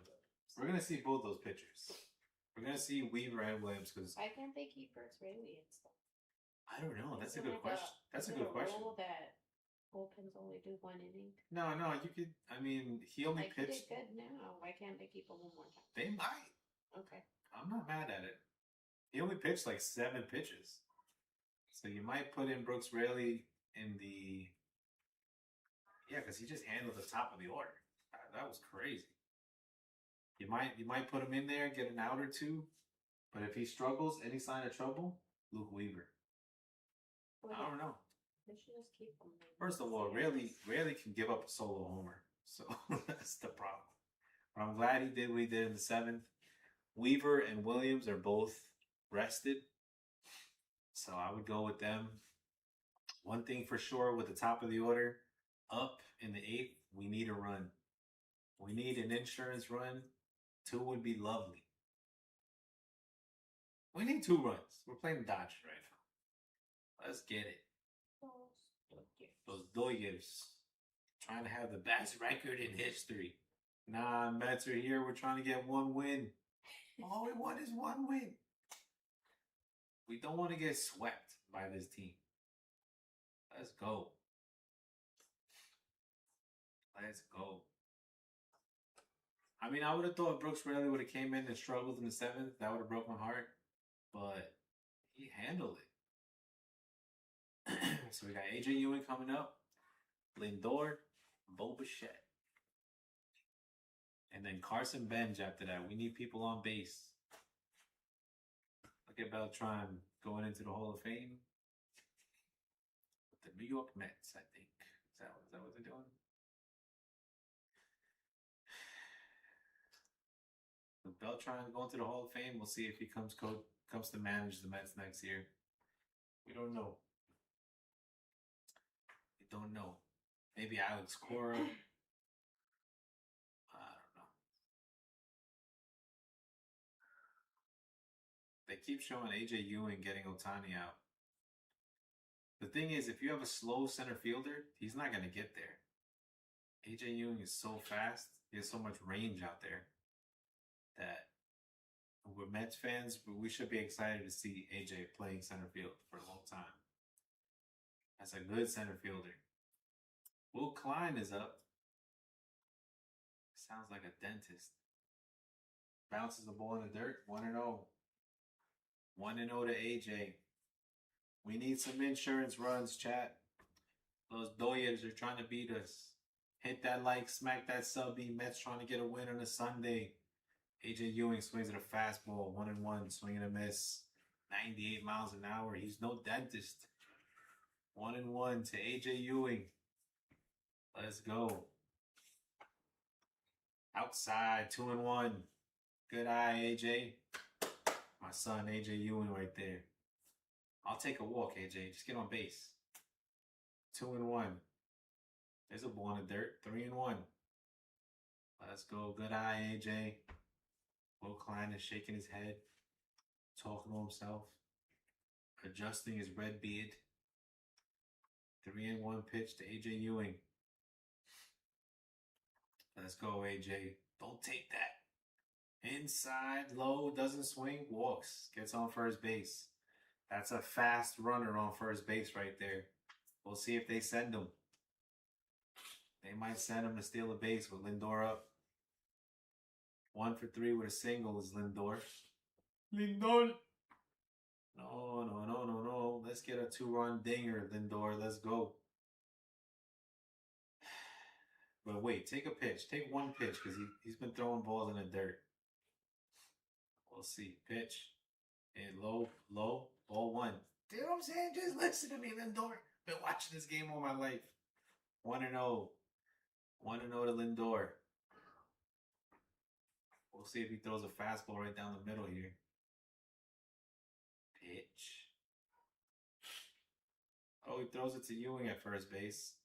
We're gonna see both those pitchers. We're gonna see Weaver and Williams because Why can't they keep Brooks Raley and stuff? I don't know. That's a Isn't good it question. That's a is it good question. Rule that bullpens only do 1 inning. No, you could. He only Like he pitched. did good now. Why can't they keep him one more time? They might. Okay. I'm not mad at it. He only pitched like 7 pitches, so you might put in Brooks Raley in the. Yeah, because he just handled the top of the order. That was crazy. You might put him in there, get an out or 2, but if he struggles, any sign of trouble, Luke Weaver. Well, I don't know. they should just keep him. First of all, Rarely can give up a solo homer, so that's the problem. But I'm glad he did what he did in the 7th. Weaver and Williams are both rested, so I would go with them. One thing for sure with the top of the order, up in the 8th, we need a run. We need an insurance run. 2 would be lovely. We need 2 runs. We're playing Dodgers right now. Let's get it. Those Dodgers trying to have the best record in history. Nah, Mets are here. We're trying to get 1 win. All we want is 1 win. We don't want to get swept by this team. Let's go. Let's go. I would have thought Brooks Raley would have came in and struggled in the 7th. That would have broke my heart. But he handled it. So we got AJ Ewing coming up. Lindor, Bo Bichette. And then Carson Bench after that. We need people on base. Look at Beltran going into the Hall of Fame. The New York Mets, I think. Is that what they're doing? With Beltran going to the Hall of Fame, we'll see if he comes to manage the Mets next year. We don't know. We don't know. Maybe Alex Cora. I don't know. They keep showing AJ Ewing getting Otani out. The thing is, if you have a slow center fielder, he's not going to get there. AJ Ewing is so fast. He has so much range out there that we're Mets fans, but we should be excited to see AJ playing center field for a long time. That's a good center fielder. Will Klein is up. Sounds like a dentist. Bounces the ball in the dirt. 1-0. 1-0 to AJ. We need some insurance runs, chat. Those Doyers are trying to beat us. Hit that like, smack that subby. Mets trying to get a win on a Sunday. AJ Ewing swings at a fastball. 1-1. Swing and a miss. 98 miles an hour. He's no dentist. 1-1 to AJ Ewing. Let's go. Outside. 2-1. Good eye, AJ. My son, AJ Ewing, right there. I'll take a walk, AJ. Just get on base. 2-1. There's a ball in the dirt. 3-1. Let's go. Good eye, AJ. Will Klein is shaking his head, talking to himself, adjusting his red beard. 3-1 pitch to AJ Ewing. Let's go, AJ. Don't take that. Inside, low, doesn't swing, walks, gets on first base. That's a fast runner on first base right there. We'll see if they send him. They might send him to steal a base with Lindor up. 1 for 3 with a single is Lindor. Lindor! No. Let's get a 2-run dinger, Lindor. Let's go. But wait, take a pitch. Take one pitch because he's been throwing balls in the dirt. We'll see. Pitch. And low. Ball 1. You know what I'm saying? Just listen to me, Lindor. Been watching this game all my life. 1-0. 1-0 to Lindor. We'll see if he throws a fastball right down the middle here. Pitch. Oh, he throws it to Ewing at first base.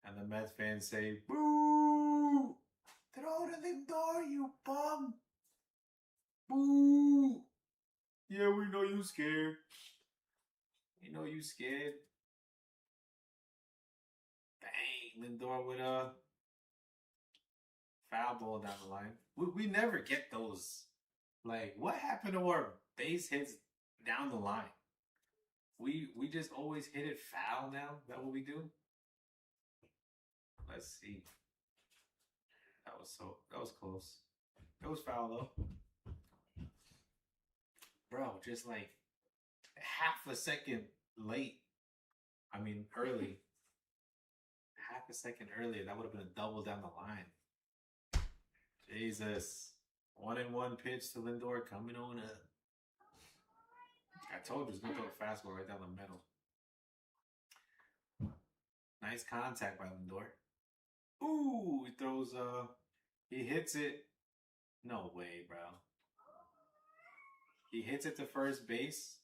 And the Mets fans say, boo! Throw to Lindor, you bum! Boo! Yeah, we know you scared. We know you scared. Bang! Lindor with a foul ball down the line. We never get those. Like, what happened to our base hits down the line? We just always hit it foul now? Is that what we do? Let's see. That was close. It was foul though. Bro, just like half a second late. I mean early. Half a second earlier, that would have been a double down the line. Jesus. 1-1 pitch to Lindor coming on up. I told you he's going to throw a fastball right down the middle. Nice contact by Lindor. Ooh, he throws, he hits it. No way, bro. He hits it to first base.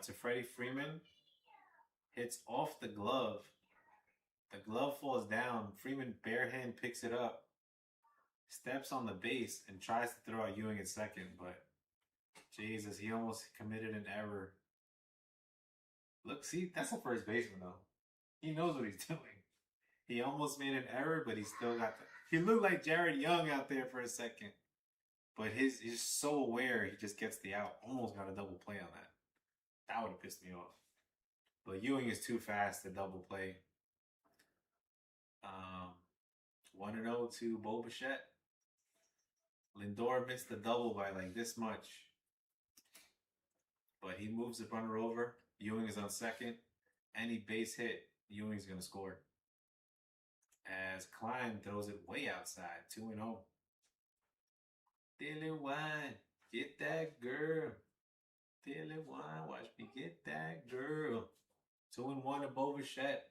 To Freddie Freeman. Hits off the glove. The glove falls down. Freeman barehand picks it up. Steps on the base and tries to throw out Ewing at second, but Jesus, he almost committed an error. Look, see, that's a first baseman though. He knows what he's doing. He almost made an error, but he still got the... He looked like Jared Young out there for a second. But he's so aware, he just gets the out. Almost got a double play on that. That would have pissed me off. But Ewing is too fast to double play. 1-0 to Bo Bichette. Lindor missed the double by like this much. But he moves the runner over. Ewing is on second. Any base hit, Ewing's going to score. As Klein throws it way outside. 2-0. Dylan Wine. Get that girl. Feeling wine, watch me get that girl. 2-1 to Bobichette.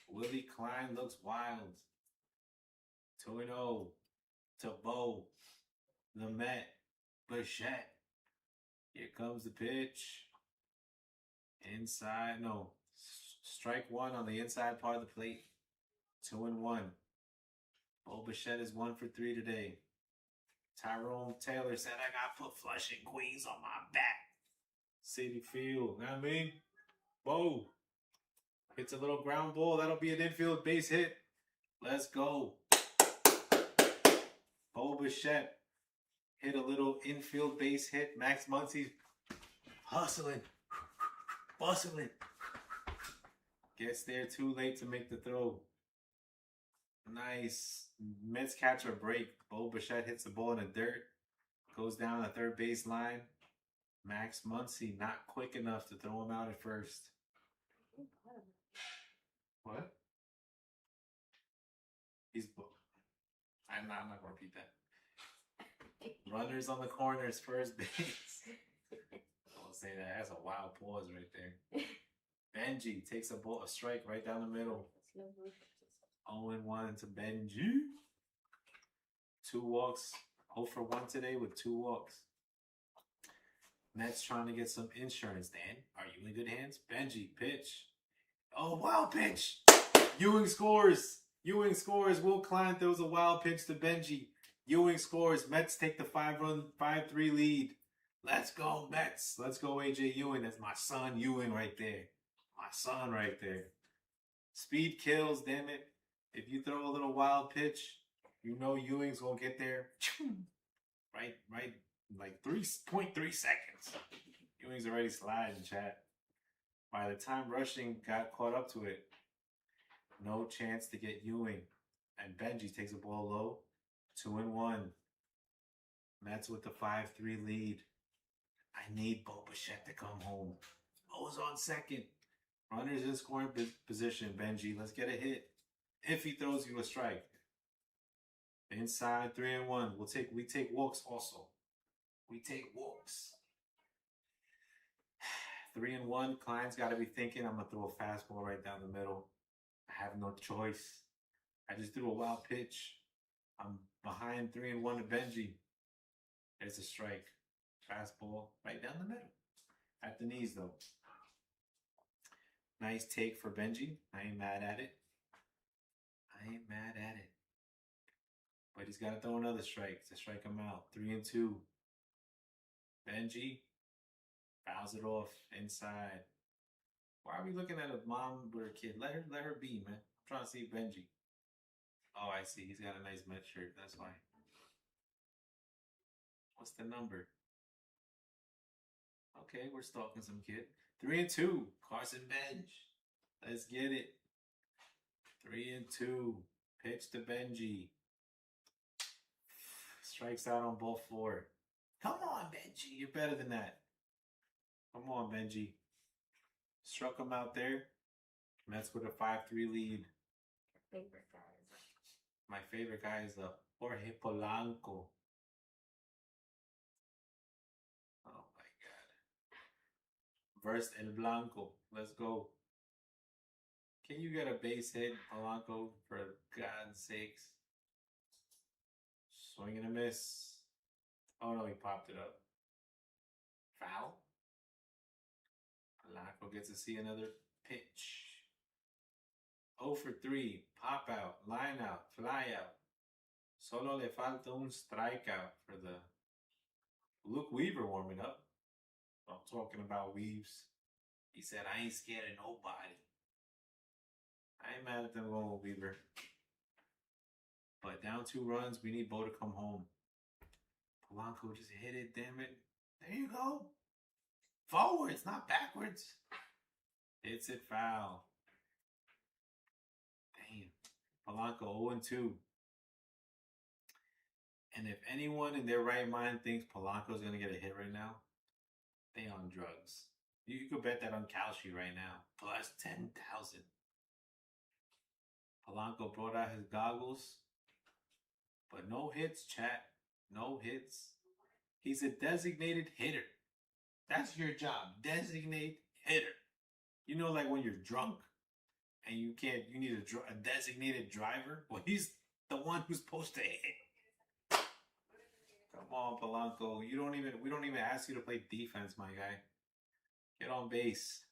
Willie Klein looks wild. 2-0 to Bo. The Met. Bichette. Here comes the pitch. Inside, no. Strike one on the inside part of the plate. 2-1. Bo Bichette is 1 for 3 today. Tyrone Taylor said, I got put Flushing Queens on my back. City Field. You know what I mean? Bo hits a little ground ball. That'll be an infield base hit. Let's go. Bo Bichette hit a little infield base hit. Max Muncy's hustling. Bustling. Gets there too late to make the throw. Nice. Mets catch a break. Bo Bichette hits the ball in the dirt. Goes down the third base line. Max Muncy not quick enough to throw him out at first. What? I'm not going to repeat that. Runners on the corners, first base. Don't say that. That's a wild pause right there. Benji takes a strike right down the middle. 0-1 to Benji. 2 walks. 0 for 1 today with 2 walks. Mets trying to get some insurance. Dan, are you in good hands? Benji, pitch. Oh, wild pitch. Ewing scores. Ewing scores. Will Klein throws a wild pitch to Benji. Ewing scores. Mets take the 5-3 lead. Let's go, Mets. Let's go, AJ Ewing. That's my son Ewing right there. My son right there. Speed kills, damn it. If you throw a little wild pitch, you know Ewing's going to get there. Right, like 3.3 seconds. Ewing's already sliding, chat. By the time Rushing got caught up to it, no chance to get Ewing. And Benji takes a ball low. 2-1. Mets with the 5-3 lead. I need Bo Bichette to come home. Bo's on second. Runners in scoring position, Benji. Let's get a hit. If he throws you a strike. Inside 3-1. We take walks also. We take walks. 3-1. Klein's got to be thinking, I'm going to throw a fastball right down the middle. I have no choice. I just threw a wild pitch. I'm behind 3-1 to Benji. There's a strike. Fastball right down the middle. At the knees, though. Nice take for Benji. I ain't mad at it. But he's got to throw another strike to strike him out. 3-2. Benji fouls it off inside. Why are we looking at a mom with her kid? Let her be, man. I'm trying to see Benji. Oh, I see. He's got a nice Met shirt. That's why. What's the number? Okay, we're stalking some kid. 3-2. Carson Bench. Let's get it. 3-2. Pitch to Benji. Strikes out on ball 4. Come on, Benji. You're better than that. Come on, Benji. Struck him out there. Mets with a 5-3 lead. My favorite guy is Jorge Polanco. Oh, my God. Versus El Blanco. Let's go. Can you get a base hit, Polanco, for God's sakes? Swing and a miss. Oh, no, he popped it up. Foul. Polanco gets to see another pitch. 0 for 3. Pop out. Line out. Fly out. Solo le falta un strikeout for the Luke Weaver warming up. I'm talking about Weaves. He said, I ain't scared of nobody. I ain't mad at them going with Weaver. But down 2 runs, we need Bo to come home. Polanco just hit it, damn it. There you go. Forwards, not backwards. Hits it foul. Damn. Polanco 0-2. And if anyone in their right mind thinks Polanco's going to get a hit right now, they on drugs. You could bet that on Kalshi right now. Plus 10,000. Polanco brought out his goggles. But no hits, chat. No hits. He's a designated hitter. That's your job. Designate hitter. You know, like when you're drunk and you need a designated driver. Well, he's the one who's supposed to hit. Come on, Polanco. We don't even ask you to play defense, my guy. Get on base.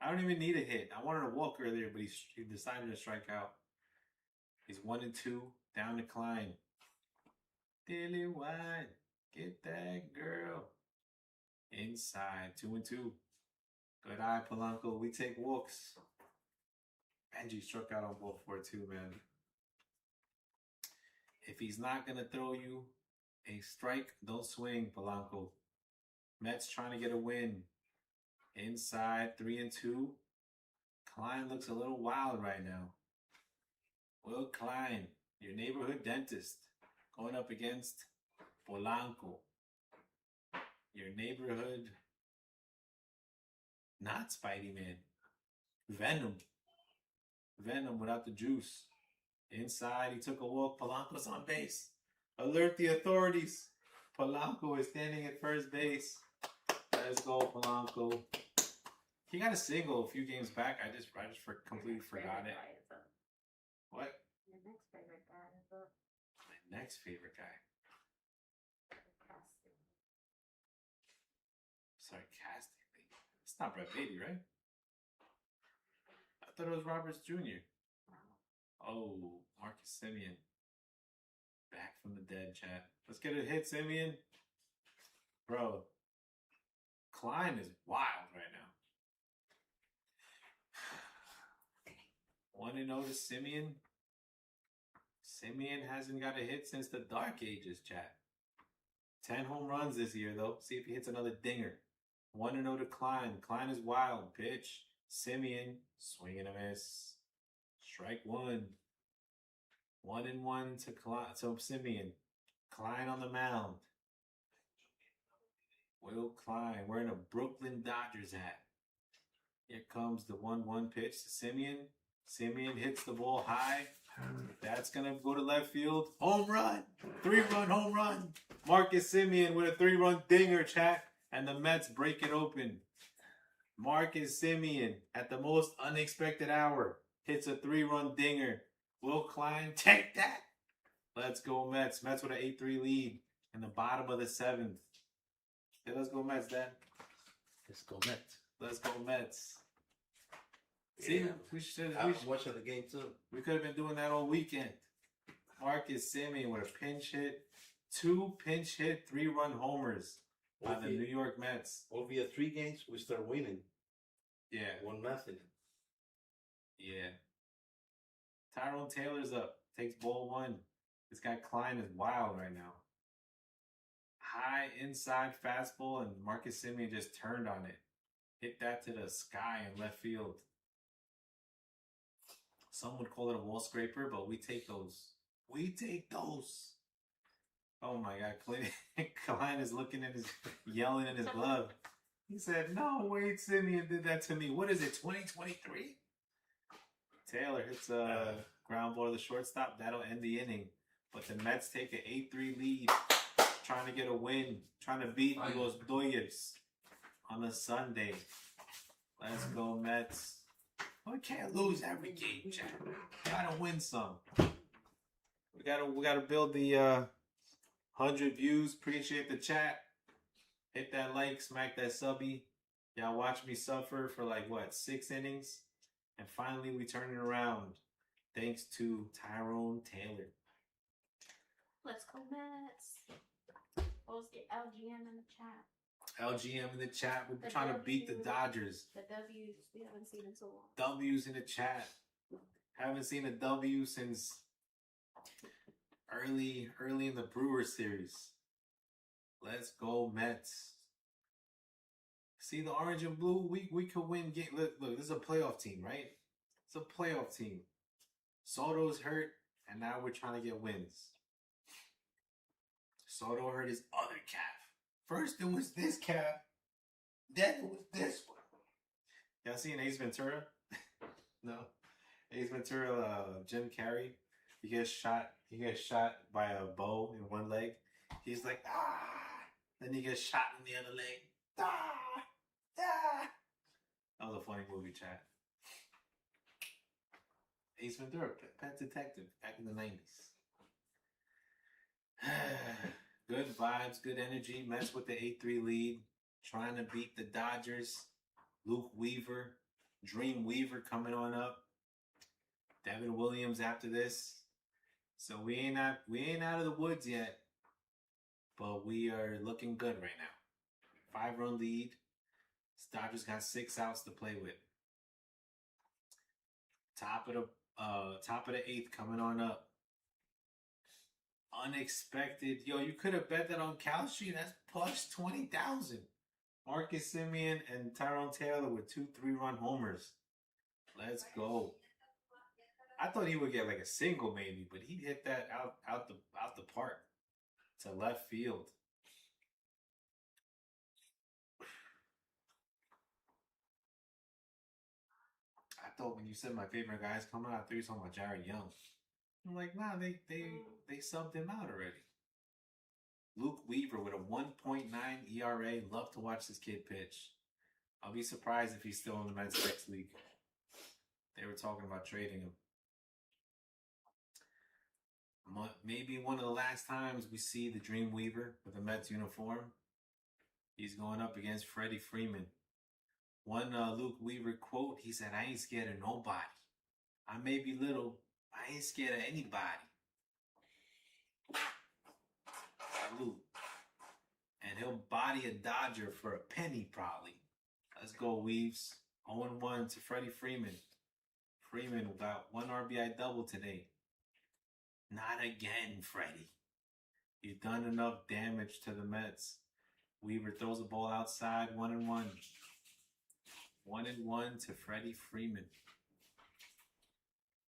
I don't even need a hit. I wanted to walk earlier, but he decided to strike out. He's 1-2, down the Klein. Dilly White, get that girl. Inside, 2-2. Good eye, Polanco. We take walks. Benji struck out on ball 4-2, man. If he's not going to throw you a strike, don't swing, Polanco. Mets trying to get a win. Inside, 3-2. Klein looks a little wild right now. Will Klein, your neighborhood dentist, going up against Polanco. Your neighborhood, not Spidey Man. Venom. Venom without the juice. Inside, he took a walk. Polanco's on base. Alert the authorities. Polanco is standing at first base. Let's go, Polanco. He got a single a few games back. I just completely forgot it. What? Your next favorite guy is up. My next favorite guy. Sarcastically. It's not Brett Beatty, right? I thought it was Roberts Jr. Oh, Marcus Simeon. Back from the dead, chat. Let's get a hit, Simeon. Bro, Klein is wild right now. 1-0 to Simeon. Simeon hasn't got a hit since the Dark Ages, chat. 10 home runs this year, though. See if he hits another dinger. 1-0 to Klein. Klein is wild. Pitch. Simeon. Swing and a miss. Strike one. 1-1 to Klein. So Simeon. Klein on the mound. Will Klein wearing a Brooklyn Dodgers hat. Here comes the 1-1 pitch to Simeon. Simeon hits the ball high. That's going to go to left field. Home run. 3-run home run. Marcus Simeon with a 3-run dinger, chat. And the Mets break it open. Marcus Simeon at the most unexpected hour hits a 3-run dinger. Will Klein take that? Let's go Mets. Mets with an 8-3 lead in the bottom of the 7th. Hey, let's go Mets, Dad. Let's go Mets. Let's go Mets. See, See, I'm watching the game too. we could have been doing that all weekend. Marcus Simeon with a pinch hit, 2 pinch hit, 3-run homers by the New York Mets. Over 3 games, we start winning. Yeah. 1-0. Yeah. Tyrone Taylor's up. Takes ball 1. This guy Klein is wild right now. High inside fastball, and Marcus Simeon just turned on it. Hit that to the sky in left field. Some would call it a wall scraper, but we take those. We take those. Oh my God, Klein is yelling in his glove. He said, "No, Wade Simeon did that to me." What is it, 2023? Taylor hits a ground ball to the shortstop. That'll end the inning. But the Mets take an 8-3 lead. Trying to get a win. Trying to beat Los Dodgers on a Sunday. Let's go, Mets. We can't lose every game, Jack. Gotta win some. We gotta build the 100 views. Appreciate the chat. Hit that like, smack that subby. Y'all watch me suffer for 6 innings. And finally we turn it around. Thanks to Tyrone Taylor. Let's go Mets. What was the LGM in the chat? LGM in the chat. We're trying to beat the Dodgers. The W's we haven't seen in so long. W's in the chat. Haven't seen a W since early in the Brewers series. Let's go Mets. See the orange and blue. We could win game. Look, this is a playoff team, right? It's a playoff team. Soto's hurt, and now we're trying to get wins. Soto hurt his other calf. First it was this calf, then it was this one. Y'all seen Ace Ventura? No. Ace Ventura, Jim Carrey. He gets shot by a bow in one leg. He's like, ah. Then he gets shot in the other leg. Ah! Ah! That was a funny movie, chat. Ace Ventura, Pet Detective, back in the 90s. Good vibes, good energy. Mets with the 8-3 lead. Trying to beat the Dodgers. Luke Weaver, Dream Weaver coming on up. Devin Williams after this. So we ain't out of the woods yet. But we are looking good right now. 5-run lead. Dodgers got 6 outs to play with. Top of the 8th coming on up. Unexpected. Yo, you could have bet that on Kalshi. That's plus 20,000. Marcus Semien and Tyrone Taylor with 2 3-run homers. Let's go. I thought he would get like a single maybe, but he hit that out the park to left field. I thought when you said my favorite guy's coming out, I thought you were talking about Jared Young. I'm like, nah, they subbed him out already. Luke Weaver with a 1.9 ERA. Love to watch this kid pitch. I'll be surprised if he's still in the Mets next week. They were talking about trading him. Maybe one of the last times we see the Dream Weaver with a Mets uniform. He's going up against Freddie Freeman. One Luke Weaver quote, he said, I ain't scared of nobody. I may be little, I ain't scared of anybody. Salute. And he'll body a Dodger for a penny probably. Let's go, Weaves. 0-1 to Freddie Freeman. Freeman got 1 RBI double today. Not again, Freddie. You've done enough damage to the Mets. Weaver throws the ball outside, 1-1. 1-1 to Freddie Freeman.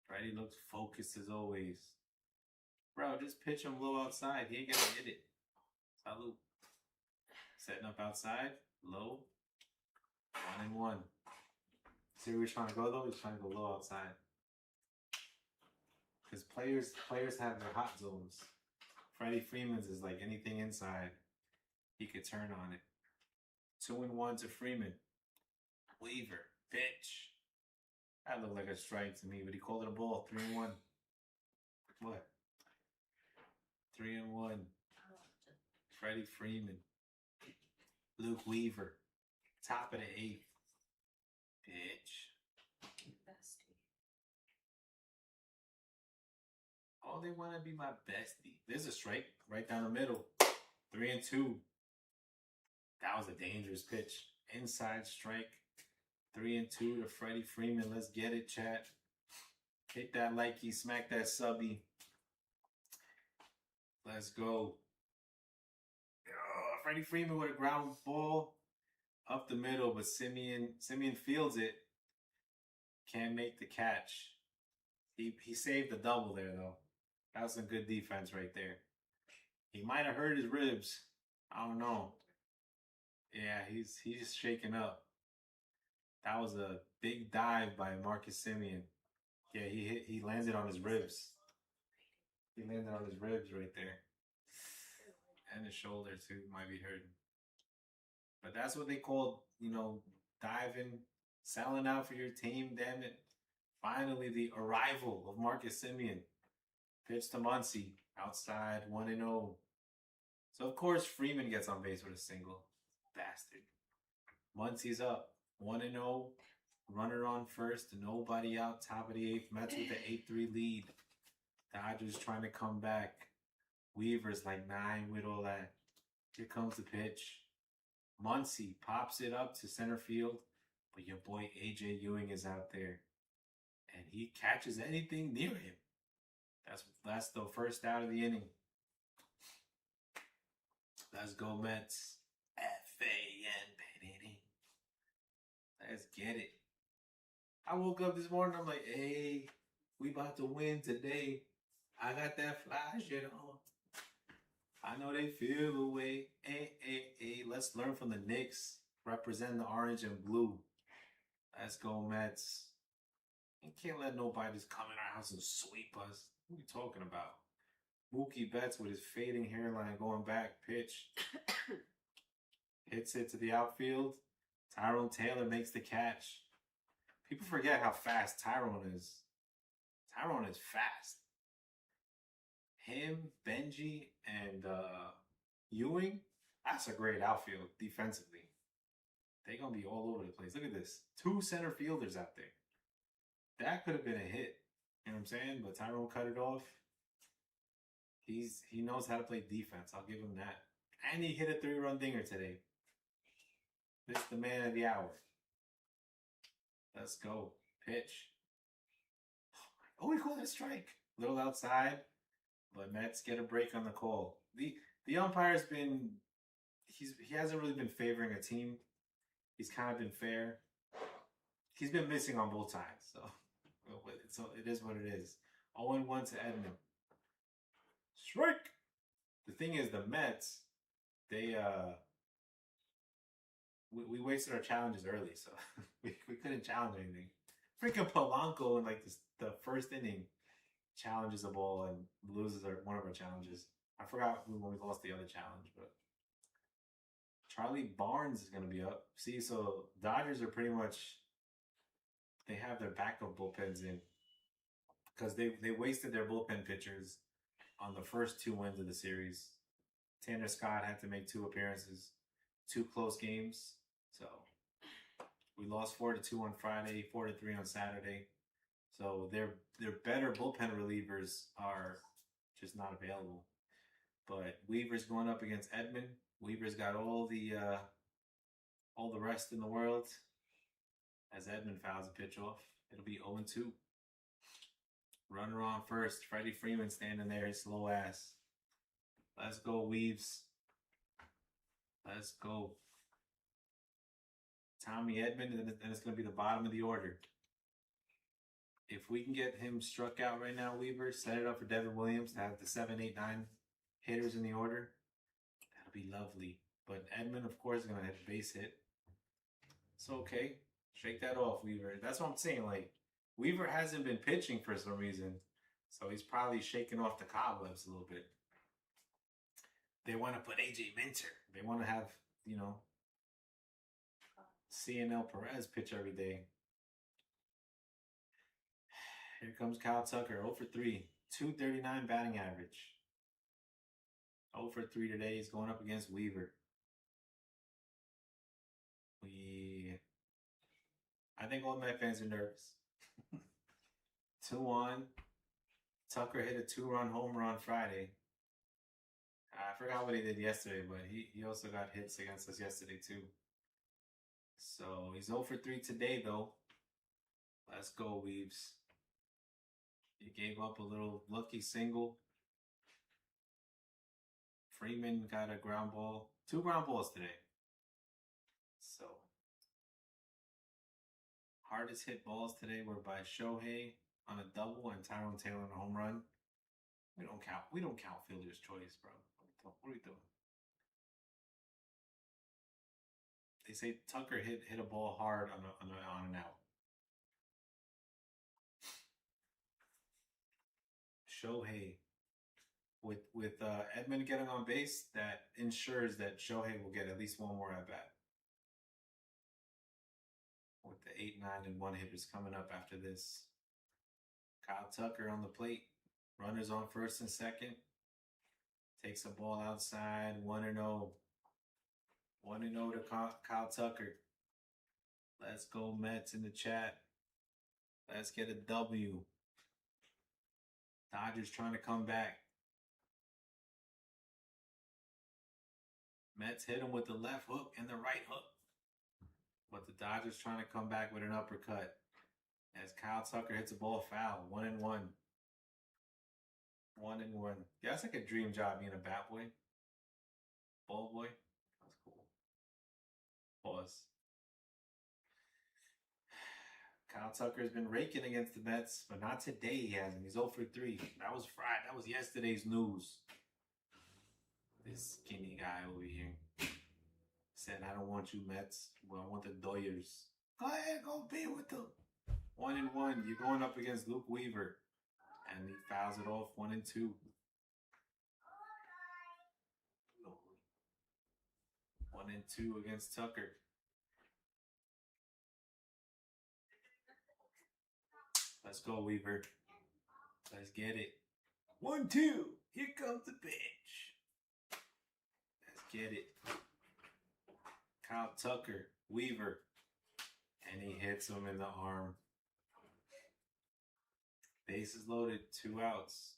Freddie looks focused as always. Bro, just pitch him low outside. He ain't gonna hit it. Salute. Setting up outside, low. 1-1. See where he's trying to go though? He's trying to go low outside. Because players have their hot zones. Freddie Freeman's is like anything inside, he could turn on it. 2-1 to Freeman. Weaver, pitch. That looked like a strike to me, but he called it a ball. 3-1. What? 3-1. Freddie Freeman. Luke Weaver. Top of the 8th. Pitch. Oh, they want to be my bestie. There's a strike right down the middle. 3-2. That was a dangerous pitch. Inside strike. 3-2 to Freddie Freeman. Let's get it, chat. Hit that likey, smack that subby. Let's go. Freddie Freeman with a ground ball up the middle, but Semien fields it. Can't make the catch. He saved the double there, though. That was some good defense right there. He might have hurt his ribs. I don't know. Yeah, he's just shaking up. That was a big dive by Marcus Semien. Yeah, he landed on his ribs. He landed on his ribs right there. And his shoulder too might be hurting. But that's what they call, diving, selling out for your team, damn it. Finally, the arrival of Marcus Semien. Pitch to Muncy. Outside, 1-0. So, of course, Freeman gets on base with a single. Bastard. Muncy's up. 1-0. Runner on first. Nobody out. Top of the 8th. Mets with the 8-3 lead. Dodgers trying to come back. Weaver's like, nah, with all that. Here comes the pitch. Muncy pops it up to center field. But your boy A.J. Ewing is out there. And he catches anything near him. That's the first out of the inning. Let's go, Mets. F-A-N. Let's get it. I woke up this morning, I'm like, hey, we about to win today. I got that fly shit on. I know they feel the way. Hey. Let's learn from the Knicks. Represent the orange and blue. Let's go, Mets. You can't let nobody just come in our house and sweep us. What are you talking about? Mookie Betts with his fading hairline going back. Pitch. Hits it to the outfield. Tyrone Taylor makes the catch. People forget how fast Tyrone is. Tyrone is fast. Him, Benji, and Ewing, that's a great outfield defensively. They're going to be all over the place. Look at this. 2 center fielders out there. That could have been a hit. You know what I'm saying? But Tyrone cut it off. He knows how to play defense. I'll give him that. And he hit a 3-run dinger today. This is the man of the hour. Let's go. Pitch. Oh, we called a strike. Little outside. But Mets get a break on the call. The umpire's been... He hasn't really been favoring a team. He's kind of been fair. He's been missing on both sides. So it is what it is. 0-1 to Edmund. Strike! The thing is, the Mets, they... We wasted our challenges early, so we couldn't challenge anything. Freaking Polanco in like the first inning challenges a ball and loses one of our challenges. I forgot when we lost the other challenge, but Charlie Barnes is going to be up. See, so Dodgers are pretty much, they have their backup bullpens in because they wasted their bullpen pitchers on the first 2 wins of the series. Tanner Scott had to make 2 appearances, 2 close games. So we lost 4-2 on Friday, 4-3 on Saturday. So their better bullpen relievers are just not available. But Weaver's going up against Edmund. Weaver's got all the rest in the world. As Edmund fouls a pitch off, it'll be 0-2. Runner on first. Freddie Freeman standing there, his slow ass. Let's go, Weaves. Let's go. Tommy Edmund, and it's going to be the bottom of the order. If we can get him struck out right now, Weaver, set it up for Devin Williams to have the 7, 8, 9 hitters in the order. That'll be lovely. But Edmund, of course, is going to hit a base hit. It's okay. Shake that off, Weaver. That's what I'm saying. Like, Weaver hasn't been pitching for some reason, so he's probably shaking off the cobwebs a little bit. They want to put AJ Minter. They want to have, CNL Perez pitch every day. Here comes Kyle Tucker, 0 for 3, 239 batting average. 0 for 3 today. He's going up against Weaver. I think all Met fans are nervous. 2-1. Tucker hit a 2-run homer on Friday. I forgot what he did yesterday, but he also got hits against us yesterday too. So he's 0 for 3 today though. Let's go, Weaves. He gave up a little lucky single. Freeman got a ground ball. 2 ground balls today. So hardest hit balls today were by Shohei on a double and Tyrone Taylor on a home run. We don't count fielder's choice, bro. What are we doing? They say Tucker hit a ball hard on an out. Shohei. With Edmund getting on base, that ensures that Shohei will get at least 1 more at bat. With the 8, 9, and 1 hitters coming up after this. Kyle Tucker on the plate. Runners on first and second. Takes a ball outside. 1-0. 1-0 to Kyle Tucker. Let's go, Mets in the chat. Let's get a W. Dodgers trying to come back. Mets hit him with the left hook and the right hook. But the Dodgers trying to come back with an uppercut. As Kyle Tucker hits a ball foul. 1-1. 1-1. Yeah, that's like a dream job being a bat boy. Ball boy. That's cool. Pause. Kyle Tucker's been raking against the Mets, but not today he hasn't. He's 0 for 3. That was Friday. That was yesterday's news. This skinny guy over here said, I don't want you Mets. Well, I want the Doyers. Go ahead, go be with them. 1-1. You're going up against Luke Weaver. And he fouls it off 1-2. 1-2 against Tucker. Let's go, Weaver. Let's get it. 1-2. Here comes the pitch. Let's get it. Kyle Tucker, Weaver. And he hits him in the arm. Bases loaded, 2 outs.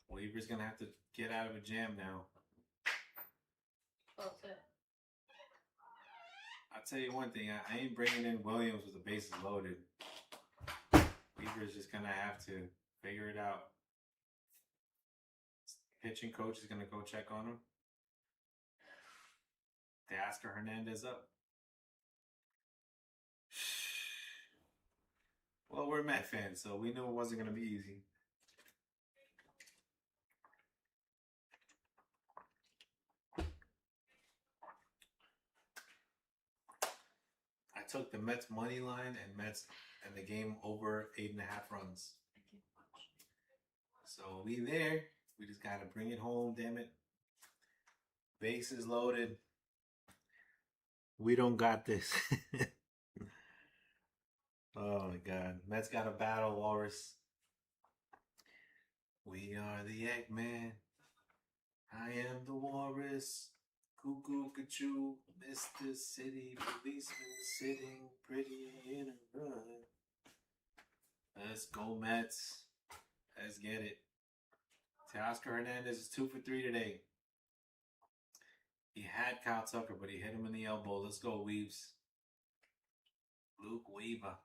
Weaver's going to have to get out of a jam now. Well said. I'll tell you one thing. I ain't bringing in Williams with the bases loaded. Weaver's just going to have to figure it out. Pitching coach is going to go check on him. Teoscar Hernandez up. Well, we're Met fans, so we knew it wasn't going to be easy. I took the Mets money line and Mets and the game over 8.5 runs. So we there. We just got to bring it home, damn it. Bases loaded. We don't got this. Oh my God. Mets got a battle, Walrus. We are the Eggman. I am the Walrus. Cuckoo, Cachoo, Mr. City Policeman sitting pretty in a run. Let's go, Mets. Let's get it. Teoscar Hernandez is 2 for 3 today. He had Kyle Tucker, but he hit him in the elbow. Let's go, Weaves. Luke Weaver.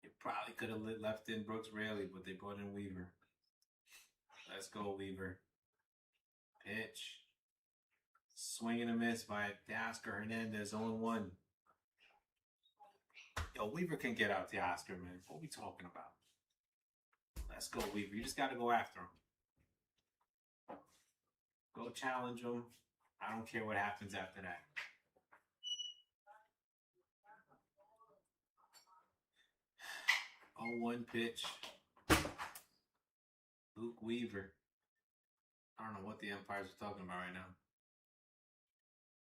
You probably could have left in Brooks Raley, but they brought in Weaver. Let's go, Weaver. Pitch. Swing and a miss by Teoscar Hernandez, 0-1. Yo, Weaver can get out Teoscar, man. What are we talking about? Let's go, Weaver. You just got to go after him. Go challenge him. I don't care what happens after that. Oh, 1 pitch. Luke Weaver. I don't know what the umpires are talking about right now.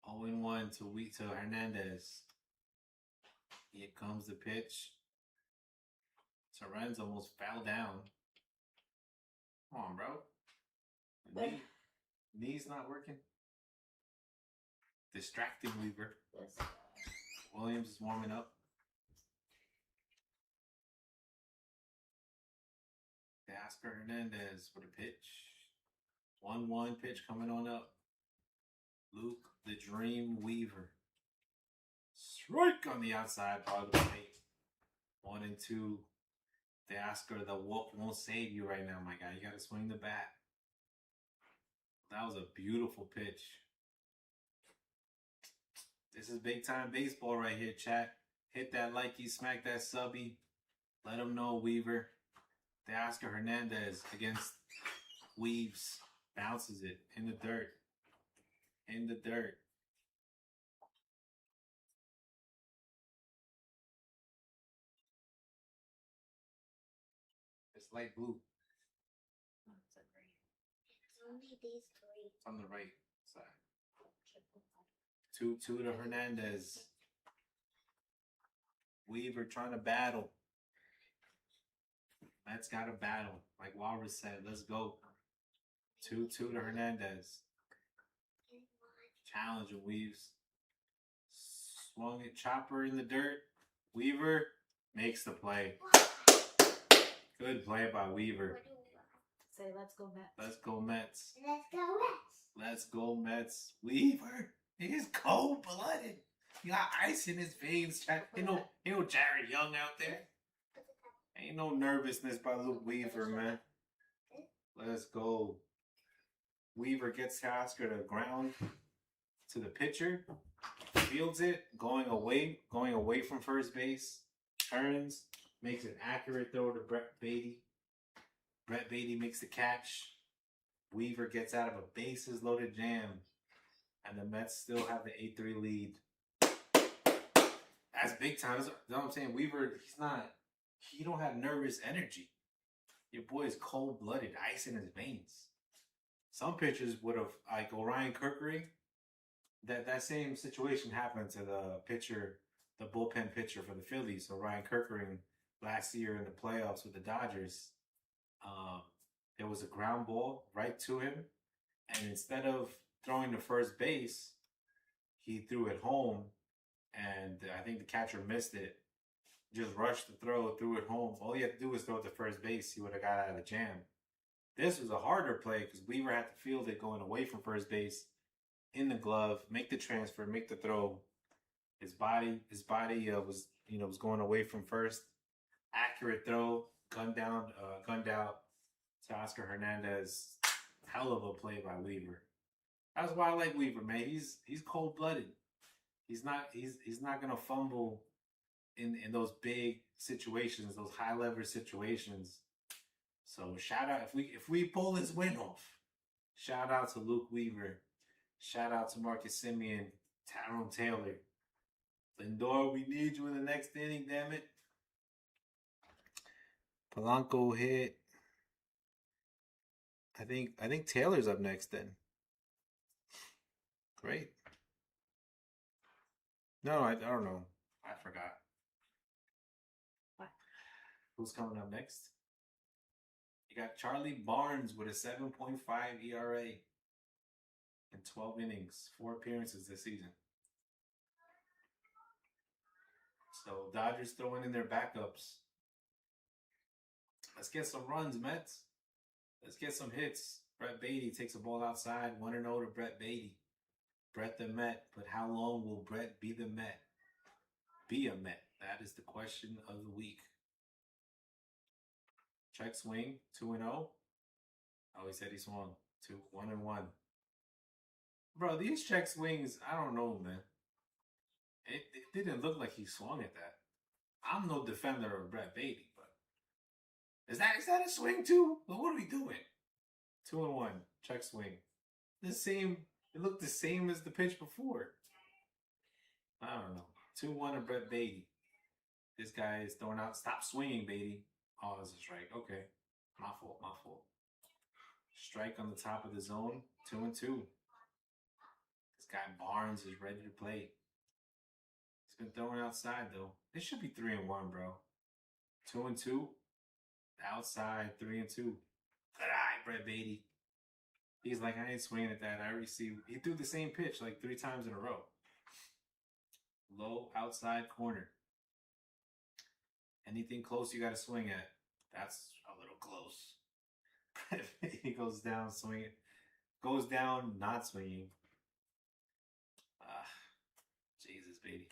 0-1 to Hernandez. Here comes the pitch. Torrens almost fell down. Come on, bro. Knee's not working. Distracting Weaver. Yes. Williams is warming up. Teoscar Hernandez with a pitch. 1-1 pitch coming on up. Luke the Dream Weaver. Strike on the outside part of the plate. 1-2. Teoscar, the walk won't save you right now, my guy. You got to swing the bat. That was a beautiful pitch. This is big time baseball right here, chat. Hit that likey, smack that subby. Let them know, Weaver. Teoscar Hernandez against Weaves. Bounces it in the dirt. In the dirt. It's light blue. That's a great. It's only these 3. It's on the right side. 2-2 to Hernandez. Weaver trying to battle. Mets got a battle. Like Walrus said, let's go. 2-2 to Hernandez. Challenge of Weaves. Swung it, chopper in the dirt. Weaver makes the play. Good play by Weaver. Say, let's go Mets. Let's go Mets. Let's go Mets. Let's go Mets. Weaver. He's cold-blooded. He got ice in his veins. Ain't no Jared Young out there. Ain't no nervousness by Luke Weaver, man. Let's go. Weaver gets Teoscar to ground to the pitcher. Fields it, going away from first base. Turns, makes an accurate throw to Brett Beatty. Brett Beatty makes the catch. Weaver gets out of a bases loaded jam. And the Mets still have the 8-3 lead. That's big time. That's what I'm saying. Weaver, he don't have nervous energy. Your boy is cold-blooded, ice in his veins. Some pitchers would have, like Orion Kirkering, that same situation happened to the pitcher, the bullpen pitcher for the Phillies. So Ryan Kirkering last year in the playoffs with the Dodgers, um, there was a ground ball right to him, and instead of throwing to first base, he threw it home, and I think the catcher missed it. Just rushed the throw, threw it home. All he had to do was throw it to first base. He would have got out of the jam. This was a harder play because Weaver had to field it going away from first base in the glove, make the transfer, make the throw. His body was going away from first. Accurate throw, gunned out to Oscar Hernandez. Hell of a play by Weaver. That's why I like Weaver, man. He's cold blooded. He's not gonna fumble in those big situations, those high leverage situations. So shout out if we pull this win off. Shout out to Luke Weaver. Shout out to Marcus Simeon, Tyrone Taylor. Lindor, we need you in the next inning, damn it. Polanco hit. I think Taylor's up next then. Great. No, I don't know. I forgot. What? Who's coming up next? You got Charlie Barnes with a 7.5 ERA in 12 innings, 4 appearances this season. So Dodgers throwing in their backups. Let's get some runs, Mets. Let's get some hits. Brett Beatty takes a ball outside, 1-0 to Brett Beatty. Brett the Met, but how long will Brett be the Met? Be a Met? That is the question of the week. Check swing, 2-0. Oh, he said he swung. 1-1. Bro, these check swings, I don't know, man. It didn't look like he swung at that. I'm no defender of Brett Beatty, but is that a swing too? Well, what are we doing? 2-1, check swing. It looked the same as the pitch before. I don't know. 2-1 to Brett Beatty. This guy is throwing out. Stop swinging, Beatty. Oh, it's a strike. Okay. My fault. Strike on the top of the zone. 2-2. This guy Barnes is ready to play. He's been throwing outside, though. This should be 3-1, bro. 2-2. Outside, 3-2. Good eye, Brett Beatty. He's like, I ain't swinging at that. I already see. He threw the same pitch like 3 times in a row. Low outside corner. Anything close you got to swing at. That's a little close. He goes down swinging. Goes down not swinging. Jesus, Beatty.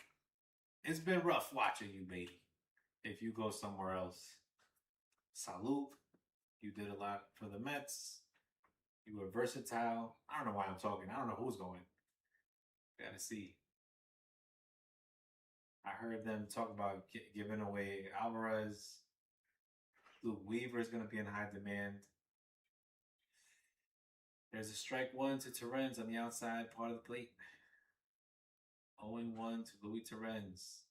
It's been rough watching you, Beatty. If you go somewhere else. Salute. You did a lot for the Mets. You were versatile. I don't know why I'm talking. I don't know who's going. Gotta see. I heard them talk about giving away Alvarez. Luke Weaver is going to be in high demand. There's a strike 1 to Torrens on the outside part of the plate. 0-1 to Luis Torrens.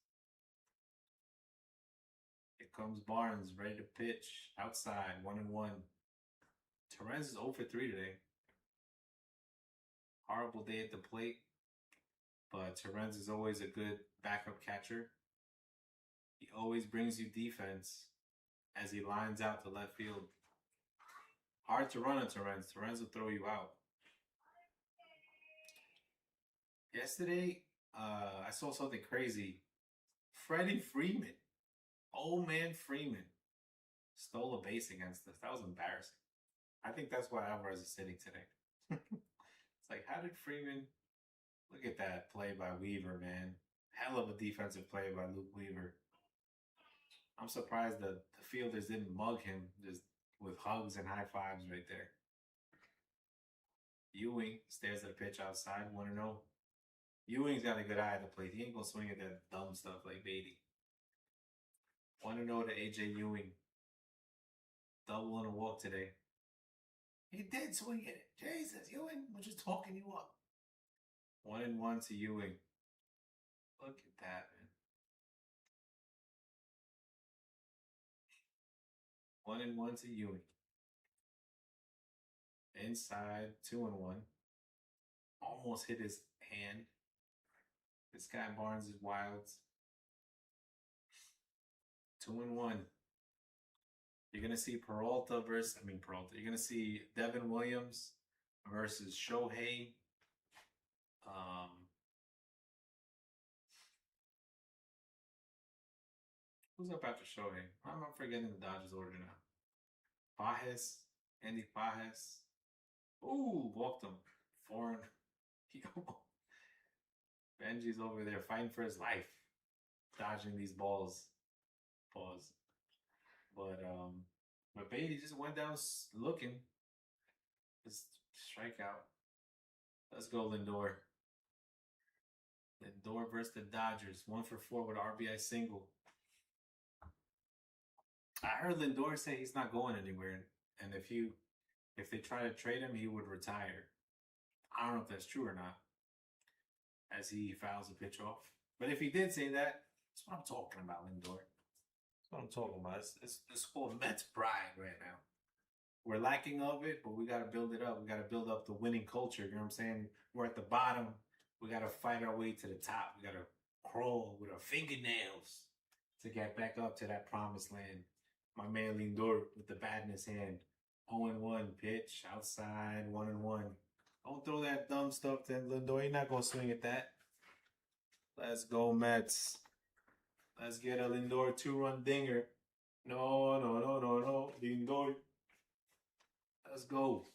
Here comes Barnes, ready to pitch. Outside, 1-1. Torrens is 0 for 3 today. Horrible day at the plate. But Torrens is always a good backup catcher. He always brings you defense as he lines out to left field. Hard to run on Torrens. Torrens will throw you out. Yesterday, I saw something crazy. Freddie Freeman, old man Freeman, stole a base against us. That was embarrassing. I think that's why Alvarez is sitting today. It's like, how did Freeman... Look at that play by Weaver, man. Hell of a defensive play by Luke Weaver. I'm surprised the fielders didn't mug him just with hugs and high fives right there. Ewing stares at the pitch outside, 1-0. Ewing's got a good eye at the plate. He ain't going to swing at that dumb stuff like Beatty. 1-0 to A.J. Ewing. Double and a walk today. He did swing at it. Jesus, Ewing, we're just talking you up. 1-1 to Ewing. Look at that, man. 1-1 to Ewing. Inside, 2-1. almost hit his hand. This guy Barnes is wild. 2-1. You're gonna see Peralta. You're gonna see Devin Williams versus Shohei. Who's up after Shohei? I'm forgetting the Dodgers order now. Pajes, Andy Pajes. Ooh, walked him. Foreign. Benji's over there fighting for his life, dodging these balls. Pause. But Beatty just went down looking. Just strikeout. Let's go, Lindor. Lindor versus the Dodgers. 1 for 4 with an RBI single. I heard Lindor say he's not going anywhere, and if they try to trade him, he would retire. I don't know if that's true or not, as he fouls a pitch off. But if he did say that, that's what I'm talking about, Lindor. That's what I'm talking about. It's called Mets pride right now. We're lacking of it, but we got to build it up. We got to build up the winning culture. You know what I'm saying? We're at the bottom. We got to fight our way to the top. We got to crawl with our fingernails to get back up to that promised land. My man Lindor with the bat in his hand. 0-1 pitch outside, 1-1. Don't throw that dumb stuff to Lindor. You're not going to swing at that. Let's go, Mets. Let's get a Lindor 2-run dinger. No. Lindor. Let's go.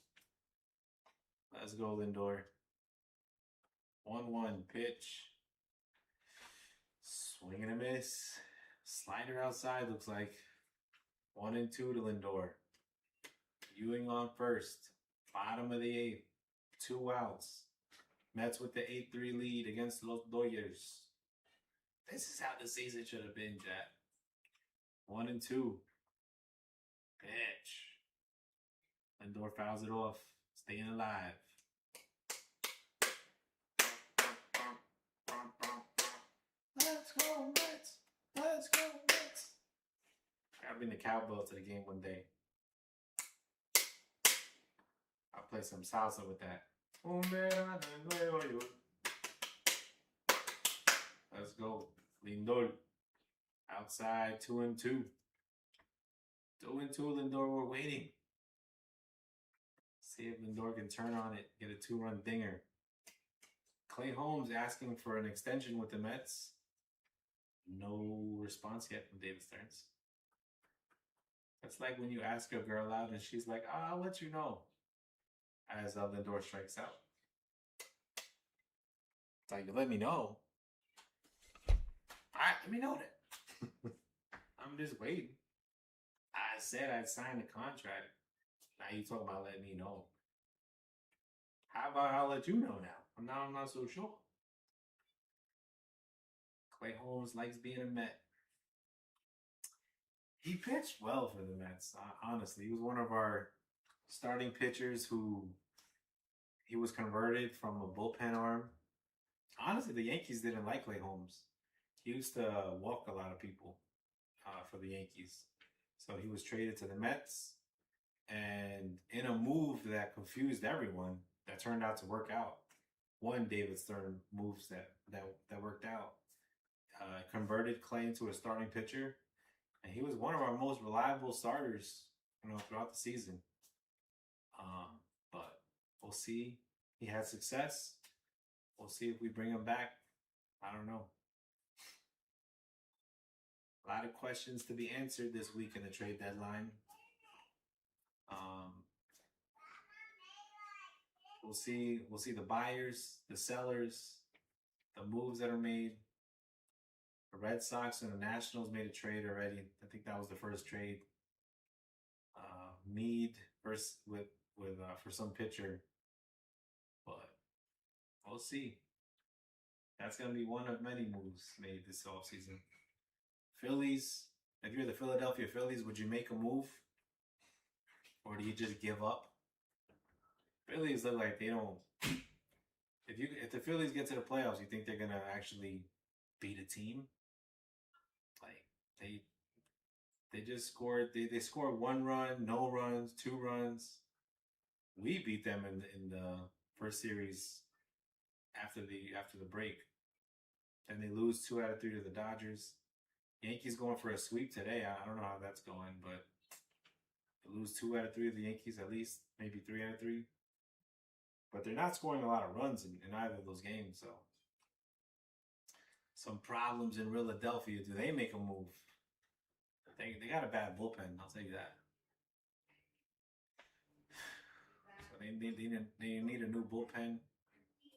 Let's go, Lindor. 1-1 pitch. Swing and a miss. Slider outside looks like 1-2 to Lindor. Ewing on first. Bottom of the 8th. 2 outs. Mets with the 8-3 lead against Los Dodgers. This is how the season should have been, Jack. 1-2. Pitch. Lindor fouls it off. Staying alive. Let's go, Mets. Let's go, Mets. Gotta bring the cowbell to the game one day. I'll play some salsa with that. Let's go. Lindor. Outside, 2-2. 2-2, Lindor, we're waiting. See if Lindor can turn on it, get a 2-run dinger. Clay Holmes asking for an extension with the Mets. No response yet from David Stearns. That's like when you ask a girl out and she's like, oh, I'll let you know. As Lindor strikes out. It's like, let me know. All right, let me know that. I'm just waiting. I said I'd sign the contract. Now you talking about letting me know. How about I'll let you know now? I'm not so sure. Clay Holmes likes being a Met. He pitched well for the Mets, honestly. He was one of our starting pitchers who he was converted from a bullpen arm. Honestly, the Yankees didn't like Clay Holmes. He used to walk a lot of people for the Yankees. So he was traded to the Mets. And in a move that confused everyone, that turned out to work out. One David Stern moves that worked out. Converted Clay into a starting pitcher. And he was one of our most reliable starters, throughout the season. But we'll see. He had success. We'll see if we bring him back. I don't know. A lot of questions to be answered this week in the trade deadline. We'll see the buyers, the sellers, the moves that are made. The Red Sox and the Nationals made a trade already. I think that was the first trade. Mead versus for some pitcher, but we'll see. That's gonna be one of many moves made this offseason. Phillies. If you're the Philadelphia Phillies, would you make a move, or do you just give up? Phillies look like they don't. If the Phillies get to the playoffs, you think they're gonna actually beat a team? Like they just scored. They scored 1 run, no runs, 2 runs. We beat them in the first series after the break. And they lose 2 out of 3 to the Dodgers. Yankees going for a sweep today. I don't know how that's going, but they lose 2 out of 3 of the Yankees at least, maybe 3 out of 3. But they're not scoring a lot of runs in either of those games, so some problems in Philadelphia. Do they make a move? They got a bad bullpen, I'll tell you that. So they need a new bullpen,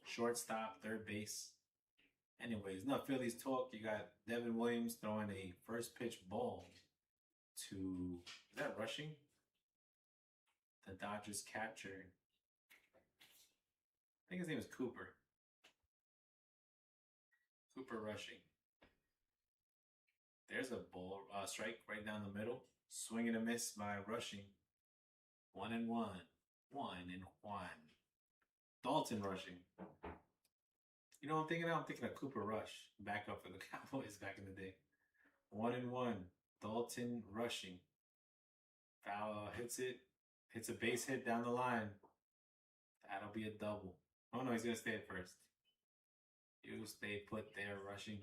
shortstop, third base. Anyways, no Phillies talk. You got Devin Williams throwing a first pitch ball to, is that rushing? The Dodgers capture. I think his name is Cooper. Cooper rushing. There's a ball strike right down the middle. Swing and a miss by rushing. 1-1. 1-1. Dalton rushing. You know what I'm thinking of? I'm thinking of Cooper Rush, backup for the Cowboys back in the day. 1-1. Dalton rushing. Foul hits it. Hits a base hit down the line. That'll be a double. Oh no, he's gonna stay at first. You stay put there rushing.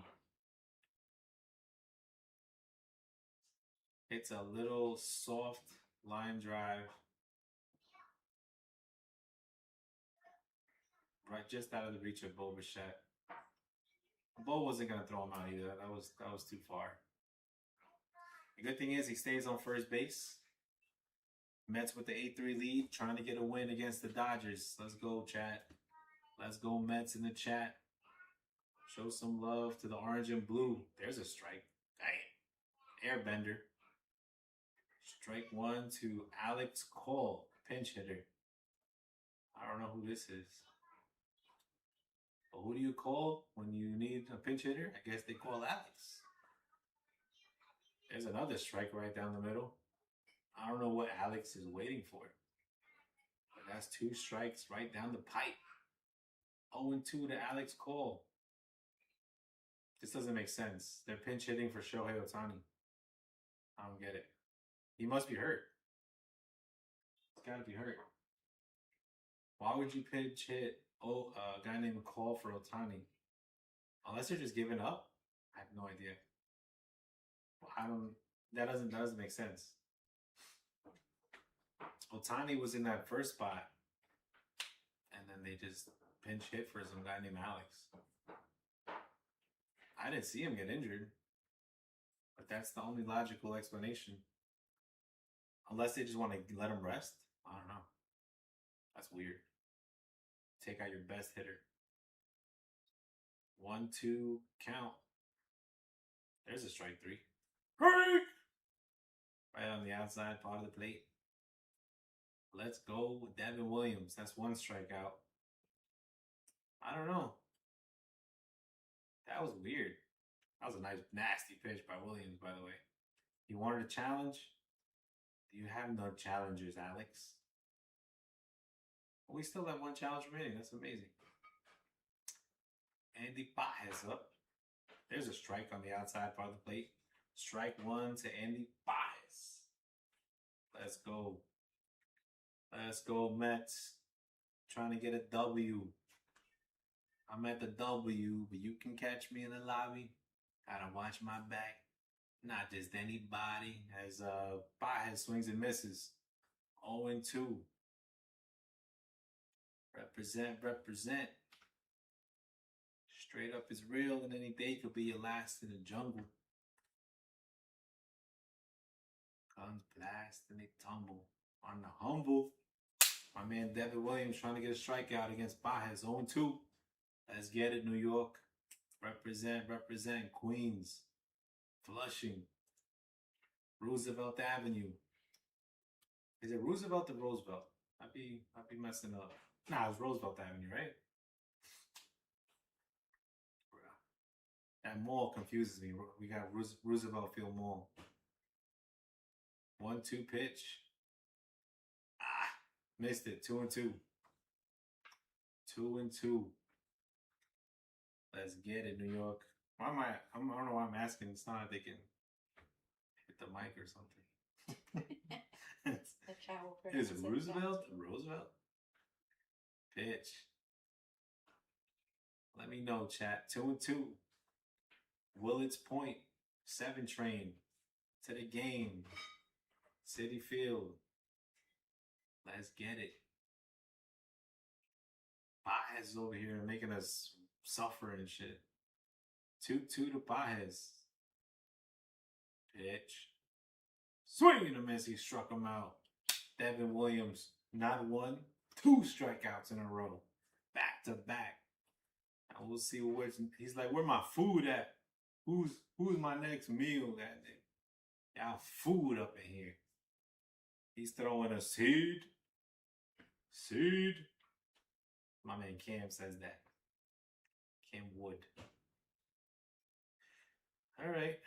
It's a little soft line drive. Right, just out of the reach of Bo Bichette. Bo wasn't gonna throw him out either. That was too far. The good thing is he stays on first base. Mets with the 8-3 lead, trying to get a win against the Dodgers. Let's go, chat. Let's go, Mets in the chat. Show some love to the orange and blue. There's a strike. Dang. Airbender. Strike 1 to Alex Cole, pinch hitter. I don't know who this is. But who do you call when you need a pinch hitter? I guess they call Alex. There's another strike right down the middle. I don't know what Alex is waiting for. But that's 2 strikes right down the pipe. 0-2 to Alex Cole. This doesn't make sense. They're pinch hitting for Shohei Ohtani. I don't get it. He must be hurt. He's got to be hurt. Why would you pinch hit a guy named Cole for Ohtani? Unless they're just giving up? I have no idea. That doesn't make sense. Ohtani was in that first spot, and then they just pinch hit for some guy named Alex. I didn't see him get injured, but that's the only logical explanation. Unless they just want to let him rest. I don't know. That's weird. Take out your best hitter. 1-2 count. There's a strike 3. Right on the outside part of the plate. Let's go with Devin Williams. That's 1 strikeout. I don't know. That was weird. That was a nice, nasty pitch by Williams, by the way. You wanted a challenge? You have no challengers, Alex. We still have 1 challenge remaining. That's amazing. Andy Baez up. There's a strike on the outside part of the plate. Strike 1 to Andy Baez. Let's go. Let's go, Mets. Trying to get a W. I'm at the W, but you can catch me in the lobby. Gotta watch my back. Not just anybody. As Baez swings and misses. 0-2. Represent. Straight up is real, and any day could be your last in the jungle. Guns blast and they tumble. On the humble, my man Devin Williams trying to get a strikeout against Baez. 0-2. Let's get it, New York. Represent, Queens. Flushing. Roosevelt Avenue. Is it Roosevelt or Roosevelt? I'd be messing up. Nah, it's Roosevelt Avenue, right? That mall confuses me. We got Roosevelt Field Mall. 1-2 pitch. Missed it. 2-2. 2-2. Let's get it, New York. Why am I don't know why I'm asking. It's not like they can hit the mic or something. The travel Is it Roosevelt? Roosevelt? Pitch. Let me know, chat. 2-2. Willits Point. 7 train. To the game. City Field. Let's get it. Baez over here making us suffer and shit. 2-2 to Baez. Pitch. Swing and a miss. He struck him out. Devin Williams, not 1, 2 strikeouts in a row. Back to back. And we'll see where he's like, where my food at? Who's my next meal that day? Y'all food up in here. He's throwing a seed. Seed. My man Cam says that. Cam Wood. All right.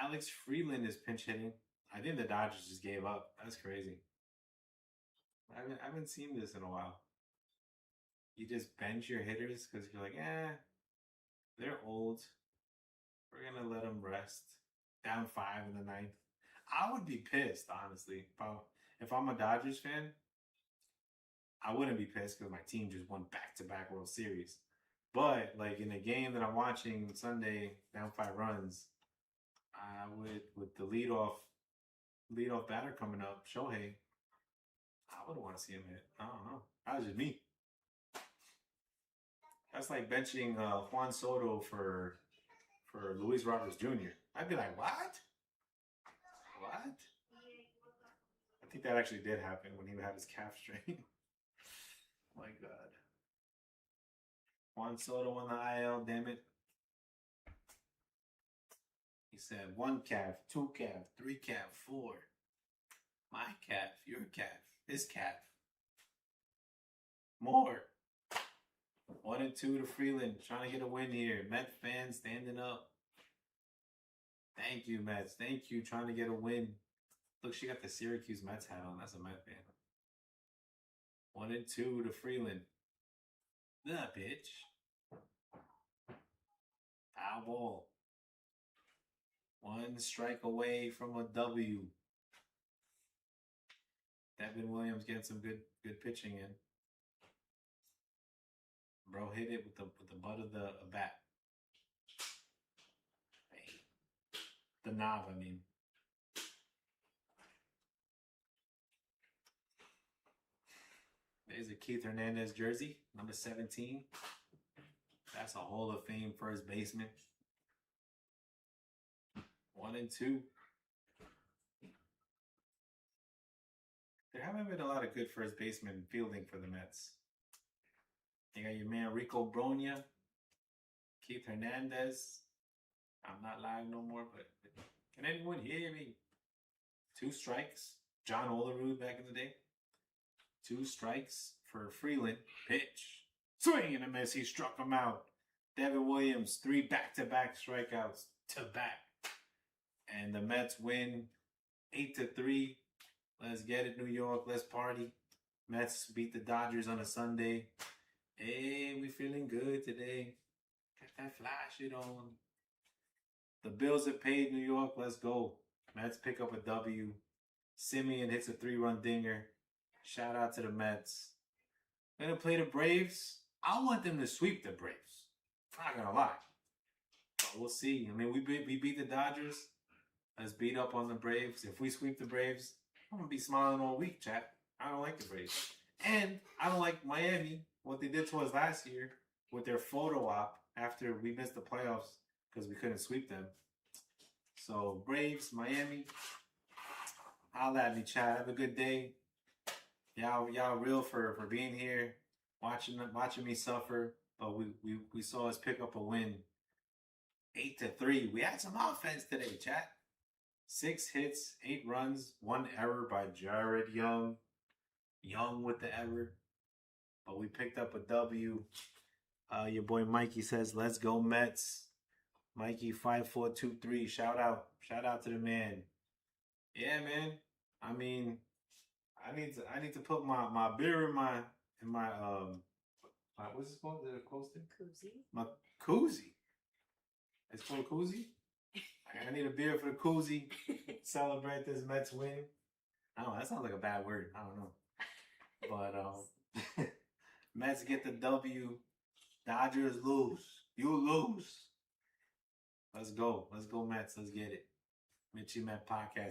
Alex Freeland is pinch hitting. I think the Dodgers just gave up. That's crazy. I haven't seen this in a while. You just bench your hitters because you're like, they're old. We're going to let them rest. Down 5 in the 9th. I would be pissed, honestly. If I'm a Dodgers fan, I wouldn't be pissed because my team just won back-to-back World Series. But, like, in a game that I'm watching Sunday, down 5 runs, I would, with the leadoff batter coming up, Shohei, I would want to see him hit. I don't know. That was just me. That's like benching Juan Soto for Luis Roberts Jr. I'd be like, what? What? I think that actually did happen when he had his calf strain. My God. Juan Soto on the IL, damn it. He said 1 calf, 2 calf, 3 calf, 4. My calf, your calf, his calf. More. 1-2 to Freeland, trying to get a win here. Mets fans standing up. Thank you, Mets. Thank you, trying to get a win. Look, she got the Syracuse Mets hat on. That's a Mets fan. 1-2 to Freeland. The pitch. Foul ball. 1 strike away from a W. Devin Williams getting some good pitching in. Bro hit it with the butt of the bat. The knob, I mean. There's a Keith Hernandez jersey, number 17. That's a Hall of Fame first baseman. 1-2. There haven't been a lot of good first basemen fielding for the Mets. You got your man Rico Bronya, Keith Hernandez. I'm not live no more, but can anyone hear me? 2 strikes. John Olerud back in the day. 2 strikes for Freeland. Pitch. Swing and a miss. He struck him out. Devin Williams, 3 back-to-back strikeouts to back. And the Mets win 8-3. Let's get it, New York. Let's party. Mets beat the Dodgers on a Sunday. Hey, we feeling good today. Got that fly shit on. The bills are paid, New York. Let's go. Mets pick up a W. Simeon hits a 3-run dinger. Shout out to the Mets. Gonna play the Braves. I want them to sweep the Braves. I'm not gonna lie. But we'll see. I mean, we beat the Dodgers. Let's beat up on the Braves. If we sweep the Braves, I'm gonna be smiling all week, chat. I don't like the Braves. And I don't like Miami, what they did to us last year with their photo op after we missed the playoffs because we couldn't sweep them. So, Braves, Miami, holla at me, chat. Have a good day. Y'all real for being here, watching me suffer. But we saw us pick up a win. 8-3. We had some offense today, chat. 6 hits, 8 runs, 1 error by Jared Young. Young with the error. But we picked up a W. Your boy Mikey says, let's go Mets. Mikey 5423. Shout out to the man. Yeah, man. I mean, I need to put my beer in my what's it called? The coaster? Koozie. My koozie. It's called koozie? I need a beer for the koozie. Celebrate this Mets win. I don't know, that sounds like a bad word. I don't know. But Mets get the W. Dodgers lose. You lose. Let's go. Let's go, Mets. Let's get it. Mitchie Met Podcast.